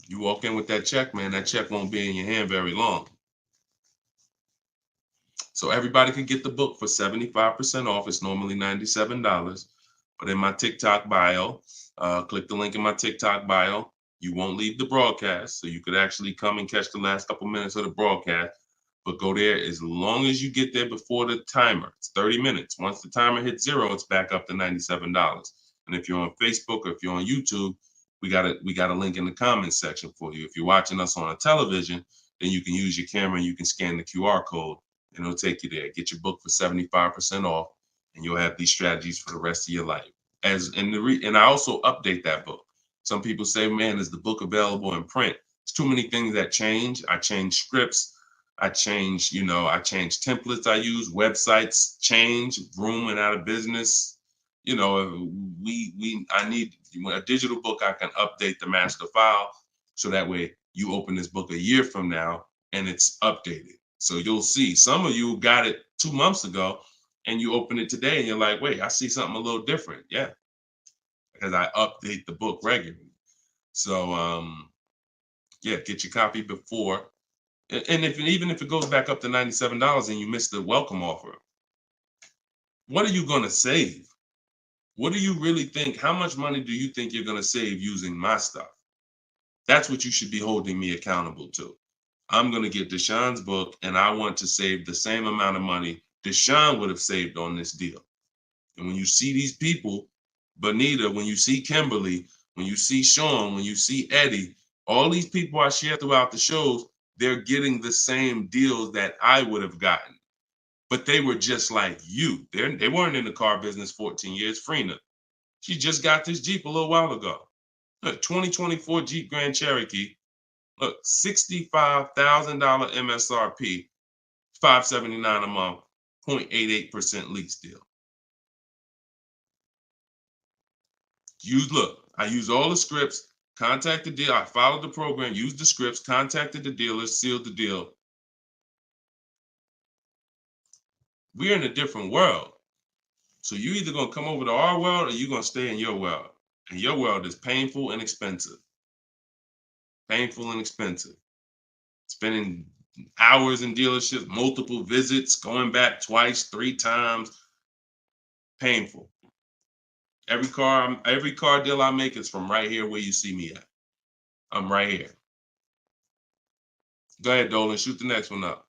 Speaker 3: You walk in with that check, man, that check won't be in your hand very long. So everybody can get the book for 75% off. It's normally $97. But in my TikTok bio, click the link in my TikTok bio. You won't leave the broadcast, so you could actually come and catch the last couple minutes of the broadcast. But go there as long as you get there before the timer. It's 30 minutes. Once the timer hits 0, it's back up to $97. And if you're on Facebook or if you're on YouTube, we got a link in the comments section for you. If you're watching us on a television, then you can use your camera and you can scan the QR code and it'll take you there. Get your book for 75% off, and you'll have these strategies for the rest of your life. And I also update that book. Some people say, man, is the book available in print? It's too many things that change. I change scripts. I change templates I use, websites change, Vroom went out of business. I need a digital book. I can update the master file so that way you open this book a year from now and it's updated. So you'll see some of you got it 2 months ago and you open it today and you're like, wait, I see something a little different. Yeah, because I update the book regularly. So get your copy before. And even if it goes back up to $97 and you miss the welcome offer, what are you going to save? What do you really think? How much money do you think you're going to save using my stuff? That's what you should be holding me accountable to. I'm going to get Deshone's book, and I want to save the same amount of money Deshone would have saved on this deal. And when you see these people, Bonita, when you see Kimberly, when you see Sean, when you see Eddie, all these people I share throughout the shows, they're getting the same deals that I would have gotten. But they were just like you. They weren't in the car business 14 years. Frina, she just got this Jeep a little while ago. Look, 2024 Jeep Grand Cherokee. Look, $65,000 MSRP, $579 a month, 0.88% lease deal. I use all the scripts, contacted the dealer, I followed the program, used the scripts, contacted the dealer, sealed the deal. We're in a different world. So you're either going to come over to our world or you're going to stay in your world. And your world is painful and expensive. Painful and expensive. Spending hours in dealerships, multiple visits, going back twice, 3 times. Painful. Every car deal I make is from right here where you see me at. I'm right here. Go ahead, Dolan. Shoot the next one up.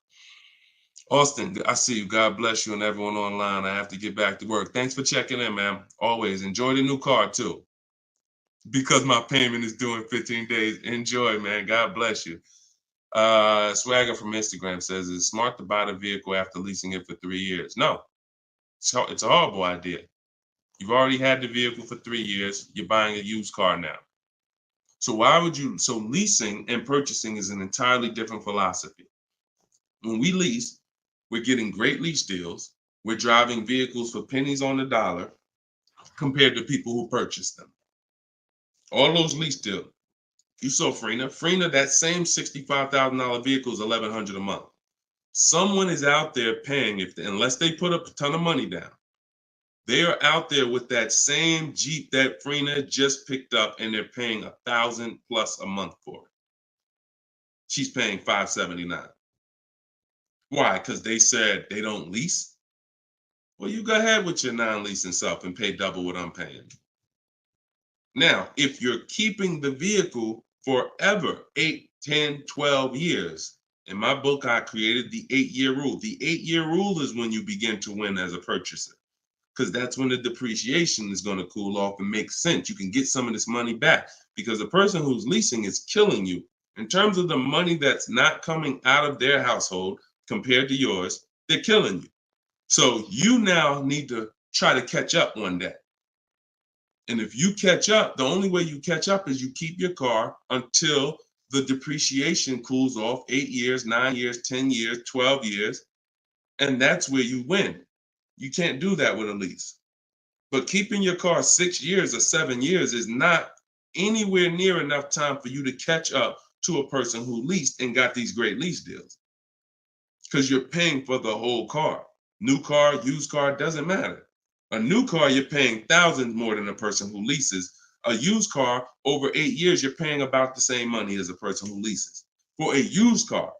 Speaker 3: Austin, I see you. God bless you and everyone online. I have to get back to work. Thanks for checking in, man. Always enjoy the new car too. Because my payment is due in 15 days. Enjoy, man. God bless you. Swagger from Instagram says, is it smart to buy the vehicle after leasing it for 3 years? No, it's a horrible idea. You've already had the vehicle for 3 years. You're buying a used car now. So leasing and purchasing is an entirely different philosophy. When we lease, we're getting great lease deals. We're driving vehicles for pennies on the dollar compared to people who purchase them. All those lease deals. You saw Frina, that same $65,000 vehicle is $1,100 a month. Someone is out there paying, unless they put up a ton of money down, they are out there with that same Jeep that Frina just picked up and they're paying $1,000 plus a month for it. She's paying $579. Why? Because they said they don't lease? Well, you go ahead with your non-leasing stuff and pay double what I'm paying. Now, if you're keeping the vehicle forever, 8, 10, 12 years, in my book, I created the 8-year rule. The 8-year rule is when you begin to win as a purchaser, because that's when the depreciation is going to cool off and make sense. You can get some of this money back because the person who's leasing is killing you in terms of the money that's not coming out of their household compared to yours. They're killing you. So you now need to try to catch up one day. And if you catch up, the only way you catch up is you keep your car until the depreciation cools off 8 years, 9 years, 10 years, 12 years. And that's where you win. You can't do that with a lease. But keeping your car 6 years or 7 years is not anywhere near enough time for you to catch up to a person who leased and got these great lease deals. Because you're paying for the whole car. New car, used car, doesn't matter. A new car, you're paying thousands more than a person who leases. A used car, over 8 years, you're paying about the same money as a person who leases for a used car.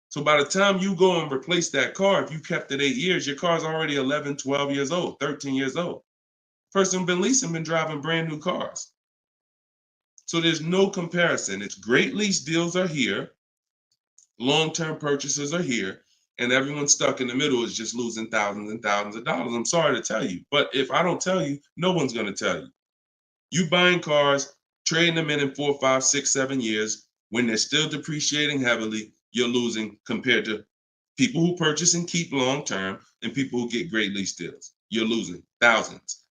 Speaker 3: So by the time you go and replace that car, if you kept it 8 years, your car's already 11, 12 years old, 13 years old. Person been leasing, been driving brand new cars. So there's no comparison. It's great lease deals are here, long-term purchases are here, and everyone stuck in the middle is just losing thousands and thousands of dollars. I'm sorry to tell you, but if I don't tell you, no one's going to tell you. You buying cars, trading them in 4, 5, 6, 7 years, when they're still depreciating heavily, you're losing compared to people who purchase and keep long-term and people who get great lease deals. You're losing thousands.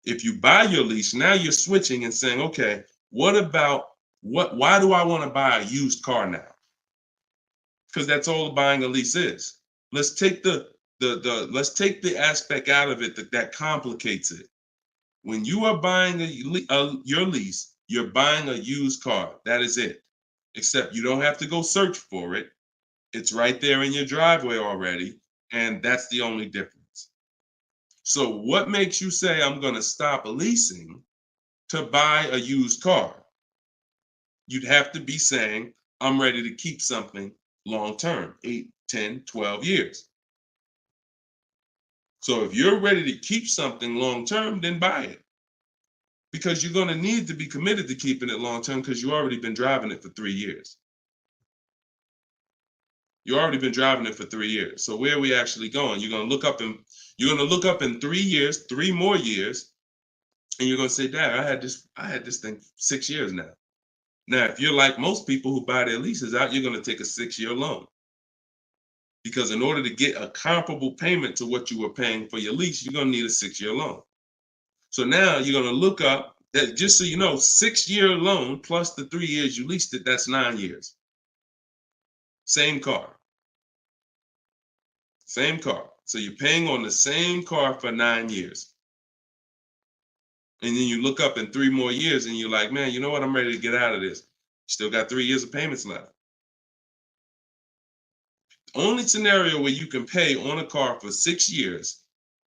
Speaker 3: If you buy your lease, now you're switching and saying, okay, why do I want to buy a used car now? Because that's all buying a lease is. Let's take let's take the aspect out of it that complicates it. When you are buying your lease, you're buying a used car. That is it. Except you don't have to go search for it. It's right there in your driveway already, and that's the only difference. So what makes you say I'm going to stop leasing to buy a used car? You'd have to be saying I'm ready to keep something long term, 8, 10, 12 years. So if you're ready to keep something long term, then buy it. Because you're going to need to be committed to keeping it long term because you've already been driving it for 3 years. You've already been driving it for 3 years. So where are we actually going? You're going to look up in 3 years, 3 more years, and you're going to say, Dad, I had this thing 6 years now. Now, if you're like most people who buy their leases out, you're going to take a 6-year loan. Because in order to get a comparable payment to what you were paying for your lease, you're going to need a 6-year loan. So now you're going to look up that, just so you know, 6-year loan plus the 3 years you leased it, that's 9 years. Same car. Same car. So you're paying on the same car for 9 years. And then you look up in 3 more years and you're like, man, you know what? I'm ready to get out of this. Still got 3 years of payments left. Only scenario where you can pay on a car for 6 years,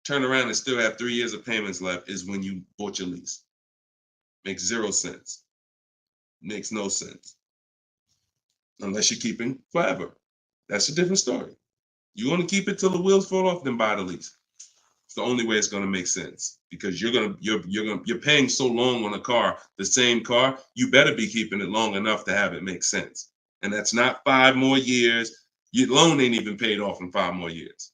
Speaker 3: turn around and still have 3 years of payments left is when you bought your lease. Makes 0 sense. Makes no sense. Unless you're keeping forever. That's a different story. You want to keep it till the wheels fall off, then buy the lease. It's the only way it's going to make sense because you're paying so long on a car, the same car, you better be keeping it long enough to have it make sense. And that's not 5 more years. Your loan ain't even paid off in 5 more years.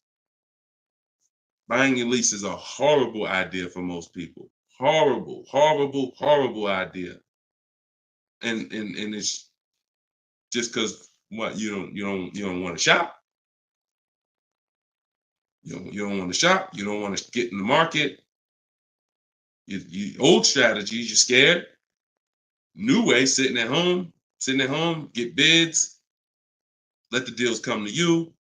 Speaker 3: Buying your lease is a horrible idea for most people. Horrible, horrible, horrible idea. And it's just because what you don't want to shop. You don't want to shop. You don't want to get in the market. You old strategies, you're scared. New way, sitting at home, get bids, let the deals come to you.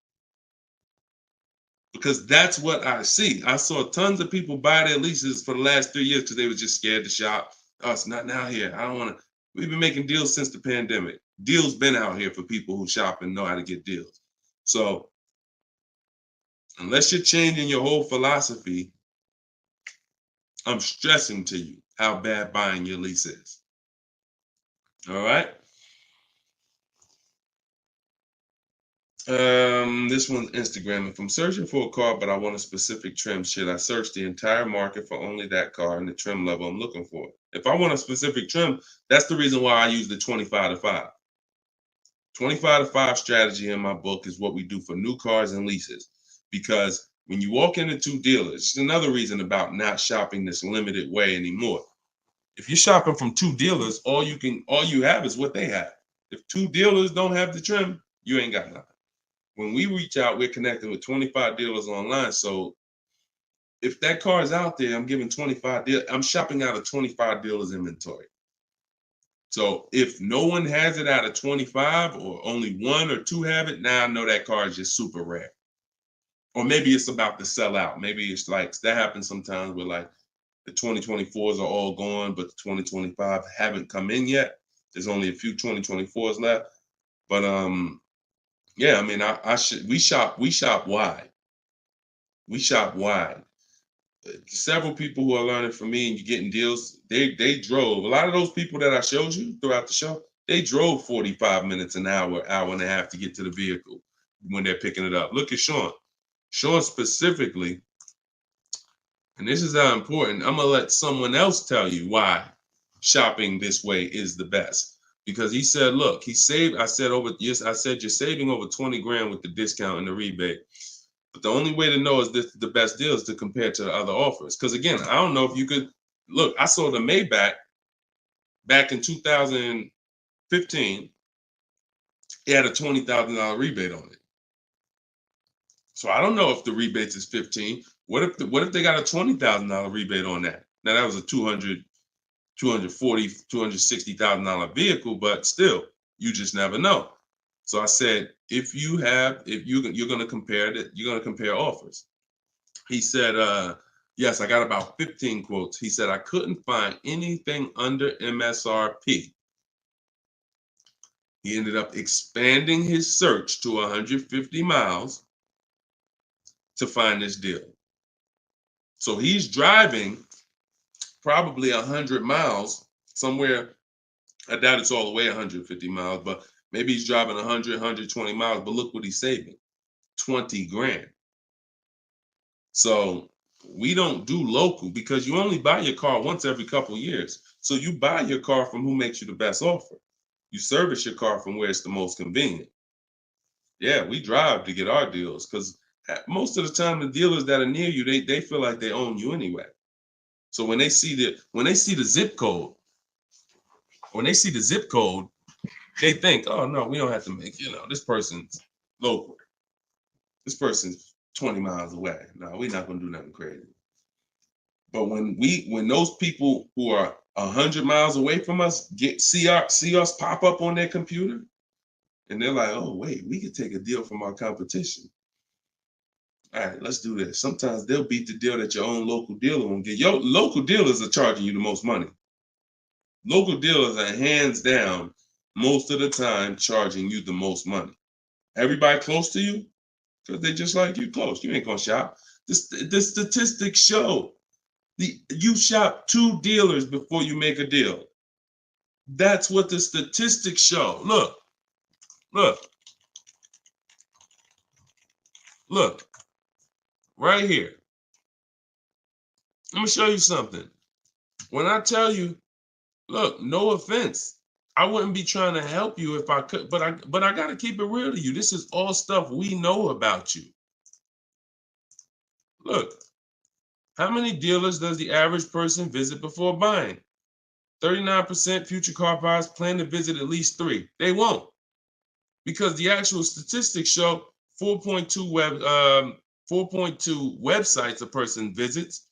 Speaker 3: Because that's what I see. I saw tons of people buy their leases for the last 3 years because they were just scared to shop. Oh, it's not now here. I don't want to. We've been making deals since the pandemic. Deals been out here for people who shop and know how to get deals. So unless you're changing your whole philosophy, I'm stressing to you how bad buying your lease is. All right. This one's Instagram. If I'm searching for a car, but I want a specific trim, should I search the entire market for only that car and the trim level I'm looking for? If I want a specific trim, that's the reason why I use the 25 to 5. 25 to 5 strategy in my book is what we do for new cars and leases. Because when you walk into 2 dealers, it's another reason about not shopping this limited way anymore. If you're shopping from 2 dealers, all you have is what they have. If 2 dealers don't have the trim, you ain't got nothing. When we reach out, we're connecting with 25 dealers online. So if that car is out there, I'm giving 25 dealers. I'm shopping out of 25 dealers inventory. So if no one has it out of 25 or only 1 or 2 have it, now I know that car is just super rare. Or maybe it's about to sell out. Maybe it's like that happens sometimes where like the 2024s are all gone, but the 2025 haven't come in yet. There's only a few 2024s left. But yeah, I mean, we shop wide. We shop wide. Several people who are learning from me and you're getting deals, they drove. A lot of those people that I showed you throughout the show, they drove 45 minutes, an hour and a half to get to the vehicle when they're picking it up. Look at Sean. Sean specifically And this is how important. I'm gonna let someone else tell you why shopping this way is the best. Because he said, look, he saved. I said I said you're saving over 20 grand with the discount and the rebate. But the only way to know is this the best deal is to compare to the other offers. Because again, I don't know if you could look. I sold a Maybach back in 2015. It had a $20,000 rebate on it. So I don't know if the rebates is 15. What if they got a $20,000 rebate on that? Now that was a $260,000 vehicle, but still, you just never know. So I said, if you're gonna compare it, you're gonna compare offers. He said, yes, I got about 15 quotes. He said I couldn't find anything under MSRP. He ended up expanding his search to 150 miles to find this deal. So he's driving probably 100 miles somewhere. I doubt it's all the way 150 miles, but maybe he's driving 100, 120 miles. But look what he's saving, 20 grand. So we don't do local because you only buy your car once every couple of years. So you buy your car from who makes you the best offer. You service your car from where it's the most convenient. Yeah, we drive to get our deals because most of the time the dealers that are near you, they feel like they own you anyway. So when they see the zip code, they think, oh no, we don't have to make, this person's local. This person's 20 miles away. No, we're not gonna do nothing crazy. But when those people who are 100 miles away from us see us pop up on their computer, and they're like, oh wait, we could take a deal from our competition. All right, let's do this. Sometimes they'll beat the deal that your own local dealer won't get. Your local dealers are charging you the most money. Local dealers are hands down most of the time charging you the most money. Everybody close to you, because they just like you close. You ain't gonna shop. The statistics show you shop 2 dealers before you make a deal. That's what the statistics show. Look, right here. I'm gonna show you something. When I tell you, look, no offense, I wouldn't be trying to help you if I could, but I gotta keep it real to you. This is all stuff we know about you. Look, how many dealers does the average person visit before buying? 39% future car buyers plan to visit at least 3. They won't, because the actual statistics show 4.2 websites a person visits,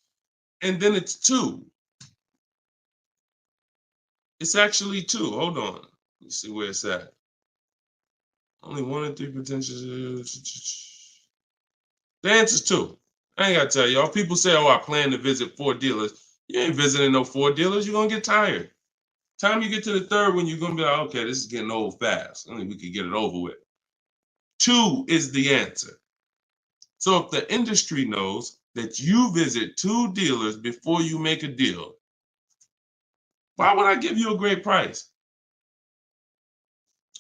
Speaker 3: and then it's 2. It's actually 2. Hold on. Let's see where it's at. Only 1 in 3 potential. The answer's 2. I ain't got to tell y'all. People say, oh, I plan to visit 4 dealers. You ain't visiting no 4 dealers. You're going to get tired. Time you get to the 3rd one, you're going to be like, okay, this is getting old fast. I think we could get it over with. 2 is the answer. So if the industry knows that you visit 2 dealers before you make a deal, why would I give you a great price?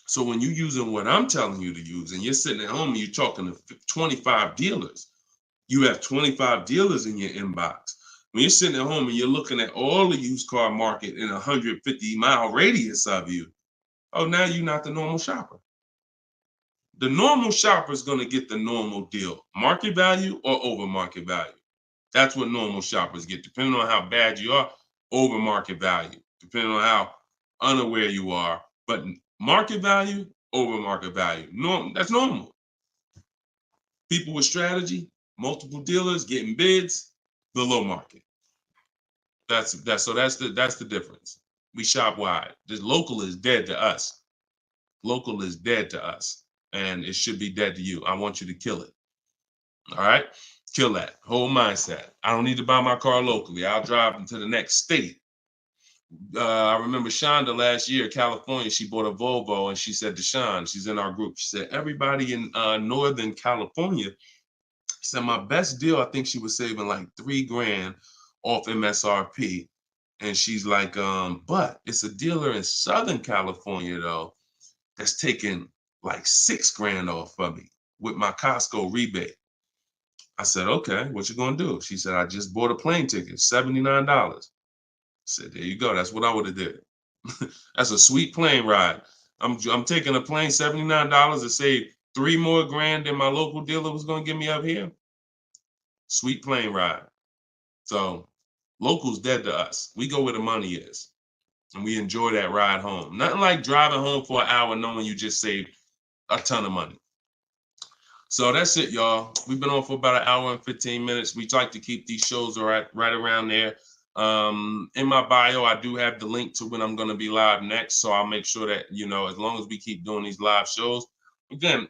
Speaker 3: So when you're using what I'm telling you to use and you're sitting at home and you're talking to 25 dealers, you have 25 dealers in your inbox. When you're sitting at home and you're looking at all the used car market in a 150-mile radius of you, oh, now you're not the normal shopper. The normal shopper is going to get the normal deal, market value or over market value. That's what normal shoppers get, depending on how bad you are, over market value, depending on how unaware you are. But market value, over market value, that's normal. People with strategy, multiple dealers getting bids, below market. That's the difference. We shop wide. This local is dead to us. Local is dead to us, and it should be dead to you. I want you to kill it. All right, kill that whole mindset. I don't need to buy my car locally. I'll drive into the next state. I remember Shonda last year, California. She bought a Volvo, and she said to Sean, she's in our group. She said everybody in Northern California. She said my best deal. I think she was saving like $3 grand off MSRP. And she's like, but it's a dealer in Southern California, though, that's taking like $6 grand off of me with my Costco rebate. I said, okay, what you gonna do? She said, I just bought a plane ticket, $79. I said, there you go. That's what I would have did. That's a sweet plane ride. I'm taking a plane, $79 to save 3 more grand than my local dealer was gonna give me up here. Sweet plane ride. So local's dead to us. We go where the money is, and we enjoy that ride home. Nothing like driving home for an hour knowing you just saved a ton of money. So that's it, y'all. We've been on for about an hour and 15 minutes. We like to keep these shows right around there. In my bio, I do have the link to when I'm going to be live next. So I'll make sure that, as long as we keep doing these live shows, again,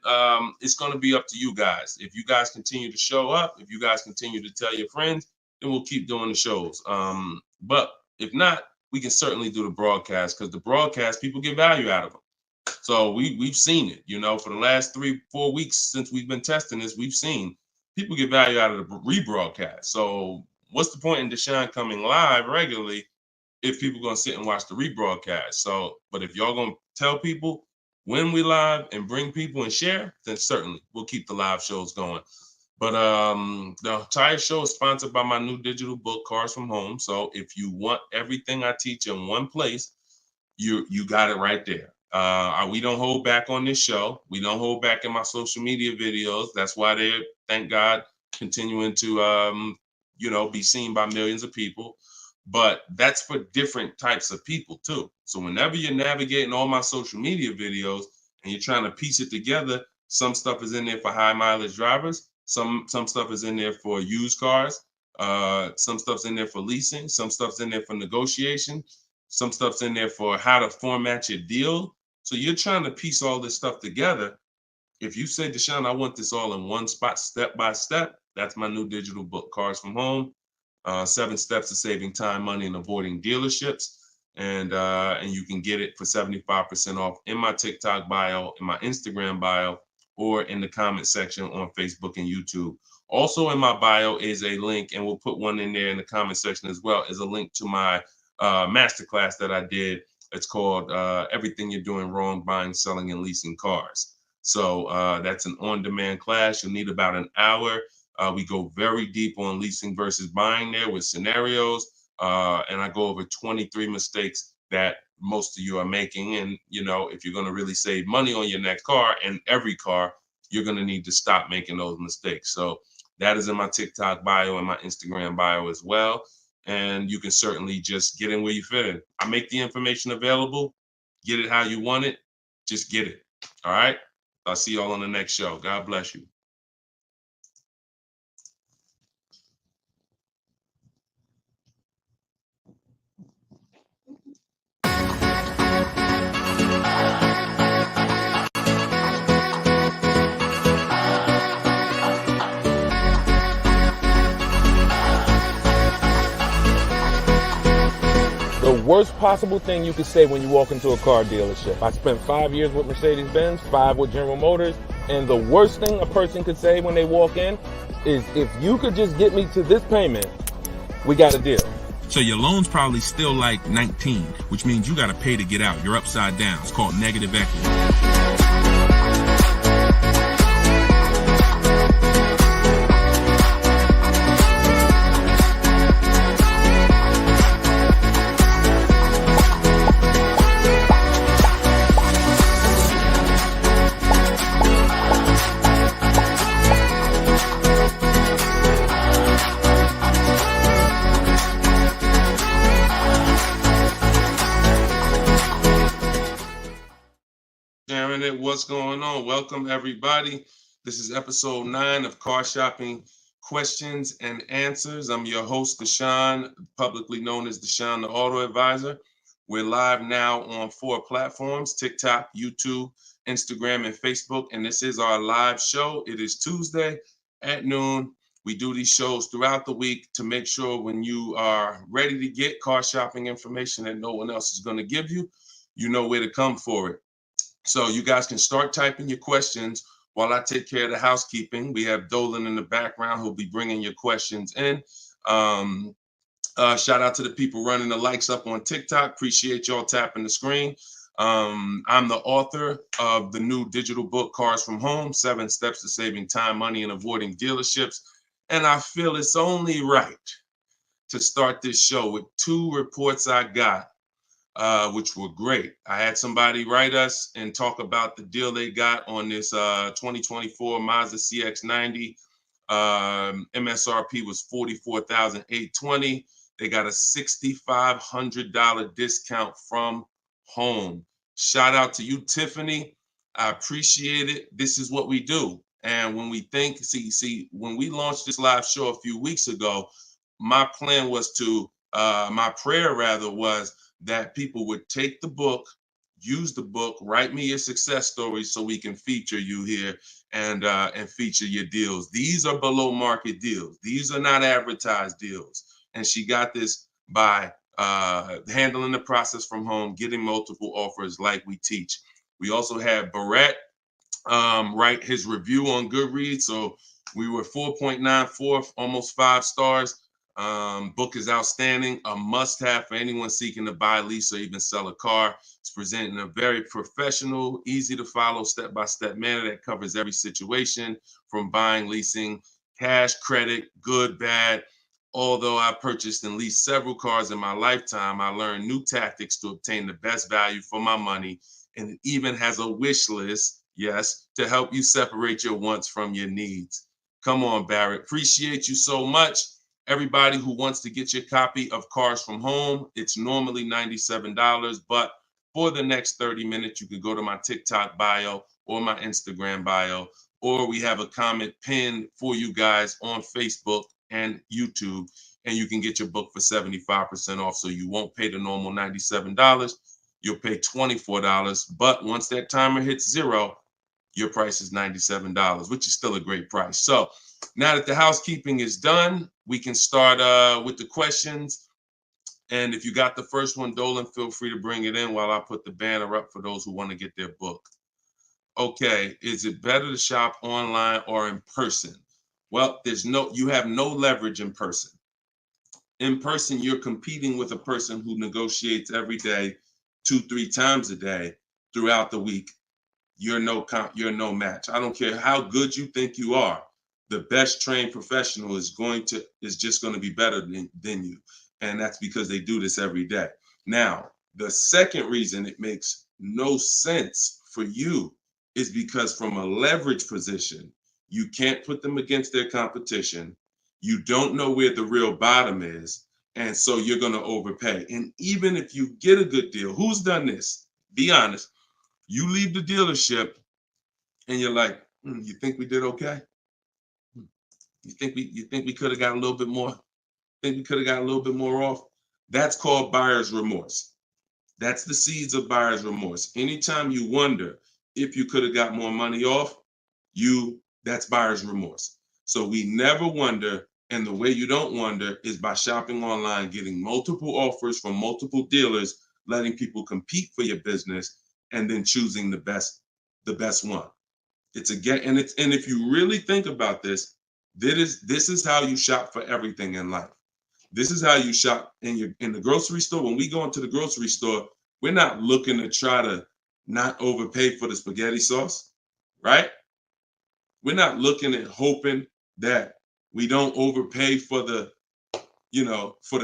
Speaker 3: it's going to be up to you guys. If you guys continue to show up, if you guys continue to tell your friends, then we'll keep doing the shows. But if not, we can certainly do the broadcast, because the broadcast, people get value out of them. So we've seen it, for the last 3-4 weeks since we've been testing this, we've seen people get value out of the rebroadcast. So what's the point in Deshone coming live regularly if people are gonna sit and watch the rebroadcast? So, but if y'all gonna tell people when we live and bring people and share, then certainly we'll keep the live shows going. But the entire show is sponsored by my new digital book, Cars from Home. So if you want everything I teach in one place, you got it right there. We don't hold back on this show. We don't hold back in my social media videos. That's why they're, thank God, continuing to be seen by millions of people. But that's for different types of people too. So whenever you're navigating all my social media videos and you're trying to piece it together, some stuff is in there for high mileage drivers. Some stuff is in there for used cars. Some stuff's in there for leasing. Some stuff's in there for negotiation. Some stuff's in there for how to format your deal. So you're trying to piece all this stuff together. If you say, Deshone, I want this all in one spot, step by step, that's my new digital book, Cars from Home, 7 Steps to Saving Time, Money, and Avoiding Dealerships. And you can get it for 75% off in my TikTok bio, in my Instagram bio, or in the comment section on Facebook and YouTube. Also in my bio is a link, and we'll put one in there in the comment section as well, is a link to my masterclass that I did. It's called Everything You're Doing Wrong Buying, Selling, and Leasing Cars. So that's an on-demand class. You'll need about an hour. We go very deep on leasing versus buying there with scenarios. And I go over 23 mistakes that most of you are making. And, if you're going to really save money on your next car and every car, you're going to need to stop making those mistakes. So that is in my TikTok bio and my Instagram bio as well. And you can certainly just get in where you fit in. I make the information available. Get it how you want it. Just get it. All right. I'll see y'all on the next show. God bless you.
Speaker 1: The worst possible thing you could say when you walk into a car dealership. I spent 5 years with Mercedes-Benz, 5 with General Motors, and the worst thing a person could say when they walk in is, if you could just get me to this payment, we got a deal.
Speaker 2: So your loan's probably still like 19, which means you got to pay to get out. You're upside down. It's called negative equity.
Speaker 3: What's going on? Welcome, everybody. This is episode 9 of Car Shopping Questions and Answers. I'm your host, Deshone, publicly known as Deshone the Auto Advisor. We're live now on 4 platforms: TikTok, YouTube, Instagram, and Facebook. And this is our live show. It is Tuesday at noon. We do these shows throughout the week to make sure when you are ready to get car shopping information that no one else is going to give you, you know where to come for it. So you guys can start typing your questions while I take care of the housekeeping. We have Dolan in the background who'll be bringing your questions in. Shout out to the people running the likes up on TikTok. Appreciate y'all tapping the screen. I'm the author of the new digital book, Cars from Home, 7 Steps to Saving Time, Money, and Avoiding Dealerships. And I feel it's only right to start this show with two reports I got, which were great. I had somebody write us and talk about the deal they got on this 2024 Mazda CX-90. MSRP was $44,820. They got a $6,500 discount from home. Shout out to you, Tiffany. I appreciate it. This is what we do. And when we think, when we launched this live show a few weeks ago, my plan was my prayer rather was that people would take the book, use the book, write me your success stories so we can feature you here and feature your deals. These are below market deals. These are not advertised deals. And she got this by handling the process from home, getting multiple offers like we teach. We also had Barrett write his review on Goodreads. So we were 4.94, almost 5 stars. Book is outstanding, a must-have for anyone seeking to buy, lease, or even sell a car. It's presented in a very professional, easy-to-follow, step-by-step manner that covers every situation from buying, leasing, cash, credit, good, bad. Although I purchased and leased several cars in my lifetime, I learned new tactics to obtain the best value for my money, and it even has a wish list, yes, to help you separate your wants from your needs. Come on, Barrett. Appreciate you so much. Everybody who wants to get your copy of Cars from Home, it's normally $97, but for the next 30 minutes, you can go to my TikTok bio or my Instagram bio, or we have a comment pinned for you guys on Facebook and YouTube, and you can get your book for 75% off. So you won't pay the normal $97. You'll pay $24. But once that timer hits 0, your price is $97, which is still a great price. So now that the housekeeping is done, we can start with the questions. And if you got the first one, Dolan, feel free to bring it in while I put the banner up for those who want to get their book. Okay, is it better to shop online or in person? Well, you have no leverage in person. In person, you're competing with a person who negotiates every day, 2-3 times a day throughout the week. You're no match. I don't care how good you think you are. The best trained professional is just going to be better than you. And that's because they do this every day. Now, the second reason it makes no sense for you is because from a leverage position, you can't put them against their competition. You don't know where the real bottom is. And so you're going to overpay. And even if you get a good deal, who's done this? Be honest. You leave the dealership and you're like, you think we did okay? You think we could have got a little bit more? Think we could have got a little bit more off? That's called buyer's remorse. That's the seeds of buyer's remorse. Anytime you wonder if you could have got more money off, that's buyer's remorse. So we never wonder, and the way you don't wonder is by shopping online, getting multiple offers from multiple dealers, letting people compete for your business, and then choosing the best one. And if you really think about this, this is how you shop for everything in life. This is how you shop in the grocery store. When we go into the grocery store, we're not looking to try to not overpay for the spaghetti sauce, right? We're not looking at hoping that we don't overpay for the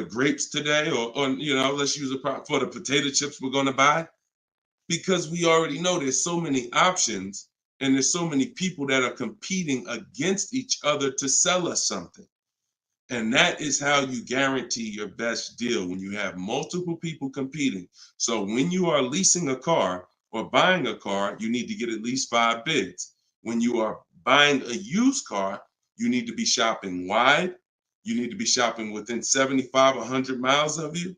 Speaker 3: grapes today, or let's use for the potato chips we're going to buy, because we already know there's so many options and there's so many people that are competing against each other to sell us something. And that is how you guarantee your best deal, when you have multiple people competing. So when you are leasing a car or buying a car, you need to get at least 5 bids. When you are buying a used car, you need to be shopping wide. You need to be shopping within 75, 100 miles of you.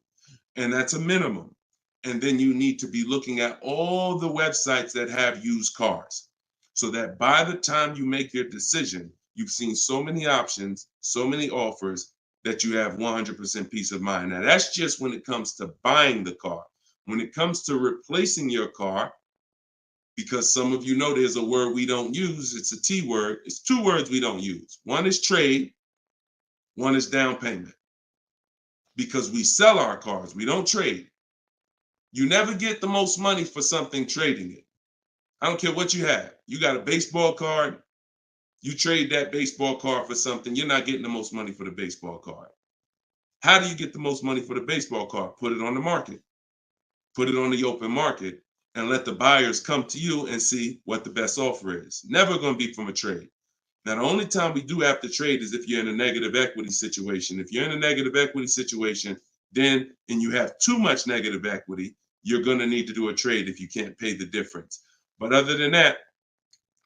Speaker 3: And that's a minimum. And then you need to be looking at all the websites that have used cars, so that by the time you make your decision, you've seen so many options, so many offers, that you have 100% peace of mind. Now, that's just when it comes to buying the car. When it comes to replacing your car, because some of you know there's a word we don't use, it's a T word. It's 2 words we don't use. One is trade, one is down payment. Because we sell our cars, we don't trade. You never get the most money for something trading it. I don't care what you have. You got a baseball card, You trade that baseball card for something, you're not getting the most money for the baseball card. How do you get the most money for the baseball card? Put it on the market. Put it on the open market and let the buyers come to you and see what the best offer is. Never going to be from a trade. Now, the only time we do have to trade is if you're in a negative equity situation. If you're in a negative equity situation, then, and you have too much negative equity, you're going to need to do a trade if you can't pay the difference. But other than that,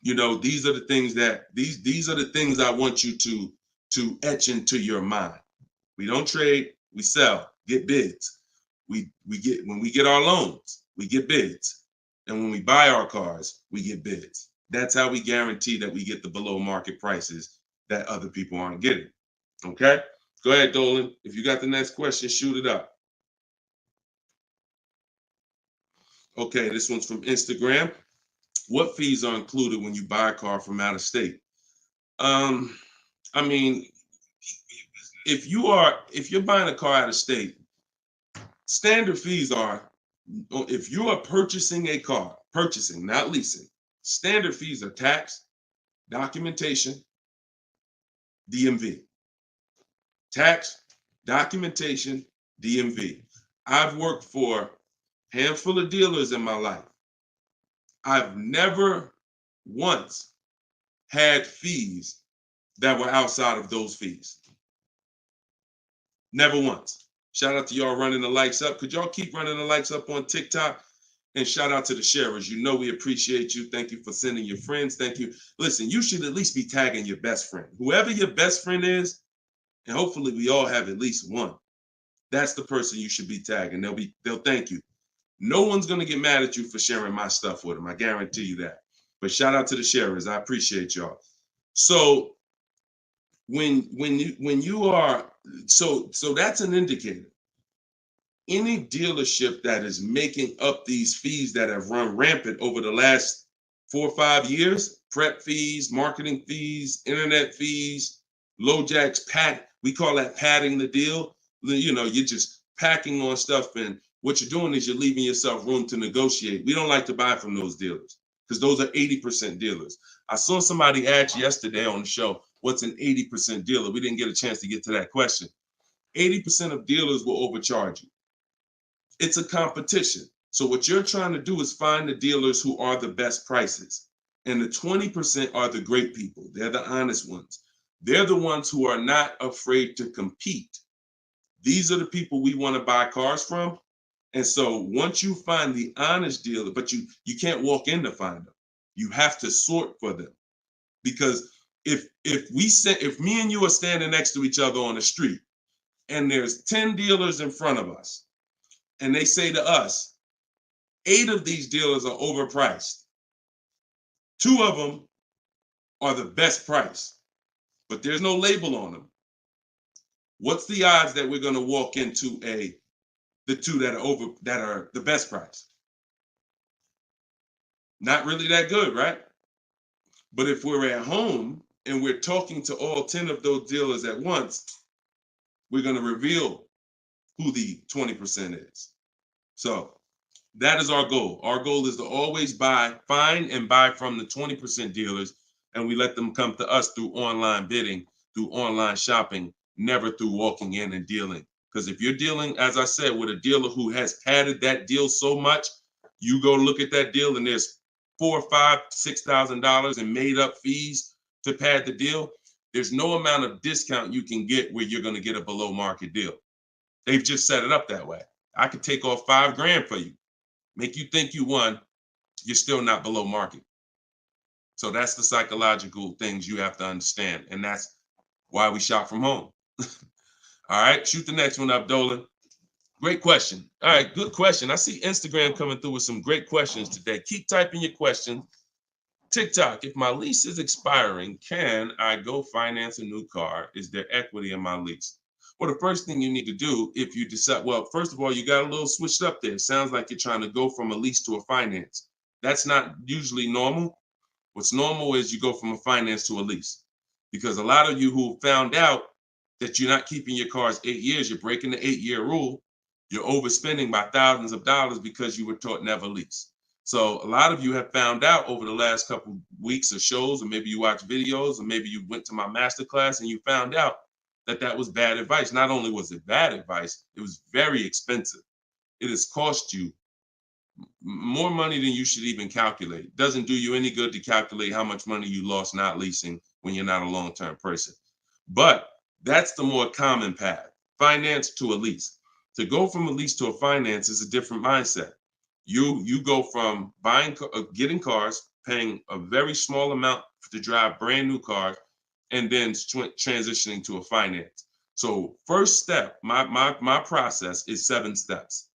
Speaker 3: you know, these are the things that these are the things I want you to etch into your mind. We don't trade, we sell, get bids. We get, when we get our loans, we get bids. And when we buy our cars, we get bids. That's how we guarantee that we get the below market prices that other people aren't getting. Okay? Go ahead, Dolan. If you got the next question, shoot it up. Okay, this one's from Instagram. What fees are included when you buy a car from out of state? I mean, if you're buying a car out of state, standard fees are, if you are purchasing a car, purchasing, not leasing, standard fees are tax, documentation, DMV. Tax, documentation, DMV. I've worked for a handful of dealers in my life. I've never once had fees that were outside of those fees. Never once. Shout out to y'all running the likes up. Could y'all keep running the likes up on TikTok? And shout out to the sharers. You know we appreciate you. Thank you for sending your friends. Thank you. Listen, you should at least be tagging your best friend. Whoever your best friend is, and hopefully we all have at least one. That's the person you should be tagging. They'll thank you. No one's gonna get mad at you for sharing my stuff with them. I guarantee you that. But shout out to the sharers. I appreciate y'all. So when you are, so that's an indicator. Any dealership that is making up these fees that have run rampant over the last 4 or 5 years, prep fees, marketing fees, internet fees, low jacks, we call that padding the deal. You know, you're just packing on stuff, and what you're doing is you're leaving yourself room to negotiate. We don't like to buy from those dealers because those are 80% dealers. I saw somebody ask yesterday on the show, what's an 80% dealer? We didn't get a chance to get to that question. 80% of dealers will overcharge you. It's a competition. So what you're trying to do is find the dealers who are the best prices. And the 20% are the great people. They're the honest ones. They're the ones who are not afraid to compete. These are the people we want to buy cars from. And so once you find the honest dealer, but you can't walk in to find them. You have to sort for them. Because if me and you are standing next to each other on the street and there's 10 dealers in front of us, and they say to us, 8 of these dealers are overpriced. 2 of them are the best price, but there's no label on them. What's the odds that we're going to walk into the 2 that are the best price? Not really that good, right? But if we're at home and we're talking to all 10 of those dealers at once, we're going to reveal who the 20% is. So that is our goal. Our goal is to always find and buy from the 20% dealers, and we let them come to us through online bidding, through online shopping, never through walking in and dealing. Because if you're dealing, as I said, with a dealer who has padded that deal so much, you go look at that deal and there's $4,000, $5,000, $6,000 in made up fees to pad the deal. There's no amount of discount you can get where you're going to get a below market deal. They've just set it up that way. I could take off $5,000 for you, make you think you won. You're still not below market. So that's the psychological things you have to understand. And that's why we shop from home. All right, shoot the next one up, Dolan. Great question. All right, good question. I see Instagram coming through with some great questions today. Keep typing your questions. TikTok, if my lease is expiring, can I go finance a new car? Is there equity in my lease? Well, the first thing you need to do if you decide, well, first of all, you got a little switched up there. It sounds like you're trying to go from a lease to a finance. That's not usually normal. What's normal is you go from a finance to a lease. Because a lot of you who found out that you're not keeping your cars 8 years, you're breaking the 8-year rule, you're overspending by thousands of dollars because you were taught never lease. So a lot of you have found out over the last couple weeks of shows, or maybe you watch videos, or maybe you went to my masterclass and you found out that that was bad advice. Not only was it bad advice, it was very expensive. It has cost you more money than you should even calculate. It doesn't do you any good to calculate how much money you lost not leasing when you're not a long-term person. But that's the more common path, finance to a lease. To go from a lease to a finance is a different mindset. You go from getting cars, paying a very small amount to drive brand new cars, and then transitioning to a finance. So first step, my process is 7 steps.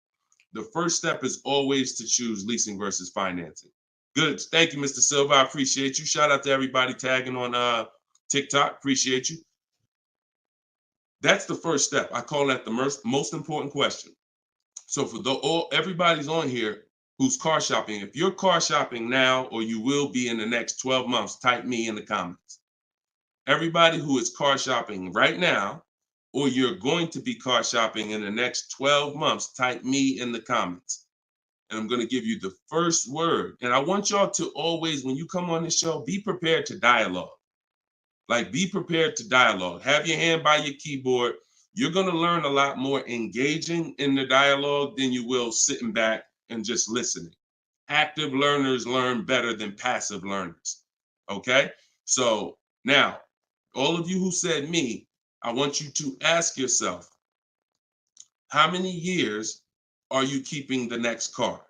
Speaker 3: The first step is always to choose leasing versus financing. Good. Thank you, Mr. Silva. I appreciate you. Shout out to everybody tagging on TikTok. Appreciate you. That's the first step. I call that the most important question. So for everybody's on here who's car shopping, if you're car shopping now or you will be in the next 12 months, type me in the comments. Everybody who is car shopping right now, or you're going to be car shopping in the next 12 months, type me in the comments. And I'm going to give you the first word. And I want y'all to always, when you come on this show, be prepared to dialogue. Like, be prepared to dialogue. Have your hand by your keyboard. You're going to learn a lot more engaging in the dialogue than you will sitting back and just listening. Active learners learn better than passive learners. Okay? So now, all of you who said me, I want you to ask yourself, how many years are you keeping the next car?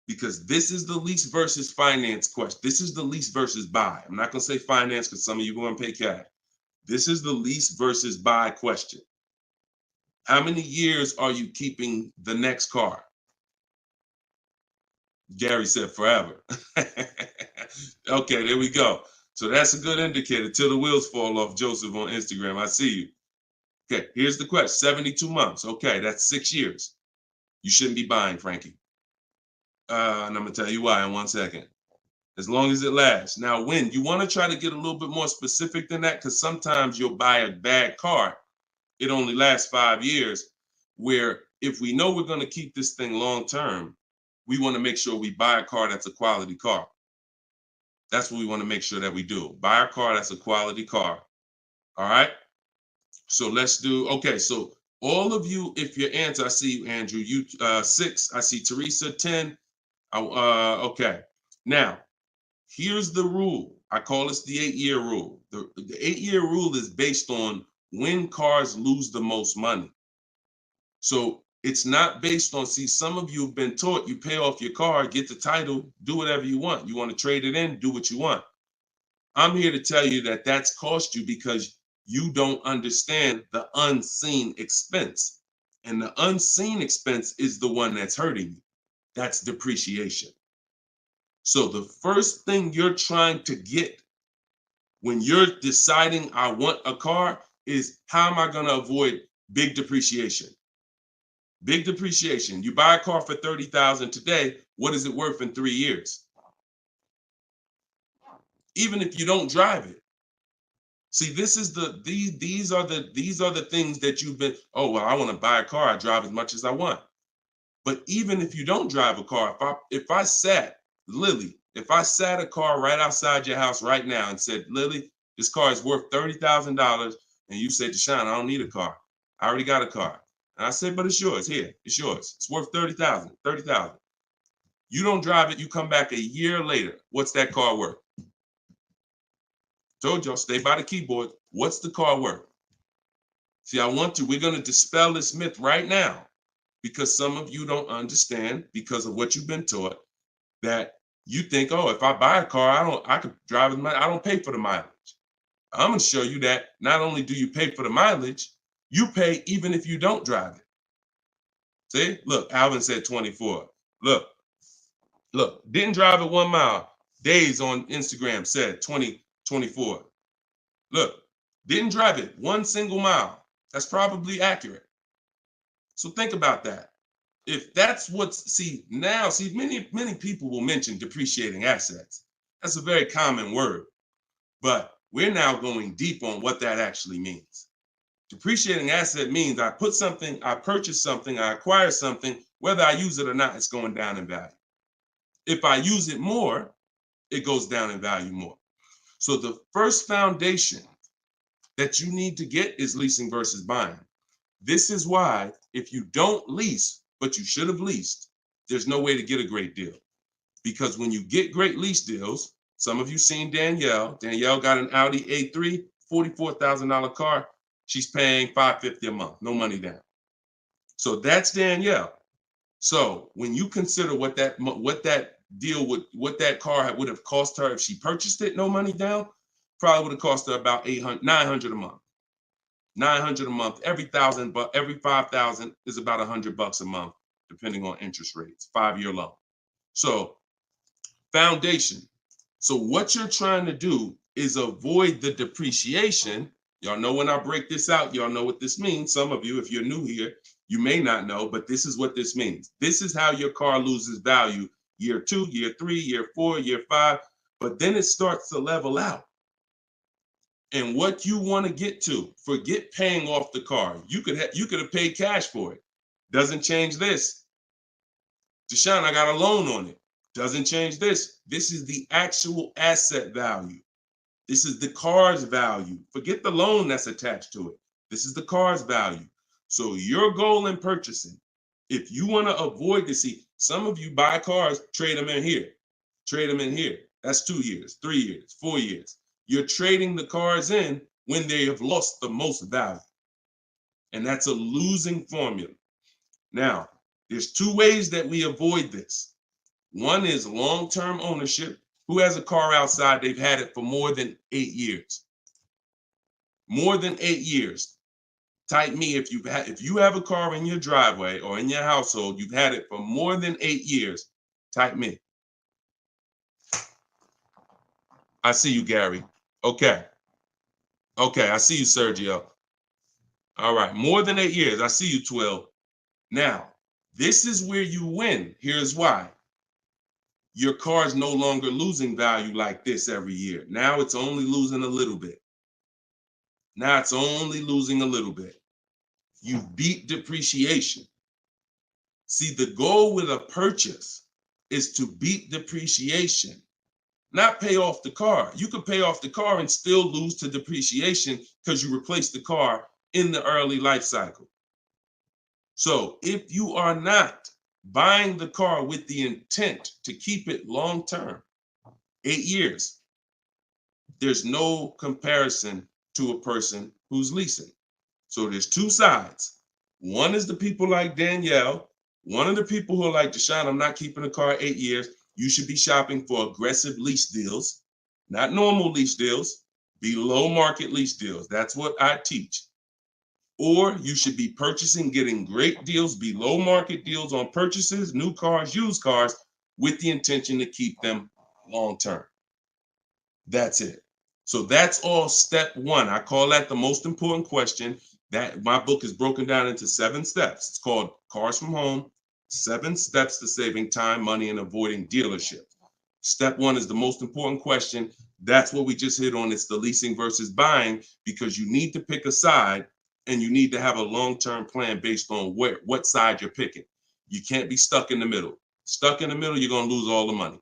Speaker 3: Because this is the lease versus finance question. This is the lease versus buy. I'm not going to say finance because some of you are going to pay cash. This is the lease versus buy question. How many years are you keeping the next car? Gary said forever. Okay, there we go. So that's a good indicator till the wheels fall off, Joseph on Instagram. I see you. Okay, here's the question. 72 months. Okay, that's 6 years. You shouldn't be buying, Frankie. And I'm going to tell you why in 1 second. As long as it lasts. Now, when you want to try to get a little bit more specific than that, because sometimes you'll buy a bad car. It only lasts 5 years, where if we know we're going to keep this thing long term, we want to make sure we buy a car that's a quality car. That's what we want to make sure that we do. Buy a car that's a quality car. All right. So let's do, okay. So all of you, if your answer, I see you, Andrew, you 6, I see Teresa 10. Okay. Now, here's the rule. I call this the 8-year rule. The 8-year rule is based on when cars lose the most money. So it's not based on, see, some of you have been taught you pay off your car, get the title, do whatever you want. You want to trade it in, do what you want. I'm here to tell you that that's cost you because you don't understand the unseen expense. And the unseen expense is the one that's hurting you. That's depreciation. So the first thing you're trying to get when you're deciding I want a car is, how am I going to avoid big depreciation? Big depreciation. You buy a car for $30,000 today. What is it worth in 3 years? Even if you don't drive it. See, this is these are the things that you've been, oh, well, I want to buy a car. I drive as much as I want. But even if you don't drive a car, if I sat a car right outside your house right now and said, Lily, this car is worth $30,000, and you said, Deshone, I don't need a car. I already got a car. And I said, but it's yours. Here, it's yours. It's worth $30,000. You don't drive it. You come back a year later. What's that car worth? Told y'all, stay by the keyboard. What's the car worth? See, we're going to dispel this myth right now, because some of you don't understand, because of what you've been taught, that you think, oh, if I buy a car, I could drive it. I don't pay for the mileage. I'm going to show you that not only do you pay for the mileage, you pay even if you don't drive it. See, look, Alvin said 24. Look, didn't drive it 1 mile. Days on Instagram said 24. Look, didn't drive it 1 single mile. That's probably accurate. So think about that. If that's many people will mention depreciating assets. That's a very common word, but we're now going deep on what that actually means. Depreciating asset means I purchase something, I acquire something, whether I use it or not, it's going down in value. If I use it more, it goes down in value more. So the first foundation that you need to get is leasing versus buying. This is why if you don't lease, but you should have leased, there's no way to get a great deal. Because when you get great lease deals, some of you seen Danielle. Danielle got an Audi A3, $44,000 car. She's paying $550 a month, no money down. So that's Danielle. So when you consider what that deal would, what that car would have cost her if she purchased it, no money down, probably would have cost her about $900 a month. $900 a month. Every 1,000, but every 5,000 is about $100 a month, depending on interest rates. 5-year loan. So foundation. So what you're trying to do is avoid the depreciation. Y'all know when I break this out, y'all know what this means. Some of you, if you're new here, you may not know, but this is what this means. This is how your car loses value year 2, year 3, year 4, year 5, but then it starts to level out. And what you want to get to, forget paying off the car. You could have paid cash for it. Doesn't change this. Deshone, I got a loan on it. Doesn't change this. This is the actual asset value. This is the car's value. Forget the loan that's attached to it. This is the car's value. So your goal in purchasing, if you want to avoid this, see, some of you buy cars, trade them in here. Trade them in here. That's 2 years, 3 years, 4 years. You're trading the cars in when they have lost the most value. And that's a losing formula. Now, there's 2 ways that we avoid this. One is long-term ownership. Who has a car outside? They've had it for more than 8 years. More than 8 years. Type me if you have a car in your driveway or in your household, you've had it for more than 8 years. Type me. I see you, Gary. Okay. Okay, I see you, Sergio. All right, more than 8 years. I see you, 12. Now, this is where you win. Here's why. Your car is no longer losing value like this every year. Now it's only losing a little bit. Now it's only losing a little bit. You beat depreciation. See, the goal with a purchase is to beat depreciation, not pay off the car. You could pay off the car and still lose to depreciation because you replaced the car in the early life cycle. So if you are not buying the car with the intent to keep it long term, 8 years, there's no comparison to a person who's leasing. So there's 2 sides. One is the people like Danielle. One of the people who are like, Deshone, I'm not keeping a car 8 years. You should be shopping for aggressive lease deals, not normal lease deals, below market lease deals. That's what I teach. Or you should be purchasing, getting great deals, below market deals on purchases, new cars, used cars, with the intention to keep them long term. That's it. So that's all step 1. I call that the most important question. That my book is broken down into 7 steps. It's called Cars from Home, 7 Steps to Saving Time, Money, and Avoiding Dealership. Step 1 is the most important question. That's what we just hit on. It's the leasing versus buying, because you need to pick a side and you need to have a long-term plan based on what side you're picking. You can't be stuck in the middle. Stuck in the middle, you're going to lose all the money.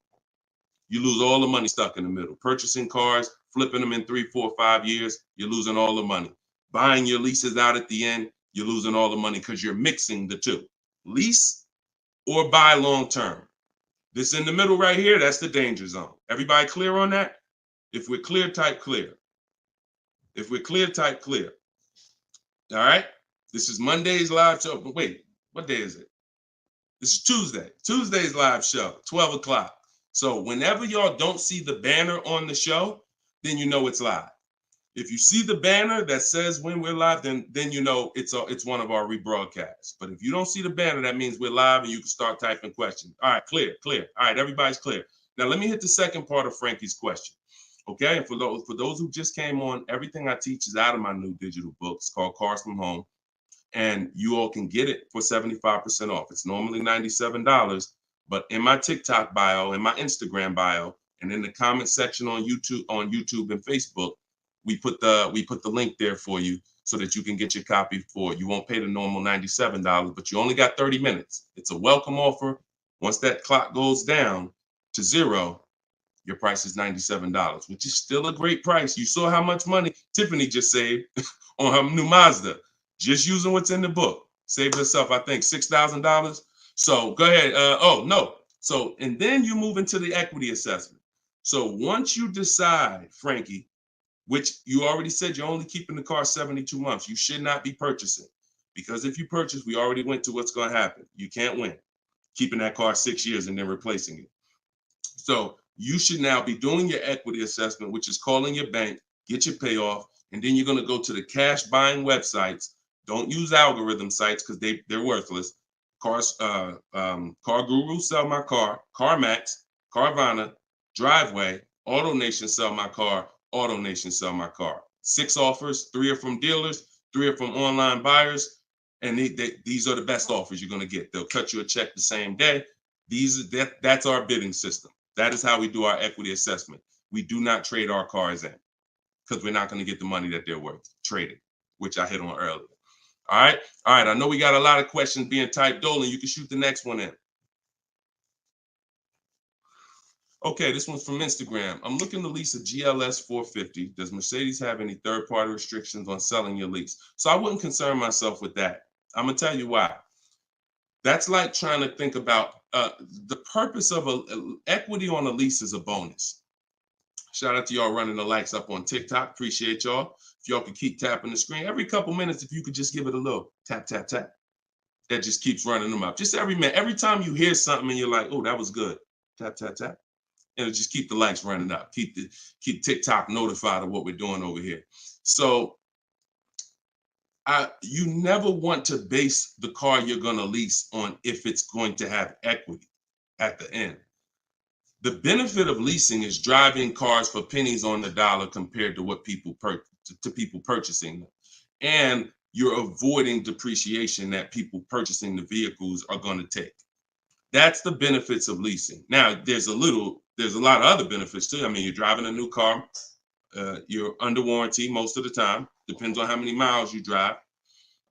Speaker 3: You lose all the money stuck in the middle. Purchasing cars, flipping them in 3, 4, 5 years, you're losing all the money. Buying your leases out at the end, you're losing all the money because you're mixing the 2. Lease or buy long term. This in the middle right here, that's the danger zone. Everybody clear on that? If we're clear, type clear. If we're clear, type clear. All right? This is Monday's live show. But wait, what day is it? This is Tuesday. Tuesday's live show, 12 o'clock. So whenever y'all don't see the banner on the show, then you know it's live. If you see the banner that says when we're live, then you know it's one of our rebroadcasts. But if you don't see the banner, that means we're live and you can start typing questions. All right, clear. All right, everybody's clear. Now let me hit the second part of Frankie's question. Okay, and for those who just came on, everything I teach is out of my new digital book. It's called Cars from Home. And you all can get it for 75% off. It's normally $97, but in my TikTok bio, in my Instagram bio, and in the comment section on YouTube and Facebook, we put the link there for you so that you can get your copy for it. You won't pay the normal $97, but you only got 30 minutes. It's a welcome offer. Once that clock goes down, to zero, your price is $97, which is still a great price. You saw how much money Tiffany just saved on her new Mazda, just using what's in the book. Saved herself, I think, $6,000. So go ahead. Oh, no. So, and then you move into the equity assessment. So once you decide, Frankie, which you already said you're only keeping the car 72 months, you should not be purchasing. Because if you purchase, we already went to what's going to happen. You can't win keeping that car 6 years and then replacing it. So you should now be doing your equity assessment, which is calling your bank, get your payoff, and then you're going to go to the cash buying websites. Don't use algorithm sites because they're worthless. Car Guru, Sell My Car, CarMax, Carvana, Driveway, AutoNation, Sell My Car, AutoNation, Sell My Car. 6 offers, 3 are from dealers, 3 are from online buyers, and these are the best offers you're going to get. They'll cut you a check the same day. That's our bidding system. That is how we do our equity assessment. We do not trade our cars in because we're not going to get the money that they're worth trading, which I hit on earlier. All right. I know we got a lot of questions being typed. Dolan, you can shoot the next one in. Okay, this one's from Instagram. I'm looking to lease a GLS 450. Does Mercedes have any third-party restrictions on selling your lease? So I wouldn't concern myself with that. I'm going to tell you why. That's like trying to think about the purpose of equity on a lease is a bonus. Shout out to y'all running the likes up on TikTok. Appreciate y'all. If y'all could keep tapping the screen every couple minutes, if you could just give it a little tap, tap, tap. That just keeps running them up. Just every minute. Every time you hear something and you're like, oh, that was good. Tap, tap, tap. And just keep the likes running up. Keep TikTok notified of what we're doing over here. So you never want to base the car you're going to lease on if it's going to have equity at the end. The benefit of leasing is driving cars for pennies on the dollar compared to what people purchasing them. And you're avoiding depreciation that people purchasing the vehicles are going to take. That's the benefits of leasing. Now, there's a lot of other benefits too. I mean, you're driving a new car. You're under warranty most of the time. Depends on how many miles you drive.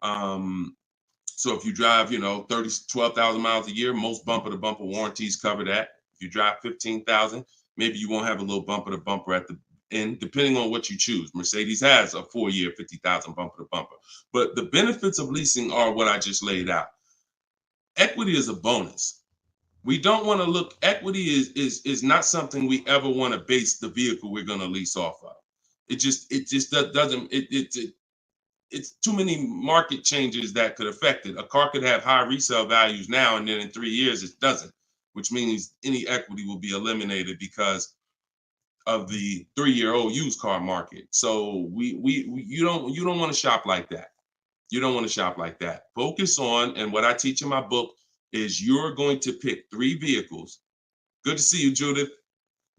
Speaker 3: So if you drive, 12,000 miles a year, most bumper to bumper warranties cover that. If you drive 15,000, maybe you won't have a little bumper to bumper at the end, depending on what you choose. Mercedes has a 4-year 50,000 bumper to bumper. But the benefits of leasing are what I just laid out. Equity is a bonus. We don't want to look, equity is not something we ever want to base the vehicle we're going to lease off of. It just doesn't, it's too many market changes that could affect it. A car could have high resale values now, and then in 3 years it doesn't, which means any equity will be eliminated because of the 3-year-old used car market. So you don't want to shop like that. You don't want to shop like that. Focus on, and what I teach in my book is you're going to pick 3 vehicles. Good to see you, Judith.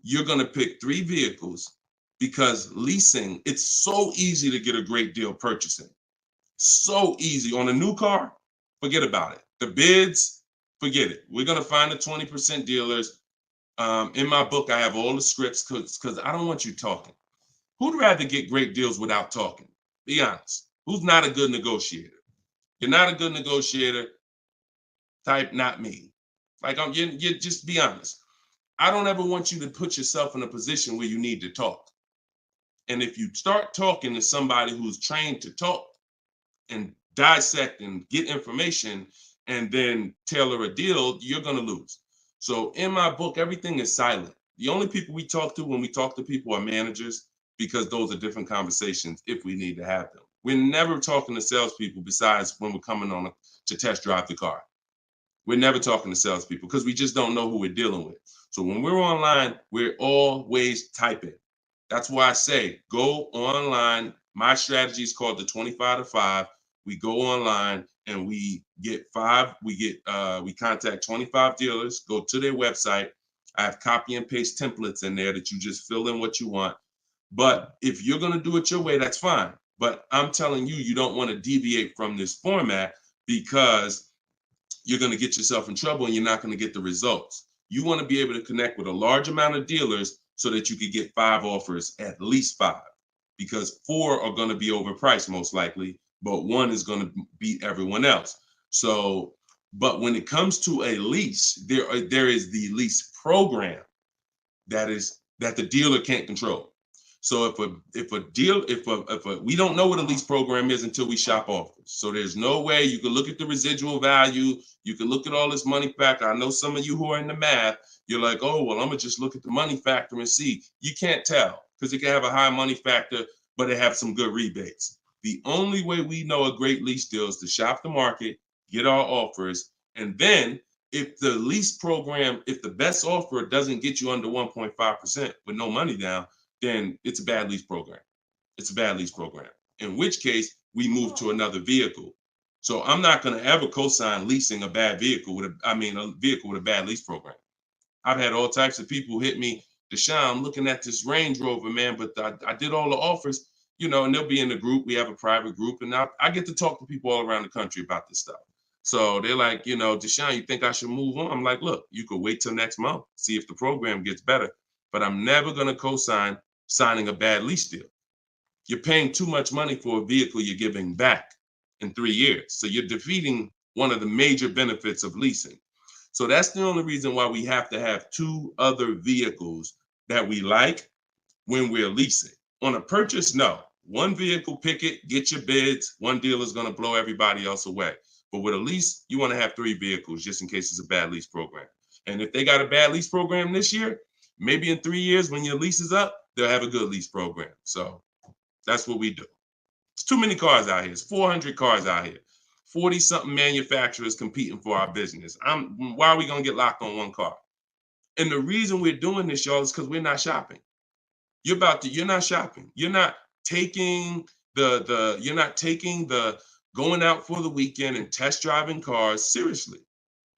Speaker 3: You're going to pick 3 vehicles because leasing, it's so easy to get a great deal purchasing. So easy. On a new car, forget about it. The bids, forget it. We're going to find the 20% dealers. In my book, I have all the scripts because I don't want you talking. Who'd rather get great deals without talking? Be honest. Who's not a good negotiator? You're not a good negotiator. Type not me. Like you just be honest. I don't ever want you to put yourself in a position where you need to talk. And if you start talking to somebody who's trained to talk and dissect and get information and then tailor a deal, you're going to lose. So in my book, everything is silent. The only people we talk to when we talk to people are managers, because those are different conversations if we need to have them. We're never talking to salespeople besides when we're coming on to test drive the car. We're never talking to salespeople because we just don't know who we're dealing with. So when we're online, we're always typing. That's why I say go online. My strategy is called the 25 to 5. We go online and we contact 25 dealers, go to their website. I have copy and paste templates in there that you just fill in what you want. But if you're going to do it your way, that's fine. But I'm telling you, you don't want to deviate from this format because you're going to get yourself in trouble and you're not going to get the results. You want to be able to connect with a large amount of dealers so that you could get 5 offers, at least 5, because 4 are going to be overpriced most likely, but 1 is going to beat everyone else. So, but when it comes to a lease, there is the lease program. that the dealer can't control. So if we don't know what a lease program is until we shop offers. So there's no way you can look at the residual value. You can look at all this money factor. I know some of you who are in the math, you're like, oh, well, I'm gonna just look at the money factor and see. You can't tell because it can have a high money factor, but it have some good rebates. The only way we know a great lease deal is to shop the market, get our offers, and then if the lease program, if the best offer doesn't get you under 1.5% with no money down, then it's a bad lease program. It's a bad lease program. In which case, we move to another vehicle. So I'm not going to ever co-sign leasing a bad vehicle a vehicle with a bad lease program. I've had all types of people hit me, Deshone, I'm looking at this Range Rover, man, but I did all the offers, and they'll be in the group. We have a private group, and I get to talk to people all around the country about this stuff. So they're like, Deshone, you think I should move on? I'm like, look, you could wait till next month, see if the program gets better, but I'm never going to co-sign signing a bad lease deal. You're paying too much money for a vehicle you're giving back in 3 years. So you're defeating one of the major benefits of leasing. So that's the only reason why we have to have 2 other vehicles that we like when we're leasing. On a purchase, no. One vehicle, pick it, get your bids. One dealer is going to blow everybody else away. But with a lease, you want to have 3 vehicles just in case it's a bad lease program. And if they got a bad lease program this year, maybe in 3 years when your lease is up, they'll have a good lease program. So that's what we do. It's too many cars out here. It's 400 cars out here. 40-something manufacturers competing for our business. Why are we going to get locked on one car? And the reason we're doing this, y'all, is because we're not shopping. You're not shopping. You're not taking the going out for the weekend and test driving cars seriously.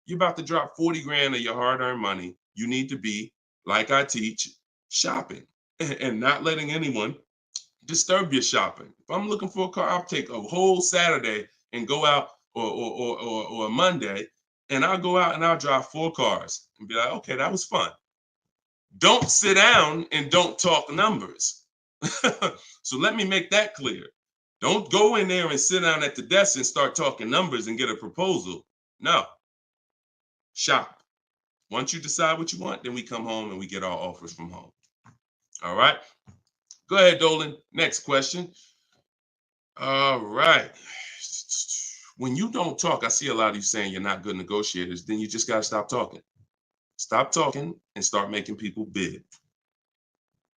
Speaker 3: You're about to drop 40 grand of your hard-earned money. You need to be, like I teach, shopping and not letting anyone disturb your shopping. If I'm looking for a car, I'll take a whole Saturday and go out or a Monday, and I'll go out and I'll drive 4 cars and be like, okay, that was fun. Don't sit down and don't talk numbers. So let me make that clear. Don't go in there and sit down at the desk and start talking numbers and get a proposal. No. Shop. Once you decide what you want, then we come home and we get our offers from home. All right. Go ahead, Dolan. Next question. All right. When you don't talk, I see a lot of you saying you're not good negotiators. Then you just got to stop talking. Stop talking and start making people bid.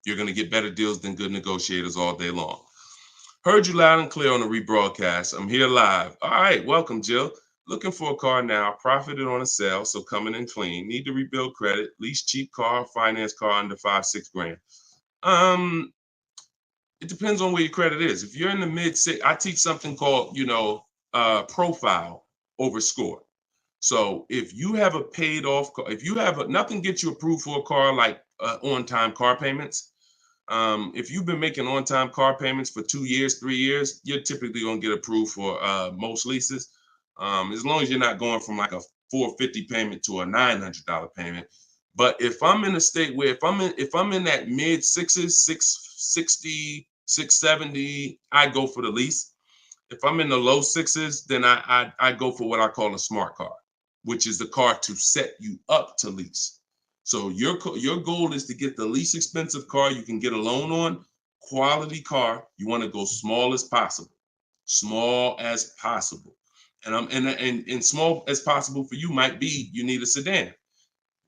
Speaker 3: You're going to get better deals than good negotiators all day long. Heard you loud and clear on the rebroadcast. I'm here live. All right. Welcome, Jill. Looking for a car now. Profited on a sale, so coming in clean. Need to rebuild credit. Lease cheap car, finance car under 5-6 grand. It depends on where your credit is. If you're in the mid-6, I teach something called, profile over score. So if you have a paid off car, if you have nothing gets you approved for a car like on-time car payments. If you've been making on-time car payments for 2 years, 3 years, you're typically going to get approved for most leases. As long as you're not going from like a $450 payment to a $900 payment. But if I'm in a state where if I'm in that mid-6s, 660, 670, I go for the lease. If I'm in the low 6s, then I go for what I call a smart car, which is the car to set you up to lease. So your goal is to get the least expensive car you can get a loan on, quality car. You want to go small as possible, and small as possible for you might be you need a sedan.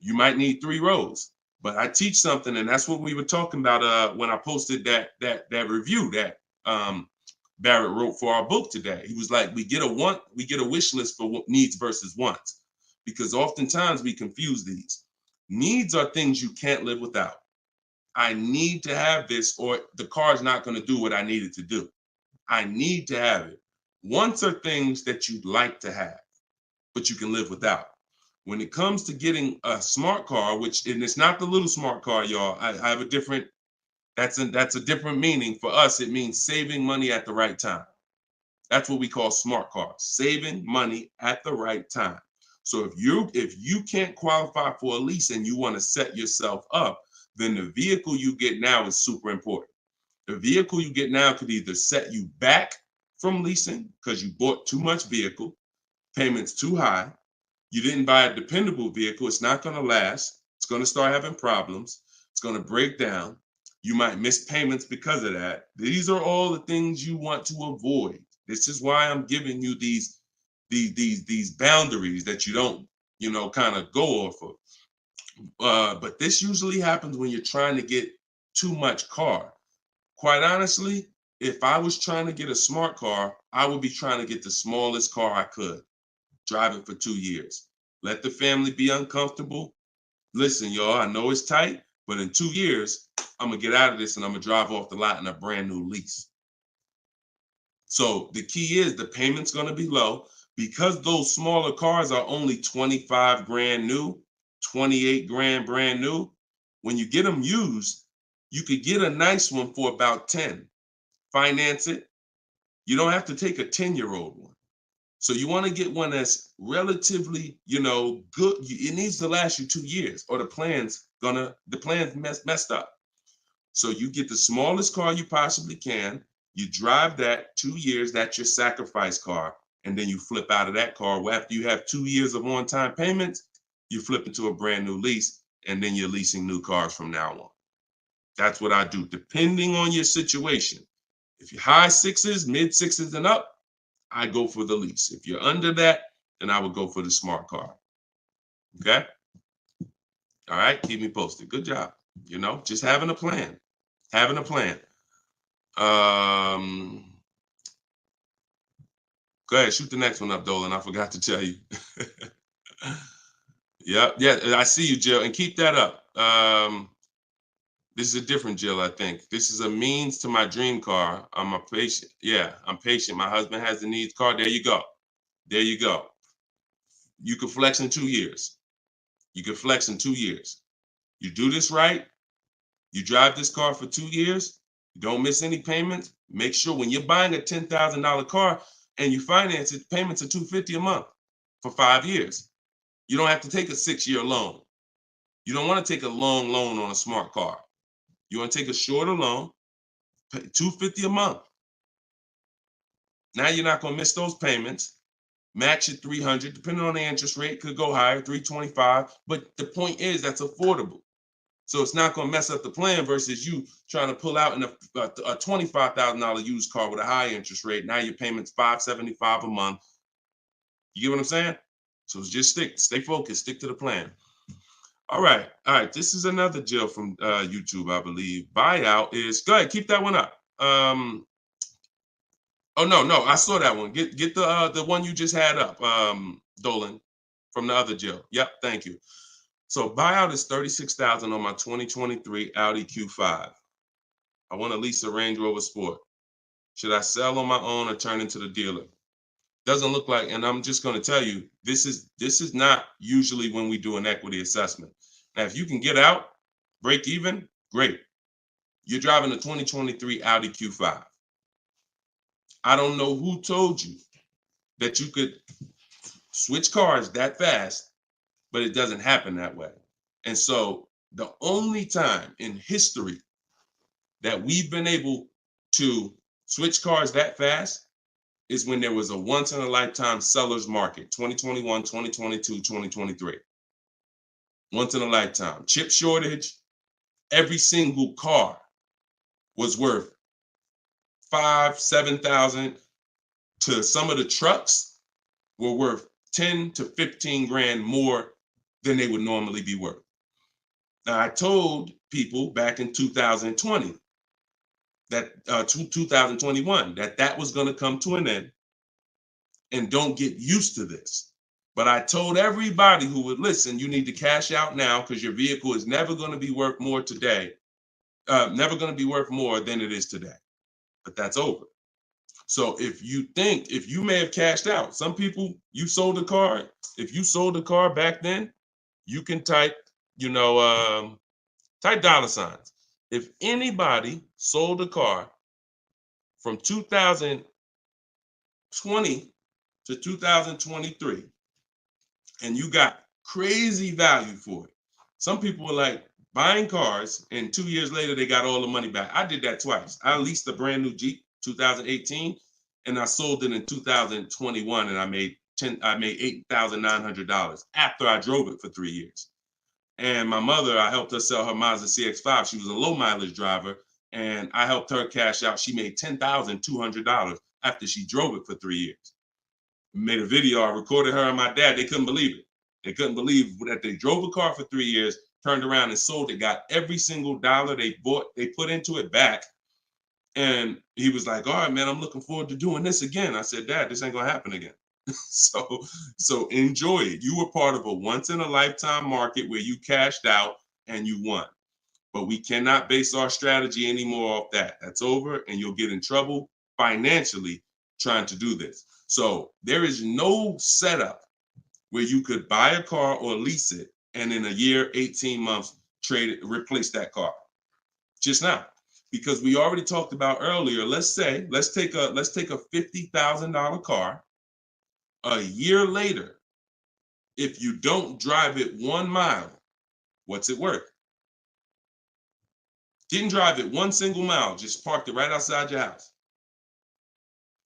Speaker 3: You might need 3 rows. But I teach something, and that's what we were talking about when I posted that review that Barrett wrote for our book today. He was like, we get a wish list for needs versus wants, because oftentimes we confuse these. Needs are things you can't live without. I need to have this, or the car's not going to do what I need it to do. I need to have it. Wants are things that you'd like to have, but you can live without. When it comes to getting a smart car, and it's not the little smart car, y'all. I have a different. That's a different meaning for us. It means saving money at the right time. That's what we call smart cars. Saving money at the right time. So if you can't qualify for a lease and you want to set yourself up, then the vehicle you get now is super important. The vehicle you get now could either set you back from leasing because you bought too much vehicle, payments too high. You didn't buy a dependable vehicle. It's not going to last. It's going to start having problems. It's going to break down. You might miss payments because of that. These are all the things you want to avoid. This is why I'm giving you these boundaries that you don't, kind of go off of. But this usually happens when you're trying to get too much car. Quite honestly, if I was trying to get a smart car, I would be trying to get the smallest car I could, drive it for 2 years. Let the family be uncomfortable. Listen, y'all, I know it's tight, but in 2 years, I'm gonna get out of this and I'm gonna drive off the lot in a brand new lease. So the key is the payment's gonna be low because those smaller cars are only 25 grand new, 28 grand brand new. When you get them used, you could get a nice one for about 10. Finance it. You don't have to take a 10-year-old one. So you want to get one that's relatively, good. It needs to last you 2 years, or the plan's messed up. So you get the smallest car you possibly can. You drive that 2 years. That's your sacrifice car, and then you flip out of that car. Well, after you have 2 years of on-time payments, you flip into a brand new lease, and then you're leasing new cars from now on. That's what I do, depending on your situation. If you're high sixes, mid sixes, and up, I go for the lease. If you're under that, then I would go for the smart car. Okay? All right, keep me posted. Good job. Just having a plan. Having a plan. Go ahead, shoot the next one up, Dolan. I forgot to tell you. Yeah, I see you, Jill, and keep that up. This is a different Jill, I think. This is a means to my dream car. I'm a patient. Yeah, I'm patient. My husband has the needs car. There you go. There you go. You can flex in 2 years. You can flex in 2 years. You do this right. You drive this car for 2 years. You don't miss any payments. Make sure when you're buying a $10,000 car and you finance it, payments are $250 a month for 5 years. You don't have to take a 6-year loan. You don't want to take a long loan on a smart car. You want to take a shorter loan, pay $250 a month. Now you're not going to miss those payments. Match at 300, depending on the interest rate, could go higher, 325. But the point is that's affordable. So it's not going to mess up the plan versus you trying to pull out in a $25,000 used car with a high interest rate. Now your payment's $575 a month. You get what I'm saying? So just stay focused, stick to the plan. All right. This is another Jill from YouTube, I believe. Buyout is, go ahead, keep that one up. Oh no, I saw that one. Get the one you just had up, Dolan, from the other Jill. Yep, thank you. So buyout is $36,000 on my 2023 Audi Q5. I want to lease a Range Rover Sport. Should I sell on my own or turn into the dealer? Doesn't look like, and I'm just going to tell you, this is not usually when we do an equity assessment. Now, if you can get out, break even, great. You're driving a 2023 Audi Q5. I don't know who told you that you could switch cars that fast, but it doesn't happen that way. And so the only time in history that we've been able to switch cars that fast is when there was a once in a lifetime seller's market, 2021, 2022, 2023. Once in a lifetime. Chip shortage, every single car was worth 5,000, 7,000, to some of the trucks were worth 10 to 15 grand more than they would normally be worth. Now, I told people back in 2020 that 2021 that was going to come to an end, and don't get used to this. But I told everybody who would listen, you need to cash out now because your vehicle is never going to be worth more today, never going to be worth more than it is today. But that's over. So if you may have cashed out, some people, you sold a car. If you sold a car back then, you can type, type dollar signs. If anybody sold a car from 2020 to 2023, and you got crazy value for it. Some people were like buying cars, and 2 years later, they got all the money back. I did that twice. I leased a brand new Jeep, 2018, and I sold it in 2021, and I made $8,900 after I drove it for 3 years. And my mother, I helped her sell her Mazda CX-5. She was a low mileage driver, and I helped her cash out. She made $10,200 after she drove it for 3 years. Made a video. I recorded her and my dad. They couldn't believe it. They couldn't believe that they drove a car for 3 years, turned around and sold it, got every single dollar they put into it back. And he was like, all right, man, I'm looking forward to doing this again. I said, Dad, this ain't gonna happen again. So enjoy it. You were part of a once in a lifetime market where you cashed out and you won. But we cannot base our strategy anymore off that. That's over, and you'll get in trouble financially trying to do this. So there is no setup where you could buy a car or lease it and in a year, 18 months, trade it, replace that car. Just not. Because we already talked about earlier, let's take a $50,000 car. A year later, if you don't drive it 1 mile, what's it worth? Didn't drive it 1 single mile, just parked it right outside your house.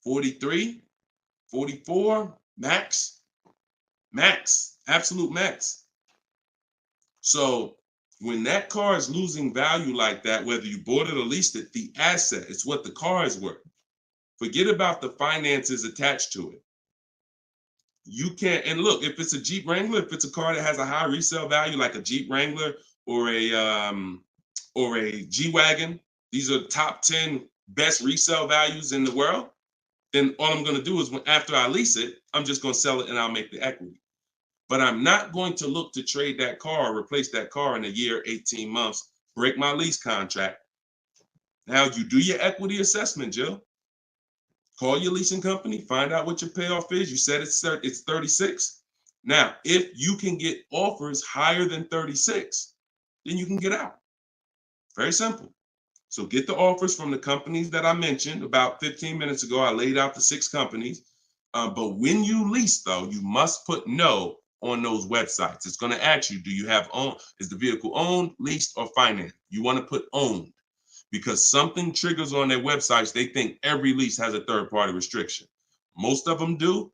Speaker 3: 43, 44, max, absolute max. So when that car is losing value like that, whether you bought it or leased it, the asset, it's what the car is worth. Forget about the finances attached to it. You can't, and look, if it's a Jeep Wrangler, if it's a car that has a high resale value, like a Jeep Wrangler or a G-Wagon, these are top 10 best resale values in the world, then all I'm gonna do is after I lease it, I'm just gonna sell it and I'll make the equity. But I'm not going to look to trade that car or replace that car in a year, 18 months, break my lease contract. Now you do your equity assessment, Jill. Call your leasing company, find out what your payoff is. You said it's 36. Now, if you can get offers higher than 36, then you can get out. Very simple. So get the offers from the companies that I mentioned about 15 minutes ago. I laid out the 6 companies. But when you lease, though, you must put no on those websites. It's going to ask you, do you have is the vehicle owned, leased, or financed? You want to put owned, because something triggers on their websites. They think every lease has a third-party restriction. Most of them do,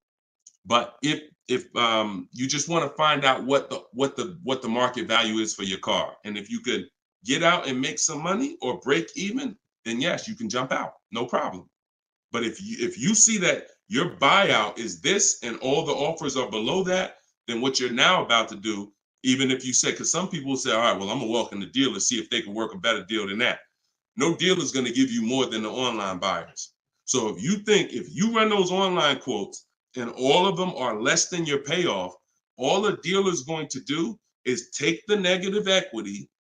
Speaker 3: but if you just want to find out what the market value is for your car, and if you could get out and make some money or break even, then yes, you can jump out, no problem. But if you see that your buyout is this and all the offers are below that, then what you're now about to do, even if you say, because some people will say, all right, well, I'm gonna walk in the deal and see if they can work a better deal than that. No dealer is going to give you more than the online buyers. So if you run those online quotes and all of them are less than your payoff, all a dealer is going to do is take the negative equity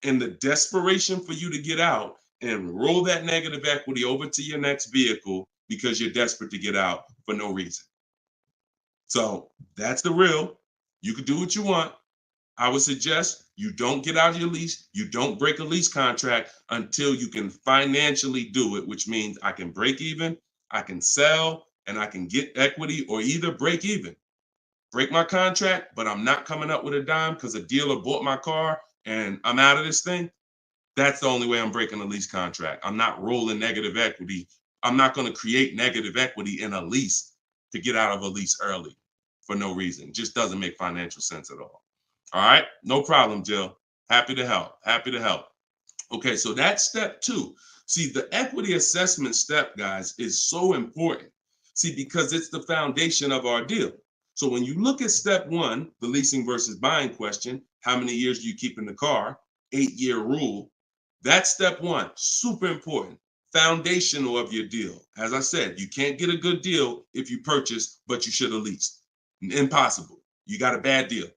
Speaker 3: and the desperation for you to get out and roll that negative equity over to your next vehicle because you're desperate to get out for no reason. So that's the real. You can do what you want. I would suggest you don't get out of your lease. You don't break a lease contract until you can financially do it, which means I can break even, I can sell, and I can get equity, or either break even. Break my contract, but I'm not coming up with a dime because a dealer bought my car and I'm out of this thing. That's the only way I'm breaking a lease contract. I'm not rolling negative equity. I'm not going to create negative equity in a lease to get out of a lease early for no reason. It just doesn't make financial sense at all. All right, no problem, Jill. Happy to help. Happy to help. Okay, so that's step 2. See, the equity assessment step, guys, is so important. See, because it's the foundation of our deal. So when you look at step 1, the leasing versus buying question, how many years do you keep in the car? 8-year rule. That's step 1, super important. Foundational of your deal. As I said, you can't get a good deal if you purchase, but you should have leased. Impossible. You got a bad deal.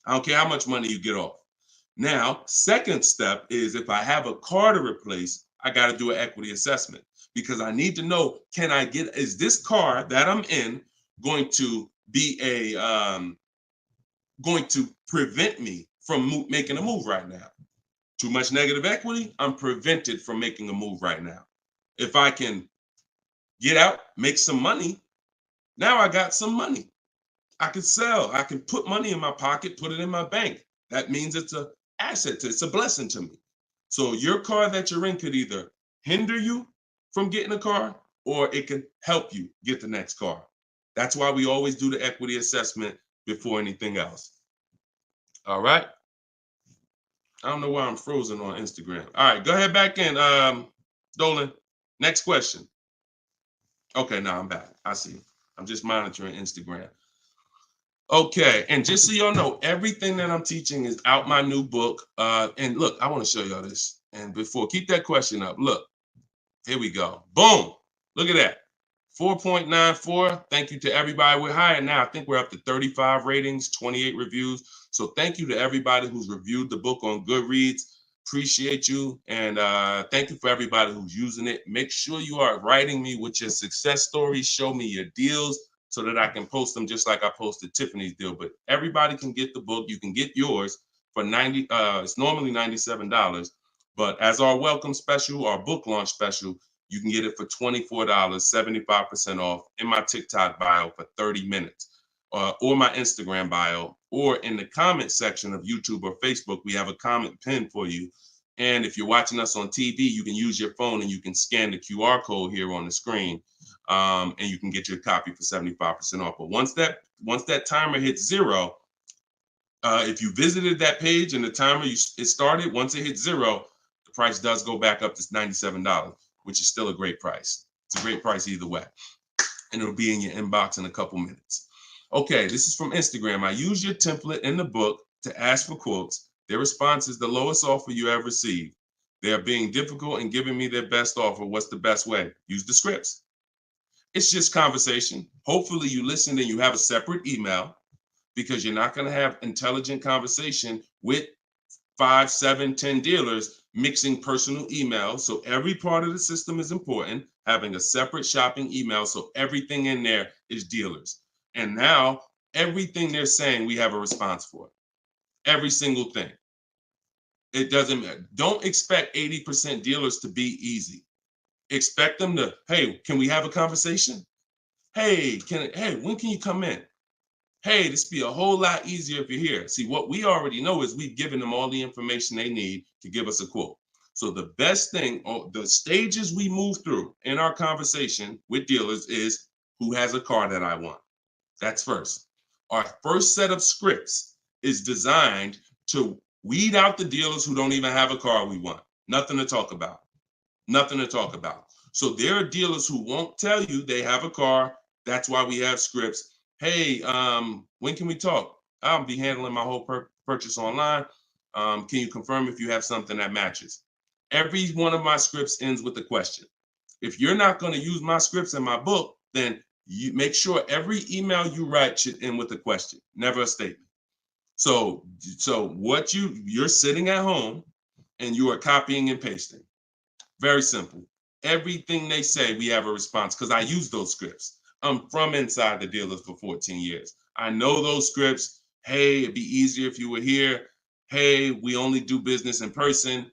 Speaker 3: I don't care how much money you get off. Now, second step is if I have a car to replace, I got to do an equity assessment because I need to know, is this car that I'm in going to be going to prevent me from making a move right now? Too much negative equity, I'm prevented from making a move right now. If I can get out, make some money, now I got some money. I can sell. I can put money in my pocket, put it in my bank. That means it's an asset. It's a blessing to me. So your car that you're in could either hinder you from getting a car or it can help you get the next car. That's why we always do the equity assessment before anything else. All right. I don't know why I'm frozen on Instagram. All right, go ahead back in, Dolan. Next question. Okay, now I'm back. I see. I'm just monitoring Instagram. Okay, and just so y'all know, everything that I'm teaching is out my new book. And look, I want to show y'all this. And before, keep that question up. Look, here we go. Boom. Look at that. 4.94. Thank you to everybody. We're higher now. I think we're up to 35 ratings, 28 reviews. So thank you to everybody who's reviewed the book on Goodreads. Appreciate you. And thank you for everybody who's using it. Make sure you are writing me with your success stories. Show me your deals so that I can post them just like I posted Tiffany's deal. But everybody can get the book. You can get yours for $90. It's normally $97. But as our welcome special, our book launch special, you can get it for $24, 75% off in my TikTok bio for 30 minutes, or my Instagram bio, or in the comment section of YouTube or Facebook. We have a comment pin for you. And if you're watching us on TV, you can use your phone and you can scan the QR code here on the screen, and you can get your copy for 75% off. But once that timer hits zero, if you visited that page and the timer it started, once it hits zero, the price does go back up to $97, which is still a great price. It's a great price either way. And it'll be in your inbox in a couple minutes. Okay, this is from Instagram. I use your template in the book to ask for quotes. Their response is the lowest offer you ever received. They are being difficult and giving me their best offer. What's the best way? Use the scripts. It's just conversation. Hopefully you listen and you have a separate email, because you're not going to have intelligent conversation with 5, 7, 10 dealers mixing personal emails. So every part of the system is important, having a separate shopping email. So everything in there is dealers. And now everything they're saying, we have a response for. Every single thing. It doesn't matter. Don't expect 80% dealers to be easy. Expect them to, hey, can we have a conversation? Hey, when can you come in? Hey, this be a whole lot easier if you're here. See, what we already know is we've given them all the information they need to give us a quote. So the best thing, or the stages we move through in our conversation with dealers, is who has a car that I want. That's first. Our first set of scripts is designed to weed out the dealers who don't even have a car we want. Nothing to talk about. Nothing to talk about. So there are dealers who won't tell you they have a car. That's why we have scripts. Hey, when can we talk? I'll be handling my whole purchase online. Can you confirm if you have something that matches? Every one of my scripts ends with a question. If you're not going to use my scripts in my book, then you make sure every email you write should end with a question, never a statement. So what you're sitting at home and you are copying and pasting. Very simple. Everything they say, we have a response, because I use those scripts. I'm from inside the dealers for 14 years. I know those scripts. Hey, it'd be easier if you were here. Hey, we only do business in person.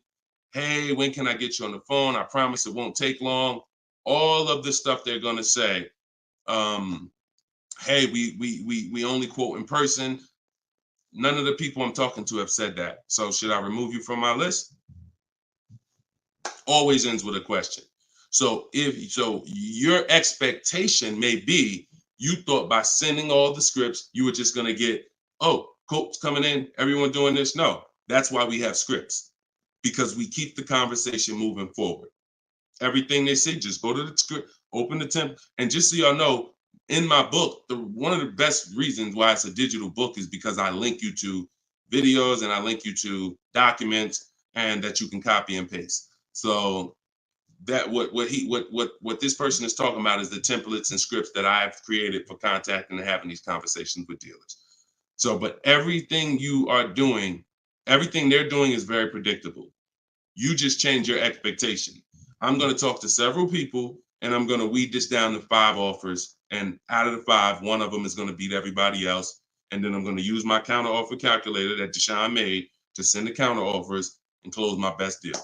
Speaker 3: Hey, when can I get you on the phone? I promise it won't take long. All of the stuff they're going to say. Hey, we only quote in person. None of the people I'm talking to have said that. So should I remove you from my list? Always ends with a question. So your expectation may be, you thought by sending all the scripts, you were just going to get, oh, quotes coming in, everyone doing this. No, that's why we have scripts, because we keep the conversation moving forward. Everything they say, just go to the script, open the template. And just so y'all know, in my book, one of the best reasons why it's a digital book is because I link you to videos and I link you to documents, and that you can copy and paste. So that what this person is talking about is the templates and scripts that I've created for contacting and having these conversations with dealers. So, but everything they're doing is very predictable. You just change your expectation. I'm going to talk to several people, and I'm going to weed this down to 5 offers. And out of the 5, one of them is going to beat everybody else. And then I'm going to use my counter offer calculator that Deshone made to send the counter offers and close my best deal.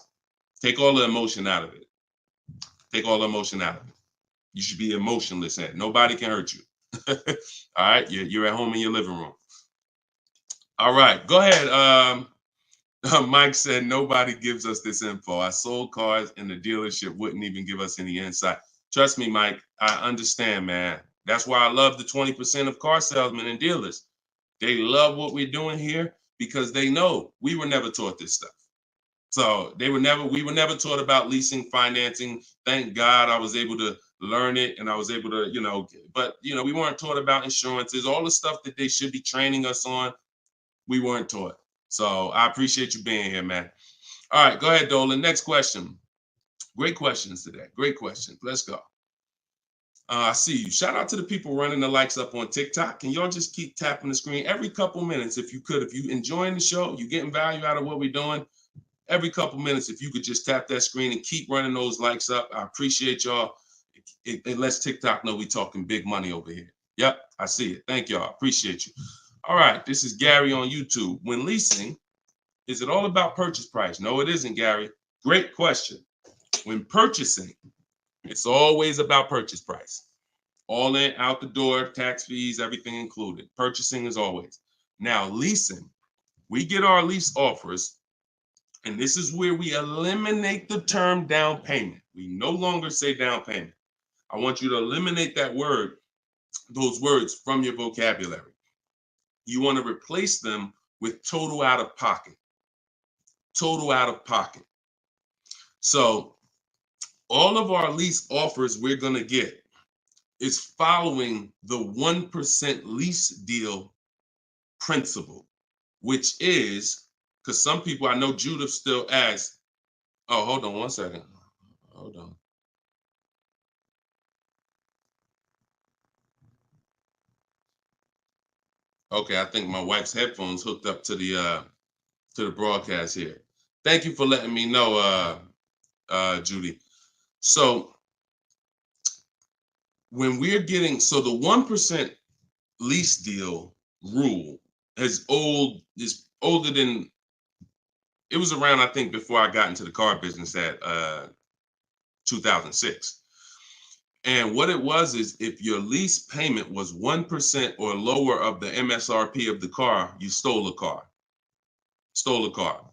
Speaker 3: Take all the emotion out of it. Take all the emotion out of it. You should be emotionless at it. Nobody can hurt you. All right, you're at home in your living room. All right, go ahead. Mike said nobody gives us this info. I sold cars and the dealership wouldn't even give us any insight. Trust me, Mike, I understand, man. That's why I love the 20% of car salesmen and dealers. They love what we're doing here, because they know we were never taught this stuff. So we were never taught about leasing, financing. Thank God I was able to learn it, and I was able to, but we weren't taught about insurances, all the stuff that they should be training us on. We weren't taught. So I appreciate you being here, man. All right, go ahead, Dolan. Next question. Great questions today. Great questions. Let's go. I see you. Shout out to the people running the likes up on TikTok. Can y'all just keep tapping the screen every couple minutes if you could? If you enjoying the show, you getting value out of what we're doing, every couple minutes, if you could just tap that screen and keep running those likes up. I appreciate y'all. It lets TikTok know we talking big money over here. Yep, I see it. Thank y'all. Appreciate you. All right, this is Gary on YouTube. When leasing, is it all about purchase price? No, it isn't, Gary. Great question. When purchasing, it's always about purchase price. All in, out the door, tax fees, everything included. Purchasing is always. Now, leasing, we get our lease offers, and this is where we eliminate the term down payment. We no longer say down payment. I want you to eliminate that word, those words from your vocabulary. You want to replace them with total out of pocket. Total out of pocket. So all of our lease offers we're going to get is following the 1% lease deal principle, which is, because some people, I know Judith still asks, oh, hold on one second. Hold on. Okay, I think my wife's headphones hooked up to the broadcast here. Thank you for letting me know, Judy. So when we're getting, so the 1% lease deal rule is older than, it was around, I think, before I got into the car business at 2006. And what it was is if your lease payment was 1% or lower of the MSRP of the car, you stole a car. Stole a car.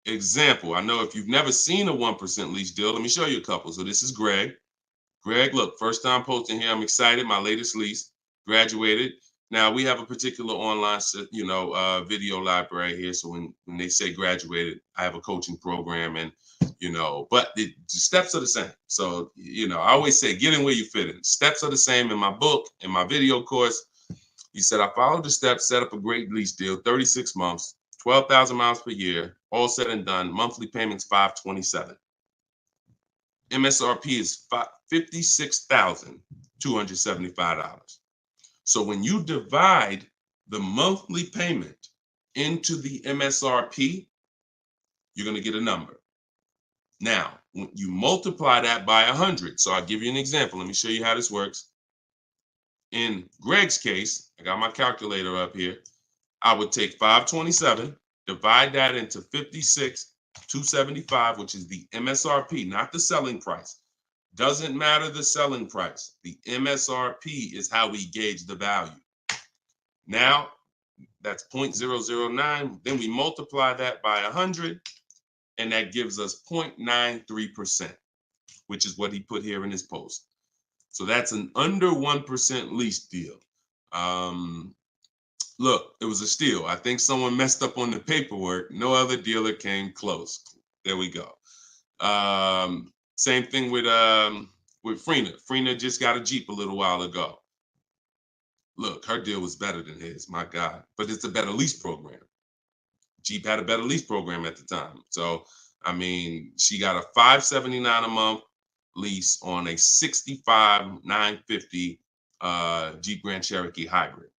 Speaker 3: Example, I know if you've never seen a 1% lease deal, let me show you a couple. So this is Greg. Greg, look, first time posting here. I'm excited. My latest lease, graduated. Now we have a particular online, video library here. So when they say graduated, I have a coaching program, and but the steps are the same. So I always say, get in where you fit in. Steps are the same in my book, in my video course. You said I followed the steps, set up a great lease deal, 36 months, 12,000 miles per year, all said and done. Monthly payments $527. MSRP is $56,275. So when you divide the monthly payment into the MSRP, you're going to get a number. Now, when you multiply that by 100, so I'll give you an example. Let me show you how this works. In Greg's case, I got my calculator up here. I would take 527, divide that into 56,275, which is the MSRP, not the selling price. Doesn't matter the selling price. The MSRP is how we gauge the value. Now, that's 0.009. Then we multiply that by 100, and that gives us 0.93%, which is what he put here in his post. So that's an under 1% lease deal. Look, it was a steal. I think someone messed up on the paperwork. No other dealer came close. There we go. Same thing with Frina. Frina just got a Jeep a little while ago. Look, her deal was better than his, my God. But it's a better lease program. Jeep had a better lease program at the time. So, I mean, she got a $579 a month lease on a 65,950 Jeep Grand Cherokee hybrid.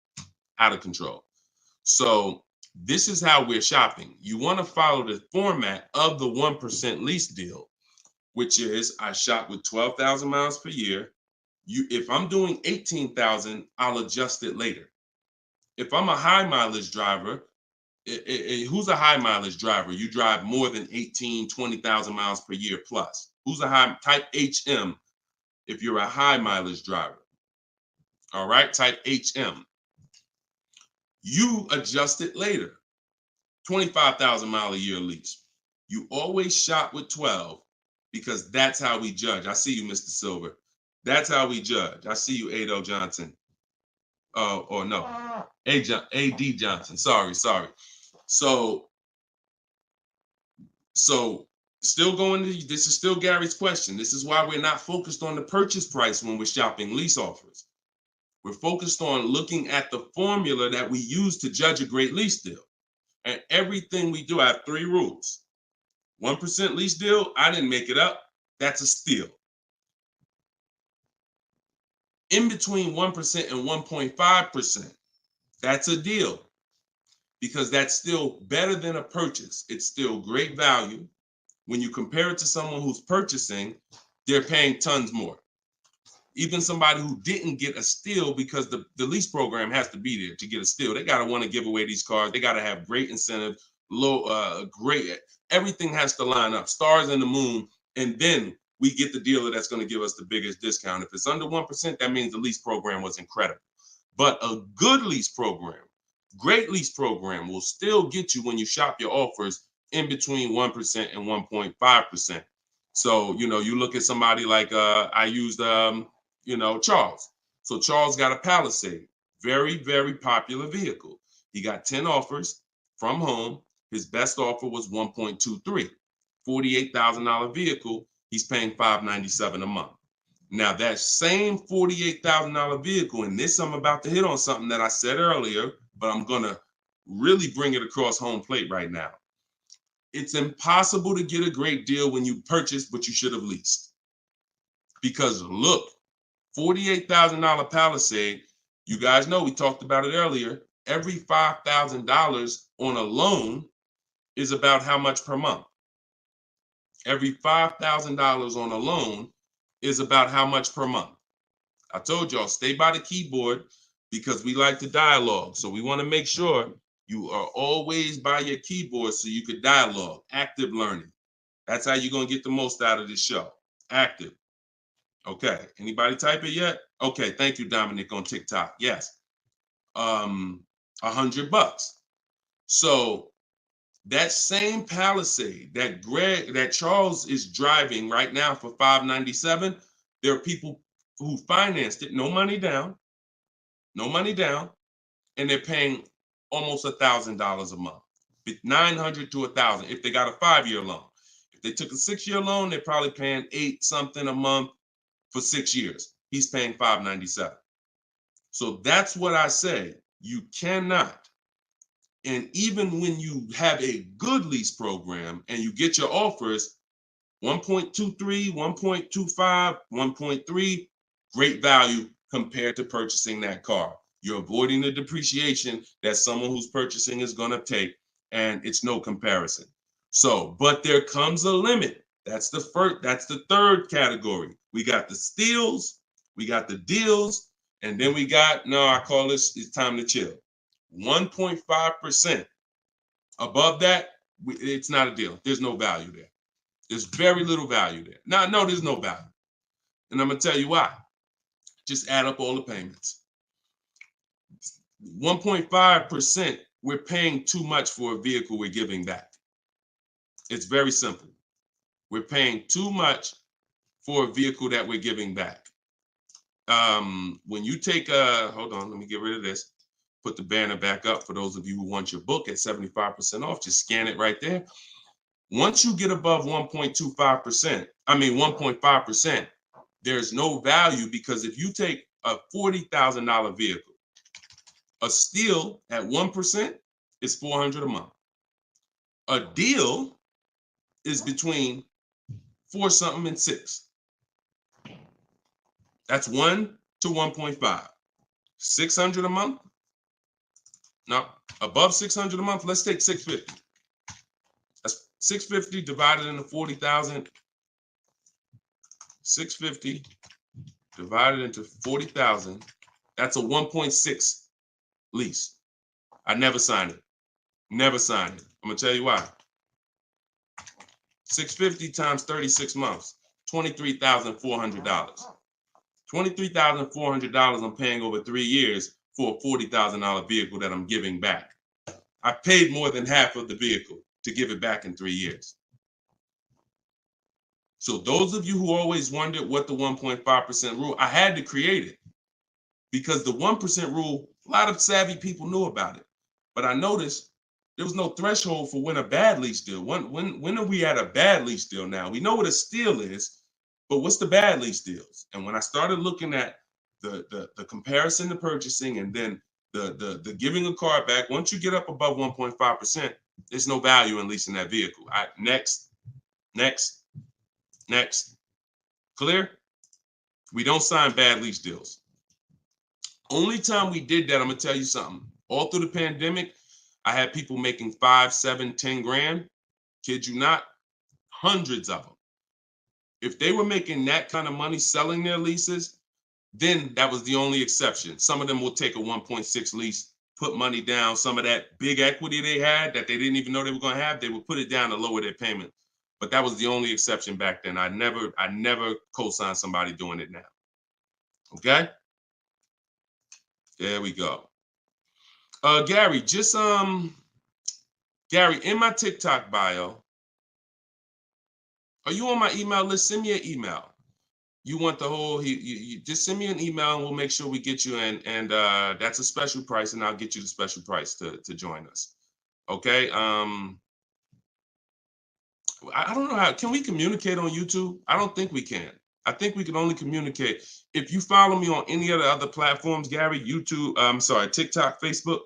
Speaker 3: Out of control. So this is how we're shopping. You want to follow the format of the 1% lease deal, which is I shop with 12,000 miles per year. If I'm doing 18,000, I'll adjust it later. If I'm a high mileage driver, who's a high mileage driver? You drive more than 20,000 miles per year plus. Who's a high type HM if you're a high mileage driver? All right, type HM. You adjust it later. 25,000 mile a year lease. You always shop with 12 because that's how we judge. I see you, Mr. Silver. That's how we judge. I see you, Ado Johnson. Or no, A.D. Johnson. Sorry. So still going to, this is still Gary's question. This is why we're not focused on the purchase price when we're shopping lease offers. We're focused on looking at the formula that we use to judge a great lease deal. And everything we do, I have 3 rules. 1% lease deal, I didn't make it up. That's a steal. In between 1% and 1.5%, that's a deal, because that's still better than a purchase. It's still great value. When you compare it to someone who's purchasing, they're paying tons more. Even somebody who didn't get a steal, because the lease program has to be there to get a steal. They got to want to give away these cars. They got to have great incentive, great, everything has to line up, stars in the moon, and then we get the dealer that's going to give us the biggest discount. If it's under 1%, that means the lease program was incredible. But a good lease program, great lease program, will still get you, when you shop your offers, in between 1% and 1.5%. So, you look at somebody like, I used, Charles. So Charles got a Palisade, very, very popular vehicle. He got 10 offers from home. His best offer was 1.23, $48,000 vehicle. He's paying $597 a month. Now that same $48,000 vehicle, and this, I'm about to hit on something that I said earlier, but I'm gonna really bring it across home plate right now. It's impossible to get a great deal when you purchase what you should have leased. Because look, $48,000 Palisade, you guys know, we talked about it earlier, every $5,000 on a loan is about how much per month? Every $5,000 on a loan is about how much per month? I told y'all, stay by the keyboard, because we like to dialogue. So we want to make sure you are always by your keyboard so you could dialogue. Active learning. That's how you're going to get the most out of this show. Active. Okay. Anybody type it yet? Okay. Thank you, Dominic, on TikTok. Yes. $100. So that same Palisade that Charles is driving right now for $597, there are people who financed it, no money down, and they're paying almost $1,000 a month, $900 to $1,000 if they got a 5-year loan. If they took a 6-year loan, they're probably paying $8 something a month for 6 years. He's paying $597. So that's what I say. You cannot. And even when you have a good lease program and you get your offers, 1.23, 1.25, 1.3, great value compared to purchasing that car. You're avoiding the depreciation that someone who's purchasing is going to take, and it's no comparison. So, but there comes a limit. That's the third category. We got the steals, we got the deals, and then we got, no, I call this, it's time to chill. 1.5%. Above that, it's not a deal. There's no value there. There's very little value there. No, there's no value. And I'm going to tell you why. Just add up all the payments. 1.5%, we're paying too much for a vehicle we're giving back. It's very simple. We're paying too much for a vehicle that we're giving back. When you take hold on, let me get rid of this. Put the banner back up for those of you who want your book at 75% off. Just scan it right there. Once you get above 1.5%, there's no value, because if you take a $40,000 vehicle, a steal at 1% is $400 a month. A deal is between 4 something and 6. That's 1 to 1.5. 600 a month. Now, above 600 a month, let's take 650. That's 650 divided into 40,000. 650 divided into 40,000. That's a 1.6 lease. I never signed it. Never signed it. I'm gonna tell you why. 650 times 36 months, $23,400. $23,400 I'm paying over 3 years for a $40,000 vehicle that I'm giving back. I paid more than half of the vehicle to give it back in 3 years. So those of you who always wondered what the 1.5% rule, I had to create it, because the 1% rule, a lot of savvy people knew about it. But I noticed There was no threshold for when a bad lease deal. When are we at a bad lease deal now? We know what a steal is, but what's the bad lease deals? And when I started looking at the comparison to purchasing and then the giving a car back, once you get up above 1.5%, there's no value in leasing that vehicle. Next. Clear? We don't sign bad lease deals. Only time we did that, I'm gonna tell you something. All through the pandemic, I had people making 5, 7, 10 grand. Kid you not, hundreds of them. If they were making that kind of money selling their leases, then that was the only exception. Some of them will take a 1.6 lease, put money down. Some of that big equity they had that they didn't even know they were going to have, they would put it down to lower their payment. But that was the only exception back then. I never co-signed somebody doing it now. Okay? There we go. Gary, Gary, in my TikTok bio, are you on my email list? Send me an email. You want the whole, you just send me an email and we'll make sure we get you in. And that's a special price, and I'll get you the special price to join us. Okay. I don't know how, can we communicate on YouTube? I don't think we can. I think we can only communicate. If you follow me on any of the other platforms, Gary, YouTube, TikTok, Facebook,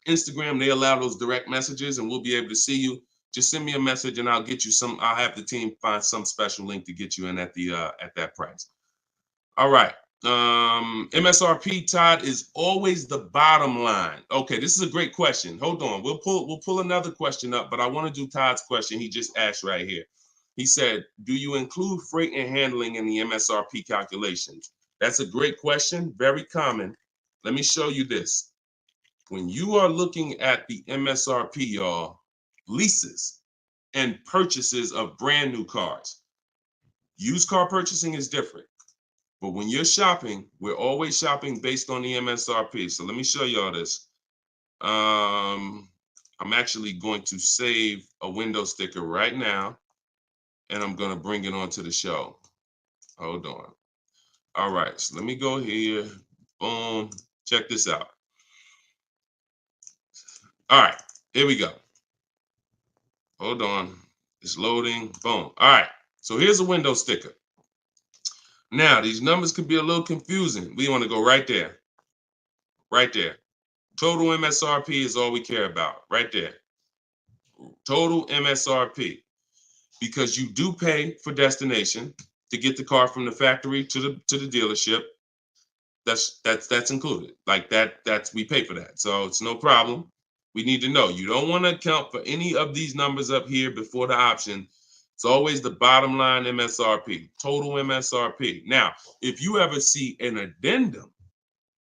Speaker 3: Instagram, they allow those direct messages and we'll be able to see you. Just send me a message and I'll get you some. I'll have the team find some special link to get you in at that price. All right. MSRP, Todd, is always the bottom line. Okay, this is a great question. Hold on. We'll pull another question up, but I want to do Todd's question he just asked right here. He said, do you include freight and handling in the MSRP calculations? That's a great question. Very common. Let me show you this. When you are looking at the MSRP, y'all, leases and purchases of brand new cars. Used car purchasing is different. But when you're shopping, we're always shopping based on the MSRP. So let me show y'all this. I'm actually going to save a window sticker right now, and I'm going to bring it onto the show. Hold on. All right, so let me go here. Boom. Check this out. All right, here we go. Hold on. It's loading. Boom. All right, so here's a window sticker. Now, these numbers can be a little confusing. We want to go right there. Right there. Total MSRP is all we care about. Right there. Total MSRP. Because you do pay for destination to get the car from the factory to the dealership. That's included. Like that's we pay for that. So it's no problem. We need to know. You don't want to account for any of these numbers up here before the option. It's always the bottom line MSRP, total MSRP. Now, if you ever see an addendum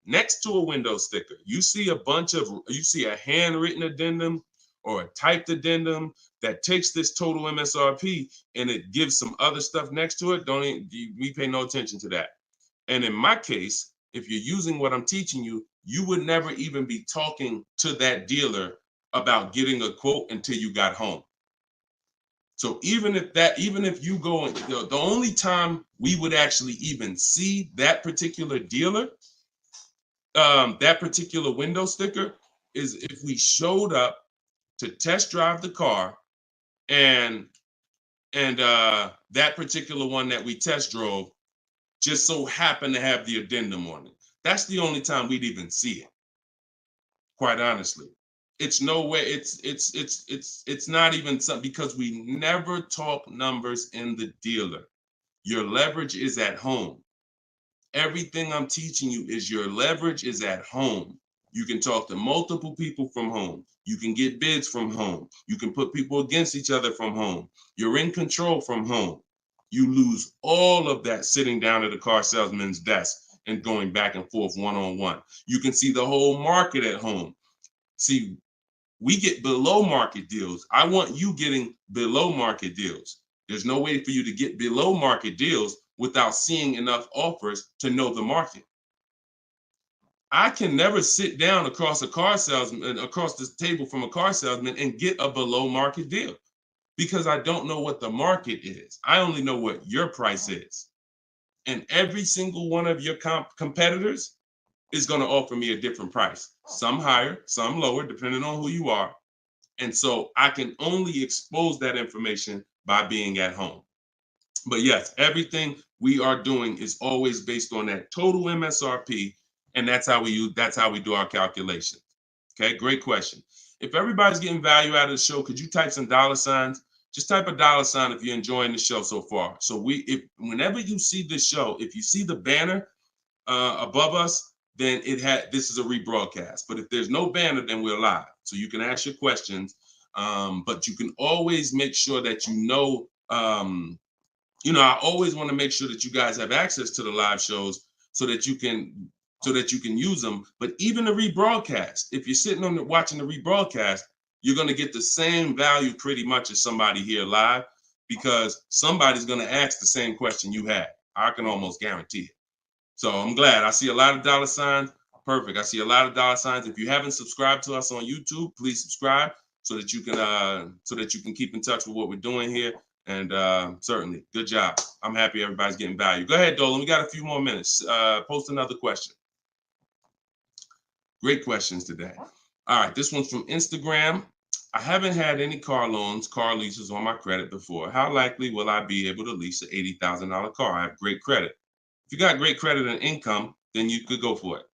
Speaker 3: next to a window sticker, you see a handwritten addendum or a typed addendum that takes this total MSRP and it gives some other stuff next to it, we pay no attention to that. And in my case, if you're using what I'm teaching you, you would never even be talking to that dealer about getting a quote until you got home. So even if you go, the only time we would actually even see that particular dealer, that particular window sticker, is if we showed up to test drive the car and that particular one that we test drove just so happened to have the addendum on it. That's the only time we'd even see it. Quite honestly. It's no way, it's not even something, because we never talk numbers in the dealer. Your leverage is at home. Everything I'm teaching you is your leverage is at home. You can talk to multiple people from home. You can get bids from home. You can put people against each other from home. You're in control from home. You lose all of that sitting down at a car salesman's desk and going back and forth one-on-one. You can see the whole market at home. See, we get below market deals. I want you getting below market deals. There's no way for you to get below market deals without seeing enough offers to know the market. I can never sit down across a car salesman, across the table from a car salesman, and get a below market deal because I don't know what the market is. I only know what your price is. And every single one of your competitors is going to offer me a different price. Some higher, some lower, depending on who you are. And so I can only expose that information by being at home. But yes, everything we are doing is always based on that total MSRP, and that's how we do our calculations. Okay, great question. If everybody's getting value out of the show, could you type some dollar signs? Just type a dollar sign if you're enjoying the show so far. So if whenever you see this show, if you see the banner above us, then this is a rebroadcast. But if there's no banner, then we're live. So you can ask your questions, but you can always make sure that I always want to make sure that you guys have access to the live shows so that you can use them. But even the rebroadcast, if you're sitting watching the rebroadcast, you're going to get the same value pretty much as somebody here live, because somebody's going to ask the same question you had. I can almost guarantee it. So I'm glad. I see a lot of dollar signs. Perfect. I see a lot of dollar signs. If you haven't subscribed to us on YouTube, please subscribe so that you can keep in touch with what we're doing here. And certainly, good job. I'm happy everybody's getting value. Go ahead, Dolan. We got a few more minutes. Post another question. Great questions today. All right, this one's from Instagram. I haven't had any car leases on my credit before. How likely will I be able to lease an $80,000 car? I have great credit. If you got great credit and income, then you could go for it.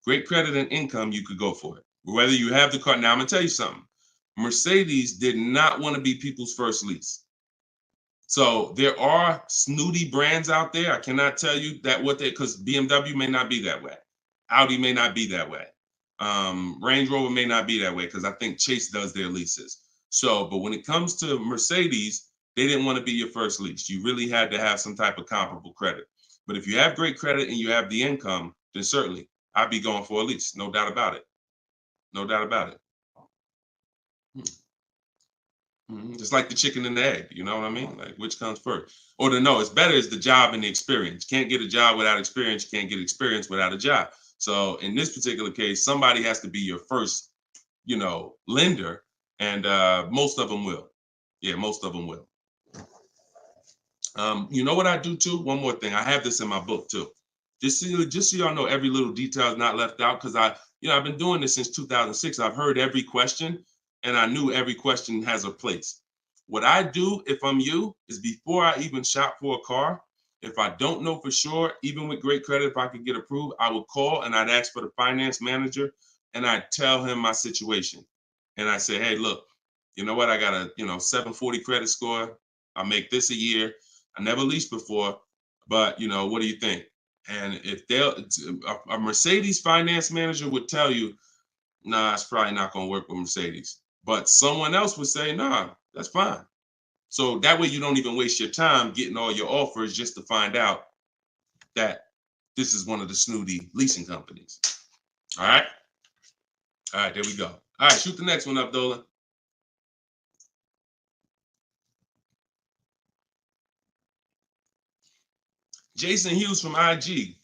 Speaker 3: Great credit and income, you could go for it. Whether you have the car. Now, I'm going to tell you something. Mercedes did not want to be people's first lease. So there are snooty brands out there. I cannot tell you that because BMW may not be that way. Audi may not be that way. Range Rover may not be that way, because I think Chase does their leases. So, but when it comes to Mercedes, they didn't want to be your first lease. You really had to have some type of comparable credit. But if you have great credit and you have the income, then certainly I'd be going for a lease. No doubt about it. No doubt about it. Just like the chicken and the egg, you know what I mean? Like, which comes first? Or it's better is the job and the experience. You can't get a job without experience. You can't get experience without a job. So in this particular case, somebody has to be your first, lender, and most of them will. Yeah, most of them will. You know what I do too? One more thing. I have this in my book too. Just so y'all know, every little detail is not left out, because I've been doing this since 2006. I've heard every question, and I knew every question has a place. What I do, if I'm you, is before I even shop for a car, if I don't know for sure, even with great credit, if I could get approved, I would call and I'd ask for the finance manager, and I'd tell him my situation. And I say, hey, look, you know what? I got a 740 credit score. I make this a year. I never leased before, but what do you think? And if a Mercedes finance manager would tell you, nah, it's probably not going to work with Mercedes. But someone else would say, nah, that's fine. So that way you don't even waste your time getting all your offers just to find out that this is one of the snooty leasing companies. All right. All right, there we go. All right, shoot the next one up, Dolan. Jason Hughes from IG.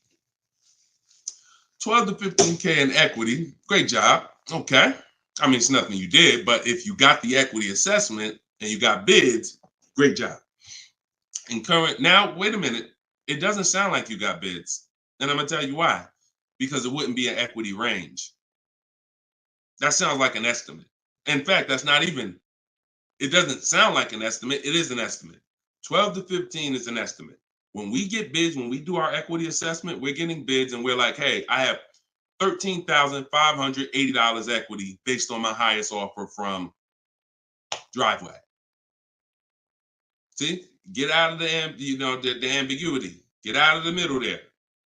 Speaker 3: 12 to 15K in equity. Great job. Okay. I mean, it's nothing you did, but if you got the equity assessment and you got bids, great job. Now, wait a minute. It doesn't sound like you got bids. And I'm going to tell you why. Because it wouldn't be an equity range. That sounds like an estimate. In fact, it doesn't sound like an estimate. It is an estimate. 12 to 15 is an estimate. When we get bids, when we do our equity assessment, we're getting bids and we're like, hey, I have $13,580 equity based on my highest offer from Driveway. See, get out of the ambiguity. Get out of the middle there.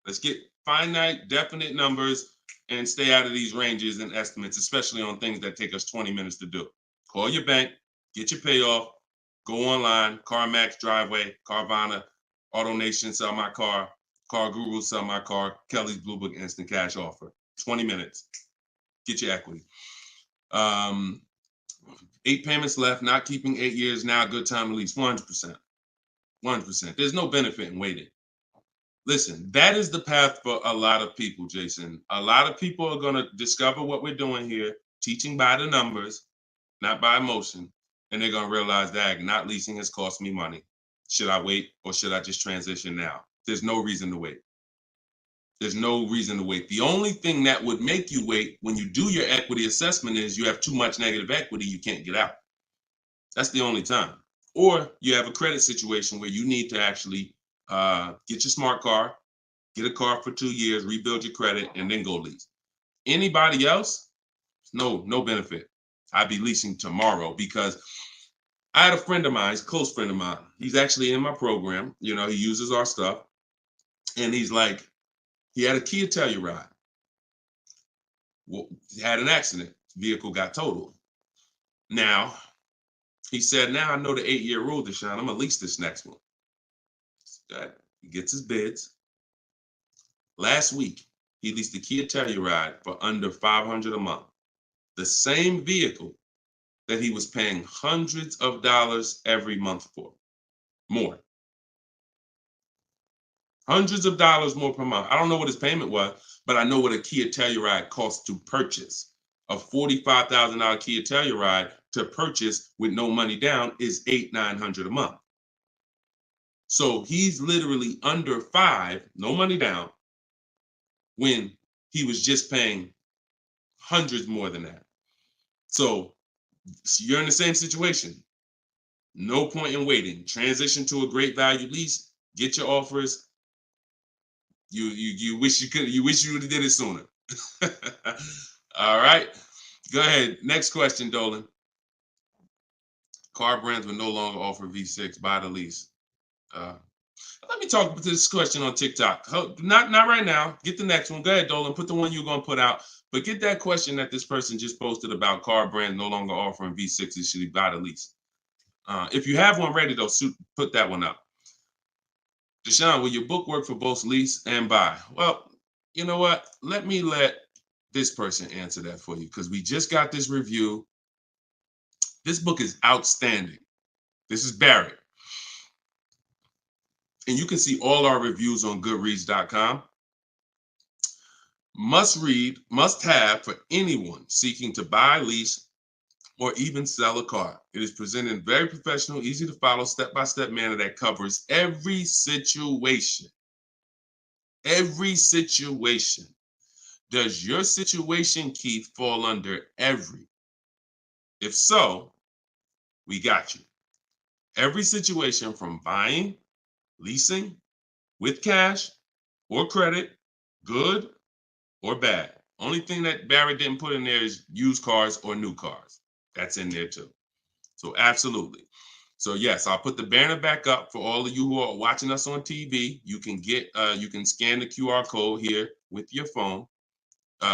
Speaker 3: Let's get finite, definite numbers and stay out of these ranges and estimates, especially on things that take us 20 minutes to do. Call your bank, get your payoff, go online, CarMax, Driveway, Carvana, AutoNation, sell my car, Car Guru, sell my car, Kelly's Blue Book, instant cash offer. 20 minutes. Get your equity. 8 payments left, not keeping 8 years, now a good time to lease. 100%. 100%. There's no benefit in waiting. Listen, that is the path for a lot of people, Jason. A lot of people are going to discover what we're doing here, teaching by the numbers, not by emotion. And they're going to realize that not leasing has cost me money. Should I wait or should I just transition now? There's no reason to wait.
Speaker 2: There's no reason to wait. The only thing that would make you wait when you do your equity assessment is you have too much negative equity, you can't get out. That's the only time. Or you have a credit situation where you need to actually get your smart car, get a car for 2 years, rebuild your credit, and then go lease. Anybody else, no benefit. I'd be leasing tomorrow because I had a friend of mine, he's a close friend of mine. He's actually in my program. You know, he uses our stuff. And he's like, he had a Kia Telluride. Well, he had an accident. Vehicle got totaled. Now, he said, now I know the 8-year rule, Deshone. I'm going to lease this next one. He gets his bids. Last week, he leased the Kia Telluride for under $500 a month. The same vehicle that he was paying hundreds of dollars every month for. More. Hundreds of dollars more per month. I don't know what his payment was, but I know what a Kia Telluride costs to purchase. A $45,000 Kia Telluride to purchase with no money down is $800-900 a month. So he's literally under $5, no money down, when he was just paying hundreds more than that. So you're in the same situation. No point in waiting. Transition to a great value lease. Get your offers. You wish you could. You wish you would have did it sooner. All right. Go ahead. Next question, Dolan. Car brands will no longer offer V6. Buy the lease. Let me talk about this question on TikTok. Not right now. Get the next one. Go ahead, Dolan. Put the one you're gonna put out. But get that question that this person just posted about car brands no longer offering V6s. Should he buy the lease? If you have one ready, though, put that one up. Deshone, will your book work for both lease and buy? Well, you know what? Let this person answer that for you because we just got this review. This book is outstanding. This is Barrett. And you can see all our reviews on goodreads.com. Must read, must have for anyone seeking to buy, lease, or even sell a car. It is presented in very professional, easy to follow, step-by-step manner that covers every situation. Every situation. Does your situation, Keith, fall under every? If so, we got you. Every situation from buying, leasing, with cash or credit, good or bad. Only thing that Barrett didn't put in there is used cars or new cars. That's in there too. So absolutely. So yes, I'll put the banner back up for all of you who are watching us on TV. You can you can scan the QR code here with your phone,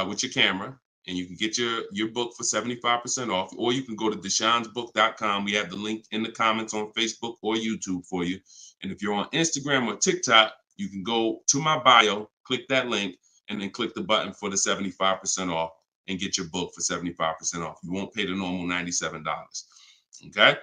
Speaker 2: with your camera, and you can get your book for 75% off, or you can go to deshonsbook.com. We have the link in the comments on Facebook or YouTube for you. And if you're on Instagram or TikTok, you can go to my bio, click that link, and then click the button for the 75% off and get your book for 75% off. You won't pay the normal $97. Okay?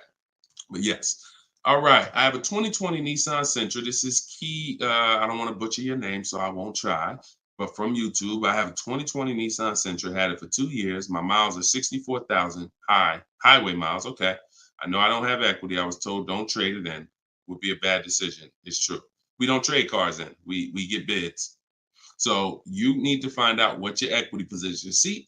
Speaker 2: But yes. All right. I have a 2020 Nissan Sentra. This is Key. I don't want to butcher your name, so I won't try. But from YouTube, I have a 2020 Nissan Sentra. Had it for 2 years. My miles are 64,000 highway miles. Okay. I know I don't have equity. I was told don't trade it in. Would be a bad decision. It's true. We don't trade cars in. We get bids. So you need to find out what your equity position. See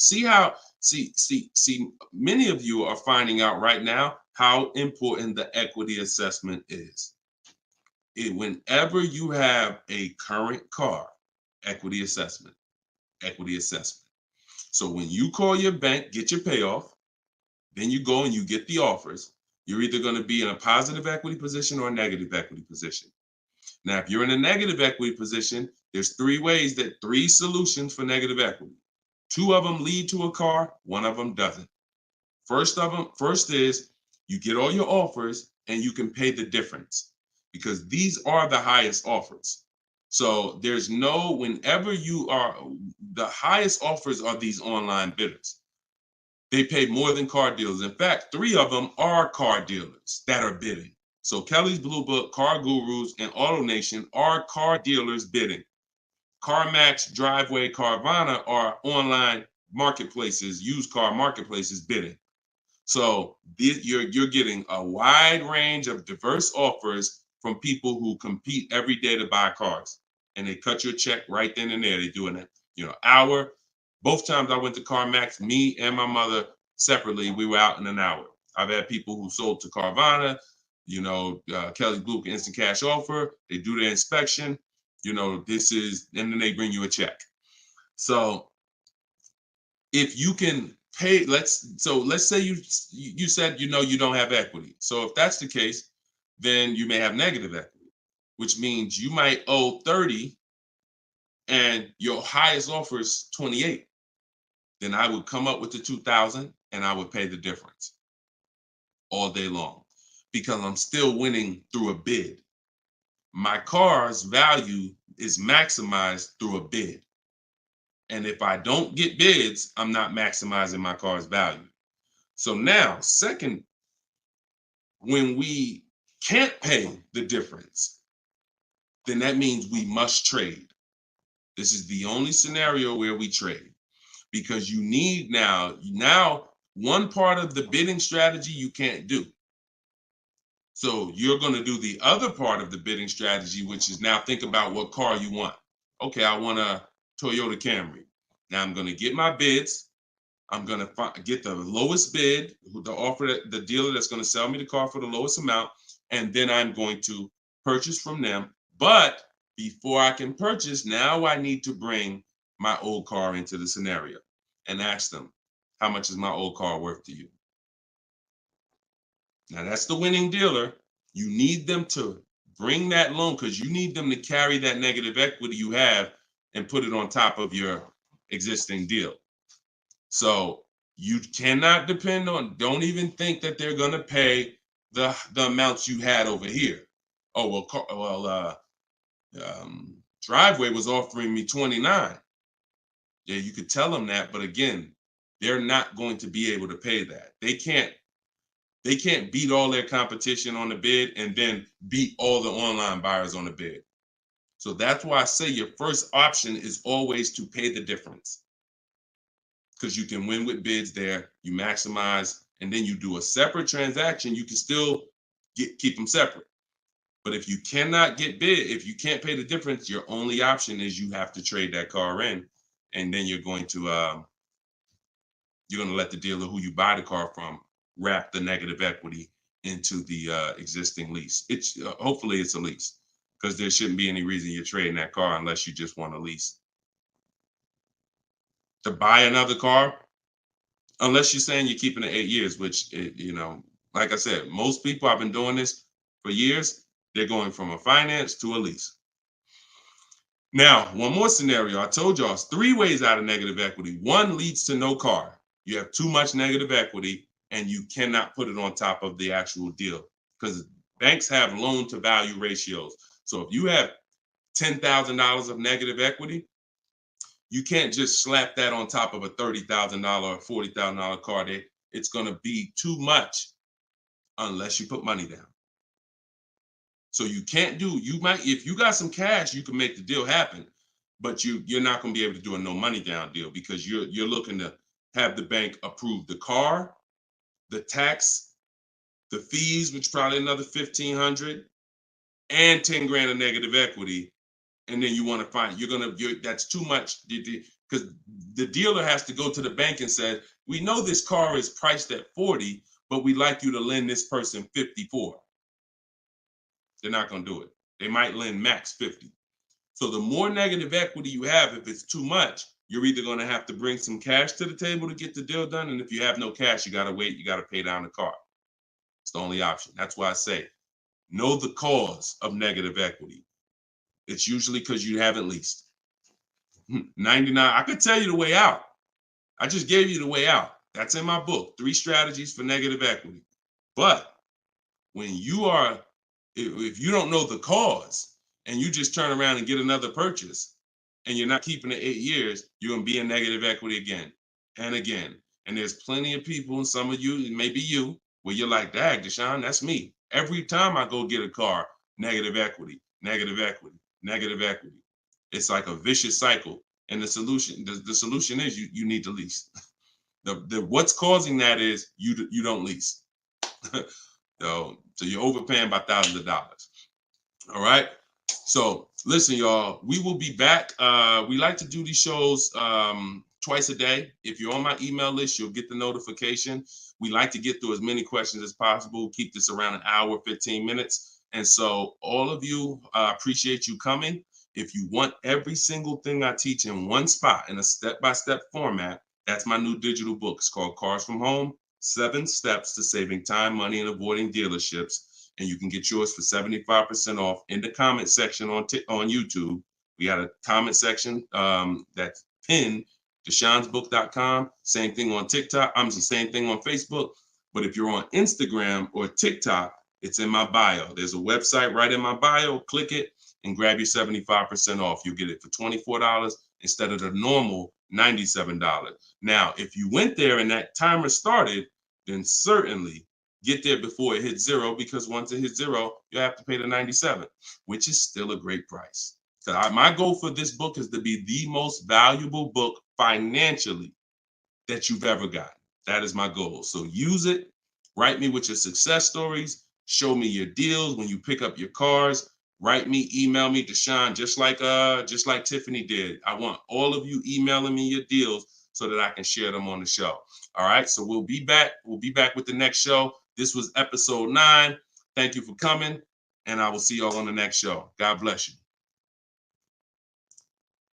Speaker 2: many of you are finding out right now how important the equity assessment is. Whenever you have a current car, equity assessment. So when you call your bank, get your payoff, then you go and you get the offers. You're either going to be in a positive equity position or a negative equity position. Now, if you're in a negative equity position, there's three solutions for negative equity. 2 of them lead to a car, 1 of them doesn't. First is you get all your offers and you can pay the difference because these are the highest offers. So whenever you are, the highest offers are these online bidders. They pay more than car dealers. In fact, 3 of them are car dealers that are bidding. So Kelly's Blue Book, Car Gurus, and AutoNation are car dealers bidding. CarMax, Driveway, Carvana are online marketplaces, used car marketplaces bidding. So you're getting a wide range of diverse offers from people who compete every day to buy cars. and they cut you a check right then and there. They do an hour. Both times I went to CarMax, me and my mother separately, we were out in an hour. I've had people who sold to Carvana, Kelly Blue Instant Cash Offer. They do their inspection. And then they bring you a check. So if you can pay, let's say you said you don't have equity. So if that's the case, then you may have negative equity, which means you might owe 30 and your highest offer is 28. Then I would come up with the 2,000 and I would pay the difference all day long because I'm still winning through a bid. My car's value is maximized through a bid. And if I don't get bids, I'm not maximizing my car's value. So now, second, when we can't pay the difference, then that means we must trade. This is the only scenario where we trade because you need now one part of the bidding strategy you can't do. So you're going to do the other part of the bidding strategy, which is now think about what car you want. Okay, I want a Toyota Camry. Now I'm going to get my bids. I'm going to get the lowest bid, the dealer that's going to sell me the car for the lowest amount, and then I'm going to purchase from them. But before I can purchase, now I need to bring my old car into the scenario and ask them, how much is my old car worth to you? Now that's the winning dealer. You need them to bring that loan because you need them to carry that negative equity you have and put it on top of your existing deal. So you cannot depend on, don't even think that they're going to pay the amounts you had over here. Oh, Driveway was offering me 29. Yeah, you could tell them that, but again, they're not going to be able to pay that. They can't beat all their competition on the bid and then beat all the online buyers on the bid. So that's why I say your first option is always to pay the difference. Because you can win with bids there, you maximize, and then you do a separate transaction, you can still keep them separate. But if you cannot get bid, if you can't pay the difference, your only option is you have to trade that car in, and then you're going to let the dealer who you buy the car from wrap the negative equity into the existing lease. It's hopefully it's a lease because there shouldn't be any reason you're trading that car unless you just want a lease. To buy another car, unless you're saying you're keeping it 8 years, which, like I said, most people, I've been doing this for years, they're going from a finance to a lease. Now, one more scenario. I told y'all it's 3 ways out of negative equity. One leads to no car. You have too much negative equity and you cannot put it on top of the actual deal because banks have loan to value ratios. So if you have $10,000 of negative equity, you can't just slap that on top of a $30,000 or $40,000 car. It's going to be too much unless you put money down. So you can't if you got some cash, you can make the deal happen, but you're not going to be able to do a no money down deal because you're looking to have the bank approve the car, the tax, the fees, which probably another $1,500, and 10 grand of negative equity. And then you want to find that's too much because the dealer has to go to the bank and say, we know this car is priced at 40, but we'd like you to lend this person 54. They're not going to do it. They might lend max 50. So the more negative equity you have, if it's too much, you're either going to have to bring some cash to the table to get the deal done. And if you have no cash, you got to wait. You got to pay down the car. It's the only option. That's why I say, know the cause of negative equity. It's usually because you haven't leased. 99, I could tell you the way out. I just gave you the way out. That's in my book, 3 strategies for negative equity. But when if you don't know the cause and you just turn around and get another purchase and you're not keeping it 8 years, you're going to be in negative equity again and again. And there's plenty of people, and some of you, maybe you, where you're like, dag, Deshone, that's me. Every time I go get a car, negative equity, negative equity, negative equity. It's like a vicious cycle. And the solution is you need to lease. What's causing that is you don't lease. So you're overpaying by thousands of dollars. All right. So Listen, y'all, we will be back. We like to do these shows twice a day. If you're on my email list, you'll get the notification. We like to get through as many questions as possible, keep this around an hour, 15 minutes. And so all of you, appreciate you coming. If you want every single thing I teach in one spot in a step-by-step format, that's my new digital book. It's called Cars from Home, 7 Steps to Saving Time, Money, and Avoiding Dealerships. And you can get yours for 75% off in the comment section on YouTube. We got a comment section that's pinned, deshonsbook.com. Same thing on TikTok. I'm the same thing on Facebook. But if you're on Instagram or TikTok, it's in my bio. There's a website right in my bio. Click it and grab your 75% off. You get it for $24 instead of the normal $97. Now, if you went there and that timer started, then certainly get there before it hits zero, because once it hits zero, you have to pay the 97, which is still a great price. So my goal for this book is to be the most valuable book financially that you've ever gotten. That is my goal. So use it. Write me with your success stories. Show me your deals when you pick up your cars. Write me, email me, Deshone, just like Tiffany did. I want all of you emailing me your deals so that I can share them on the show. All right. So we'll be back. We'll be back with the next show. This was episode 9. Thank you for coming, and I will see y'all on the next show. God bless you.